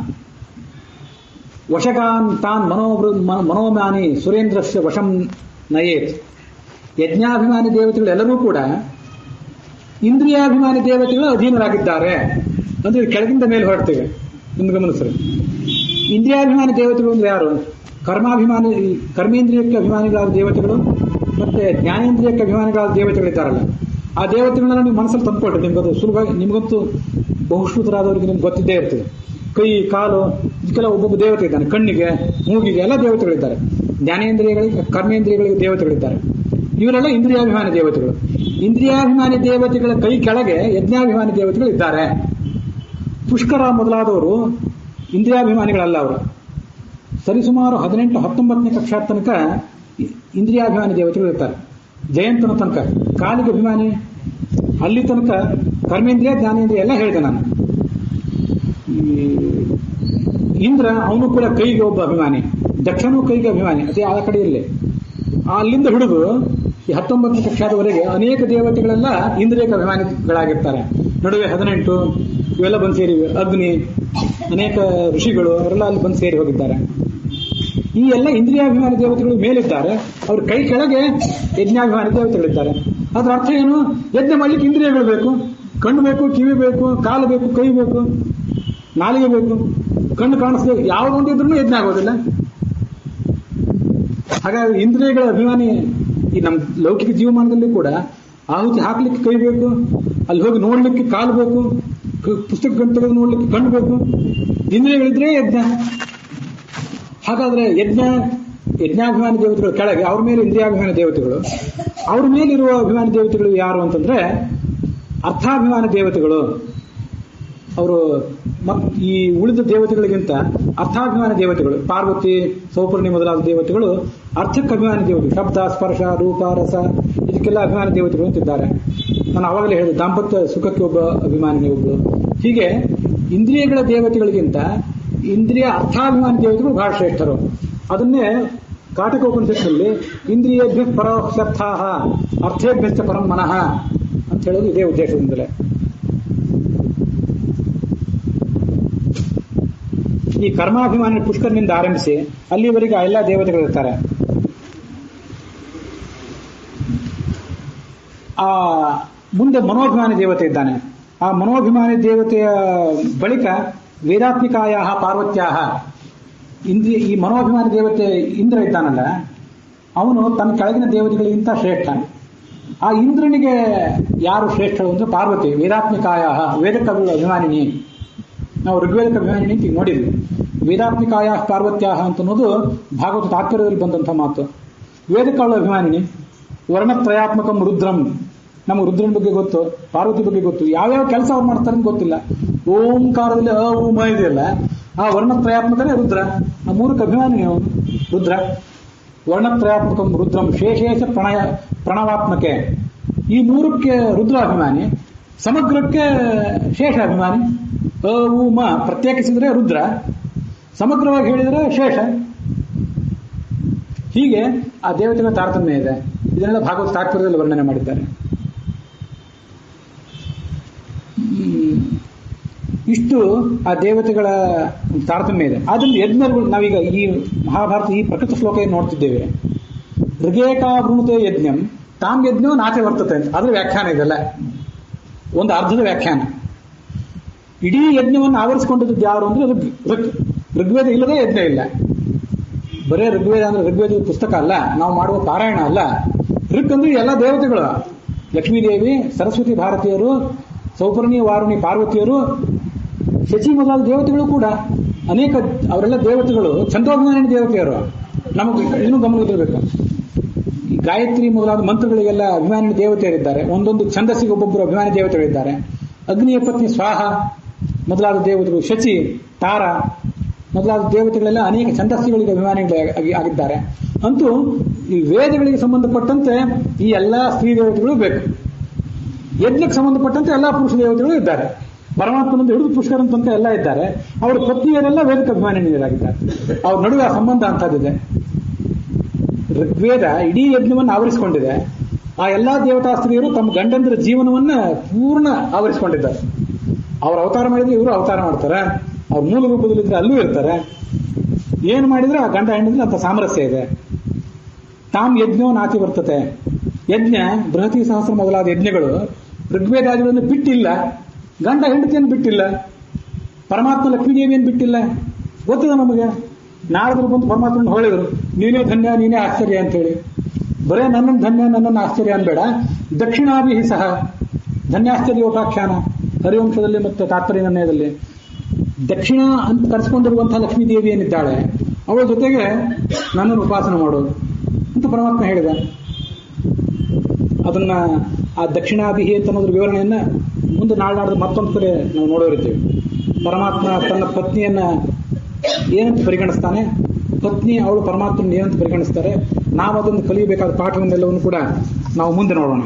ವಶಗಾನ್ ತಾನ್ ಮನೋಮಾನಿ ಸುರೇಂದ್ರಸ್ಯ ವಶಂ ನಯೇತ್. ಯಜ್ಞಾಭಿಮಾನಿ ದೇವತೆಗಳೆಲ್ಲರೂ ಕೂಡ ಇಂದ್ರಿಯಾಭಿಮಾನಿ ದೇವತೆಗಳು ಅಧೀನರಾಗಿದ್ದಾರೆ ಅಂದ್ರೆ ಕೆಳಗಿಂದ ಮೇಲೆ ಹೊರಡ್ತೇವೆ. ಒಂದು ಗಮನಿಸ್ರಿ, ಇಂದ್ರಿಯಾಭಿಮಾನಿ ದೇವತೆಗಳು ಅಂದ್ರೆ ಯಾರು? ಕರ್ಮೇಂದ್ರಿಯಕ್ಕೆ ಅಭಿಮಾನಿಗಳಾದ ದೇವತೆಗಳು ಮತ್ತೆ ಜ್ಞಾನೇಂದ್ರಿಯಕ್ಕೆ ಅಭಿಮಾನಿಗಳಾದ ದೇವತೆಗಳಿದ್ದಾರಲ್ಲ, ಆ ದೇವತೆಗಳನ್ನ ನೀವು ಮನಸ್ಸಲ್ಲಿ ತಂದುಕೊಟ್ರೆ ನಿಮ್ಗದು ಸುಲಭ. ನಿಮ್ಗಂತೂ ಬಹುಶ್ರುತರಾದವರಿಗೆ ನಿಮ್ಗೆ ಗೊತ್ತಿದ್ದೇ ಇರ್ತದೆ. ಕೈ, ಕಾಲು, ಇದಕ್ಕೆಲ್ಲ ಒಬ್ಬೊಬ್ಬ ದೇವತೆ ಇದ್ದಾನೆ. ಕಣ್ಣಿಗೆ, ಮೂಗಿಗೆ ಎಲ್ಲ ದೇವತೆಗಳಿದ್ದಾರೆ. ಜ್ಞಾನೇಂದ್ರಿಯಗಳಿಗೆ, ಕರ್ಮೇಂದ್ರಿಯಗಳಿಗೆ ದೇವತೆಗಳಿದ್ದಾರೆ. ಇವರೆಲ್ಲ ಇಂದ್ರಿಯಾಭಿಮಾನಿ ದೇವತೆಗಳು. ಇಂದ್ರಿಯಾಭಿಮಾನಿ ದೇವತೆಗಳ ಕೈ ಕೆಳಗೆ ಯಜ್ಞಾಭಿಮಾನಿ ದೇವತೆಗಳು ಇದ್ದಾರೆ. ಪುಷ್ಕರ ಮೊದಲಾದವರು ಇಂದ್ರಿಯಾಭಿಮಾನಿಗಳಲ್ಲ. ಅವರು ಸರಿಸುಮಾರು 18-19ನೇ ಕಕ್ಷಾ ತನಕ ಇಂದ್ರಿಯಾಭಿಮಾನಿ ದೇವತೆಗಳು ಇರ್ತಾರೆ. ಜಯಂತನ ತನಕ ಕಾಲಿಗೆ ಅಭಿಮಾನಿ, ಅಲ್ಲಿ ತನಕ ಕರ್ಮೇಂದ್ರಿಯ ಜ್ಞಾನೇಂದ್ರಿಯ ಎಲ್ಲ ಹೇಳಿದೆ ನಾನು. ಇಂದ್ರ ಅವನು ಕೂಡ ಕೈಗೆ ಒಬ್ಬ ಅಭಿಮಾನಿ, ದಕ್ಷನೂ ಕೈಗೆ ಅಭಿಮಾನಿ. ಅದೇ ಆ ಕಡೆಯಲ್ಲಿ ಅಲ್ಲಿಂದ ಹಿಡಿದು ಈ 19ನೇ ಕಕ್ಷಾದವರೆಗೆ ಅನೇಕ ದೇವತೆಗಳೆಲ್ಲ ಇಂದ್ರಿಯಕ ಅಭಿಮಾನಿಗಳಾಗಿರ್ತಾರೆ. ನಡುವೆ 18 ಇವೆಲ್ಲ ಬಂದು ಸೇರಿ, ಅಗ್ನಿ, ಅನೇಕ ಋಷಿಗಳು ಅವರೆಲ್ಲ ಅಲ್ಲಿ ಬಂದು ಸೇರಿ ಹೋಗಿದ್ದಾರೆ. ಈ ಎಲ್ಲ ಇಂದ್ರಿಯಾಭಿಮಾನಿ ದೇವತೆಗಳು ಮೇಲಿದ್ದಾರೆ, ಅವ್ರ ಕೈ ಕೆಳಗೆ ಯಜ್ಞಾಭಿಮಾನಿ ದೇವತೆಗಳಿದ್ದಾರೆ. ಅದ್ರ ಅರ್ಥ ಏನು? ಯಜ್ಞ ಮಾಡ್ಲಿಕ್ಕೆ ಇಂದ್ರಿಯಗಳು ಬೇಕು. ಕಣ್ಣು ಬೇಕು, ಕಿವಿ ಬೇಕು, ಕಾಲು ಬೇಕು, ಕೈ ಬೇಕು, ನಾಲಿಗೆ ಬೇಕು. ಕಣ್ಣು ಕಾಣಿಸ್ಬೇಕು, ಯಾವುದೊಂದಿದ್ರೂ ಯಜ್ಞ ಆಗೋದಿಲ್ಲ. ಹಾಗಾಗಿ ಇಂದ್ರಿಯಗಳ ಅಭಿಮಾನಿ ಈ ನಮ್ಮ ಲೌಕಿಕ ಜೀವಮಾನದಲ್ಲಿ ಕೂಡ ಆಹುತಿ ಹಾಕ್ಲಿಕ್ಕೆ ಕೈ ಬೇಕು, ಅಲ್ಲಿ ಹೋಗಿ ನೋಡ್ಲಿಕ್ಕೆ ಕಾಲು ಬೇಕು, ಪುಸ್ತಕ ತೆಗೆದು ನೋಡ್ಲಿಕ್ಕೆ ಕಣ್ಣು ಬೇಕು. ಇಂದ್ರಿಯಗಳಿದ್ರೆ ಯಜ್ಞ. ಹಾಗಾದ್ರೆ ಯಜ್ಞಾಭಿಮಾನಿ ದೇವತೆಗಳು ಕೆಳಗೆ, ಅವ್ರ ಮೇಲೆ ಇಂದ್ರಿಯಾಭಿಮಾನಿ ದೇವತೆಗಳು. ಅವ್ರ ಮೇಲಿರುವ ಅಭಿಮಾನಿ ದೇವತೆಗಳು ಯಾರು ಅಂತಂದ್ರೆ ಅರ್ಥಾಭಿಮಾನಿ ದೇವತೆಗಳು. ಅವರು ಈ ಉಳಿದ ದೇವತೆಗಳಿಗಿಂತ ಅರ್ಥಾಭಿಮಾನಿ ದೇವತೆಗಳು, ಪಾರ್ವತಿ, ಸೌಪರ್ಣಿ ಮೊದಲಾದ ದೇವತೆಗಳು ಅರ್ಥಕ್ಕೆ ಅಭಿಮಾನಿ ದೇವತೆಗಳು. ಶಬ್ದ, ಸ್ಪರ್ಶ, ರೂಪ, ರಸ ಇದಕ್ಕೆಲ್ಲ ಅಭಿಮಾನಿ ದೇವತೆಗಳು ಅಂತಿದ್ದಾರೆ. ನಾನು ಅವಾಗಲೇ ಹೇಳಿದೆ, ದಾಂಪತ್ಯ ಸುಖಕ್ಕೆ ಒಬ್ಬ ಅಭಿಮಾನಿ ಒಬ್ಬಳು. ಹೀಗೆ ಇಂದ್ರಿಯಗಳ ದೇವತೆಗಳಿಗಿಂತ ಇಂದ್ರಿಯ ಅರ್ಥಾಭಿಮಾನಿ ದೇವತೆಗಳು ಬಹಳ ಶ್ರೇಷ್ಠರು. ಅದನ್ನೇ ಕಾಟಕೋಪನಿಷತ್ನಲ್ಲಿ ಇಂದ್ರಿಯೇಭ್ಯ ಪರೋಕ್ಷರ್ಥಾಹ ಅರ್ಥೇಭ್ಯಶ್ಚ ಪರಂ ಮನಃ ಅಂತ ಹೇಳೋದು ಇದೇ ಉದ್ದೇಶದಿಂದಲೇ. ಈ ಕರ್ಮಾಭಿಮಾನಿ ಪುಷ್ಕರನಿಂದ ಆರಂಭಿಸಿ ಅಲ್ಲಿವರೆಗೆ ಆ ಎಲ್ಲ ದೇವತೆಗಳಿರ್ತಾರೆ. ಆ ಮುಂದೆ ಮನೋಭಿಮಾನಿ ದೇವತೆ ಇದ್ದಾನೆ. ಆ ಮನೋಭಿಮಾನಿ ದೇವತೆಯ ಬಳಿಕ ವೇದಾತ್ಮಿಕಾಯ ಪಾರ್ವತ್ಯಾಹ ಈ ಮನೋಭಿಮಾನಿ ದೇವತೆ ಇಂದ್ರ ಇದ್ದಾನಲ್ಲ, ಅವನು ತನ್ನ ಕೆಳಗಿನ ದೇವತೆಗಳಿಗಿಂತ ಶ್ರೇಷ್ಠ. ಆ ಇಂದ್ರನಿಗೆ ಯಾರು ಶ್ರೇಷ್ಠರು ಅಂದ್ರೆ ಪಾರ್ವತಿ. ವೇದಾತ್ಮಿಕಾಯ ವೇದಕಗಳ ಅಭಿಮಾನಿನಿ. ನಾವು ಋಗ್ವೇದಕ ಅಭಿಮಾನಿನಿ ಅಂತ ನೋಡಿದ್ವಿ. ವೇದಾತ್ಮಿಕಾಯ ಪಾರ್ವತ್ಯಾಹ ಅಂತ ಅನ್ನೋದು ಭಾಗವತ ತಾತ್ಪರ್ಯದಲ್ಲಿ ಬಂದಂಥ ಮಾತು. ವೇದಕಗಳ ಅಭಿಮಾನಿನಿ. ವರ್ಣತ್ರಯಾತ್ಮಕಂ ರುದ್ರಂ. ನಮಗೆ ರುದ್ರನ ಬಗ್ಗೆ ಗೊತ್ತು, ಪಾರ್ವತಿ ಬಗ್ಗೆ ಗೊತ್ತು. ಯಾವ್ಯಾವ ಕೆಲಸ ಅವ್ರು ಮಾಡ್ತಾರೆ ಅಂತ ಗೊತ್ತಿಲ್ಲ. ಓಂಕಾರದಲ್ಲಿ ಉಮ ಇದೆಯಲ್ಲ, ಆ ವರ್ಣತ್ರಯಾತ್ಮಕನೇ ರುದ್ರ. ಆ ಮೂರಕ್ಕೆ ಅಭಿಮಾನಿ ಅವನು ರುದ್ರ. ವರ್ಣತ್ರಯಾತ್ಮಕಂ ರುದ್ರಂ ಶೇಷೇಷ ಪ್ರಣವಾತ್ಮಕೆ. ಈ ಮೂರಕ್ಕೆ ರುದ್ರ ಅಭಿಮಾನಿ, ಸಮಗ್ರಕ್ಕೆ ಶೇಷ ಅಭಿಮಾನಿ. ಉಮ ಪ್ರತ್ಯೇಕಿಸಿದ್ರೆ ರುದ್ರ, ಸಮಗ್ರವಾಗಿ ಹೇಳಿದರೆ ಶೇಷ. ಹೀಗೆ ಆ ದೇವತೆಗಳ ತಾರತಮ್ಯ ಇದೆ. ಇದನ್ನೆಲ್ಲ ಭಾಗವತ ತಾತ್ಪರ್ಯದಲ್ಲಿ ವರ್ಣನೆ ಮಾಡಿದ್ದಾರೆ. ಇಷ್ಟು ಆ ದೇವತೆಗಳ ತಾರತಮ್ಯ ಇದೆ. ಆದ್ರಿಂದ ಯಜ್ಞಗಳು ನಾವೀಗ ಈ ಮಹಾಭಾರತ ಈ ಪ್ರಕೃತ ಶ್ಲೋಕ ನೋಡ್ತಿದ್ದೇವೆ. ಋಗೇಕಾವೃಣತೆ ಯಜ್ಞಂ ತಾಮ್ ಯಜ್ಞೋ ನಾಚೆ ವರ್ತತೆ ಅಂತ ಅದ್ರ ವ್ಯಾಖ್ಯಾನ ಇದೆಲ್ಲ. ಒಂದು ಅರ್ಧದ ವ್ಯಾಖ್ಯಾನ. ಇಡೀ ಯಜ್ಞವನ್ನು ಆವರಿಸಿಕೊಂಡಿದ್ದು ಯಾರು ಅಂದ್ರೆ ಅದು ಋಗ್ವೇದ ಇಲ್ಲದೆ ಯಜ್ಞ ಇಲ್ಲ. ಬರೇ ಋಗ್ವೇದ ಅಂದ್ರೆ ಋಗ್ವೇದ ಪುಸ್ತಕ ಅಲ್ಲ, ನಾವು ಮಾಡುವ ಪಾರಾಯಣ ಅಲ್ಲ. ಋಕ್ ಅಂದ್ರೆ ಎಲ್ಲ ದೇವತೆಗಳು. ಲಕ್ಷ್ಮೀದೇವಿ, ಸರಸ್ವತಿ ಭಾರತೀಯರು, ಸೌಪರ್ಣಿ, ವಾರುಣಿ, ಪಾರ್ವತಿಯರು, ಶಚಿ ಮೊದಲಾದ ದೇವತೆಗಳು ಕೂಡ ಅನೇಕ ಅವರೆಲ್ಲ ದೇವತೆಗಳು ಛಂದೋಭಿಮಾನಿ ದೇವತೆಯರು. ನಮಗೆ ಇನ್ನೂ ಗಮನದಲ್ಲಿರಬೇಕು. ಈ ಗಾಯತ್ರಿ ಮೊದಲಾದ ಮಂತ್ರಗಳಿಗೆಲ್ಲ ಅಭಿಮಾನಿ ದೇವತೆಯರಿದ್ದಾರೆ. ಒಂದೊಂದು ಛಂದಸ್ಸಿಗೆ ಒಬ್ಬೊಬ್ಬರು ಅಭಿಮಾನಿ ದೇವತೆಗಳಿದ್ದಾರೆ. ಅಗ್ನಿಯ ಪತ್ನಿ ಸ್ವಾಹ ಮೊದಲಾದ ದೇವತೆಗಳು, ಶಚಿ, ತಾರ ಮೊದಲಾದ ದೇವತೆಗಳೆಲ್ಲ ಅನೇಕ ಛಂದಸ್ಸುಗಳಿಗೆ ಅಭಿಮಾನಿಗಳಾಗಿದ್ದಾರೆ. ಅಂತೂ ಈ ವೇದಗಳಿಗೆ ಸಂಬಂಧಪಟ್ಟಂತೆ ಈ ಎಲ್ಲ ಸ್ತ್ರೀ ದೇವತೆಗಳು ಬೇಕು. ಯಜ್ಞಕ್ಕೆ ಸಂಬಂಧಪಟ್ಟಂತೆ ಎಲ್ಲ ಪುರುಷ ದೇವತೆಗಳು ಇದ್ದಾರೆ. ಪರಮಾತ್ಮನಿಂದ ಹಿಡಿದು ಪುಷ್ಕರನ ತನಕ ಎಲ್ಲ ಇದ್ದಾರೆ. ಅವರ ಪತ್ನಿಯರೆಲ್ಲ ವೇದಕ್ಕೆ ಅಭಿಮಾನಿಗಳಾಗಿದ್ದಾರೆ. ಅವ್ರ ನಡುವೆ ಆ ಸಂಬಂಧ ಅಂತದ್ದಿದೆ. ಋಗ್ವೇದ ಇಡೀ ಯಜ್ಞವನ್ನು ಆವರಿಸಿಕೊಂಡಿದೆ. ಆ ಎಲ್ಲಾ ದೇವತಾ ಸ್ತ್ರೀಯರು ತಮ್ಮ ಗಂಡಂದಿರ ಜೀವನವನ್ನ ಪೂರ್ಣ ಆವರಿಸಿಕೊಂಡಿದ್ದಾರೆ. ಅವ್ರು ಅವತಾರ ಮಾಡಿದ್ರೆ ಇವರು ಅವತಾರ ಮಾಡ್ತಾರೆ, ಅವ್ರ ಮೂಲ ರೂಪದಲ್ಲಿದ್ರೆ ಅಲ್ಲೂ ಇರ್ತಾರೆ. ಏನ್ ಮಾಡಿದ್ರೆ ಆ ಗಂಡ ಹೆಣ್ಣಿದ್ರೆ ಅಂತ ಸಾಮರಸ್ಯ ಇದೆ. ತಾಮ್ ಯಜ್ಞೋ ನಾತಿ ಬರ್ತತೆ. ಯಜ್ಞ ಬೃಹತಿ ಸಹಸ್ರ ಮೊದಲಾದ ಯಜ್ಞಗಳು ಋಗ್ವೇದಾದಿಗಳನ್ನು ಬಿಟ್ಟಿಲ್ಲ. ಗಂಡ ಹೆಂಡತಿಯನ್ನು ಬಿಟ್ಟಿಲ್ಲ. ಪರಮಾತ್ಮ ಲಕ್ಷ್ಮೀದೇವಿಯನ್ನು ಬಿಟ್ಟಿಲ್ಲ. ಗೊತ್ತಿದೆ ನಮಗೆ. ನಾರದರು ಬಂದು ಪರಮಾತ್ಮನ ಹೊಳೆದರು, ನೀನೇ ಧನ್ಯ, ನೀನೇ ಆಶ್ಚರ್ಯ ಅಂತೇಳಿ. ಬರೇ ನನ್ನನ್ನು ಧನ್ಯ, ನನ್ನನ್ನು ಆಶ್ಚರ್ಯ ಅನ್ಬೇಡ, ದಕ್ಷಿಣಾಭಿ ಸಹ ಧನ್ಯಾಶ್ಚರ್ಯೋಪಾಖ್ಯಾನ ಹರಿವಂಶದಲ್ಲಿ ಮತ್ತು ತಾತ್ಪರ್ಯ ನಿರ್ಣಯದಲ್ಲಿ ದಕ್ಷಿಣ ಅಂತ ಕರೆಸ್ಕೊಂಡಿರುವಂತಹ ಲಕ್ಷ್ಮೀದೇವಿ ಏನಿದ್ದಾಳೆ ಅವಳ ಜೊತೆಗೆ ನನ್ನನ್ನು ಉಪಾಸನೆ ಮಾಡೋದು ಅಂತ ಪರಮಾತ್ಮ ಹೇಳಿದ. ಅದನ್ನ ಆ ದಕ್ಷಿಣಾಭಿಹಿ ಅಂತ ಅನ್ನೋದ್ರ ವಿವರಣೆಯನ್ನ ಮುಂದೆ ನಾಳೆ ಮತ್ತೊಂದು ಕಡೆ ನಾವು ನೋಡೋರಿದ್ದೇವೆ. ಪರಮಾತ್ಮ ತನ್ನ ಪತ್ನಿಯನ್ನ ಏನಂತ ಪರಿಗಣಿಸ್ತಾನೆ, ಪತ್ನಿ ಅವಳು ಪರಮಾತ್ಮನ ಏನಂತ ಪರಿಗಣಿಸ್ತಾರೆ, ನಾವು ಅದನ್ನು ಕಲಿಯಬೇಕಾದ ಪಾಠವನ್ನೆಲ್ಲವನ್ನು ಕೂಡ ನಾವು ಮುಂದೆ ನೋಡೋಣ.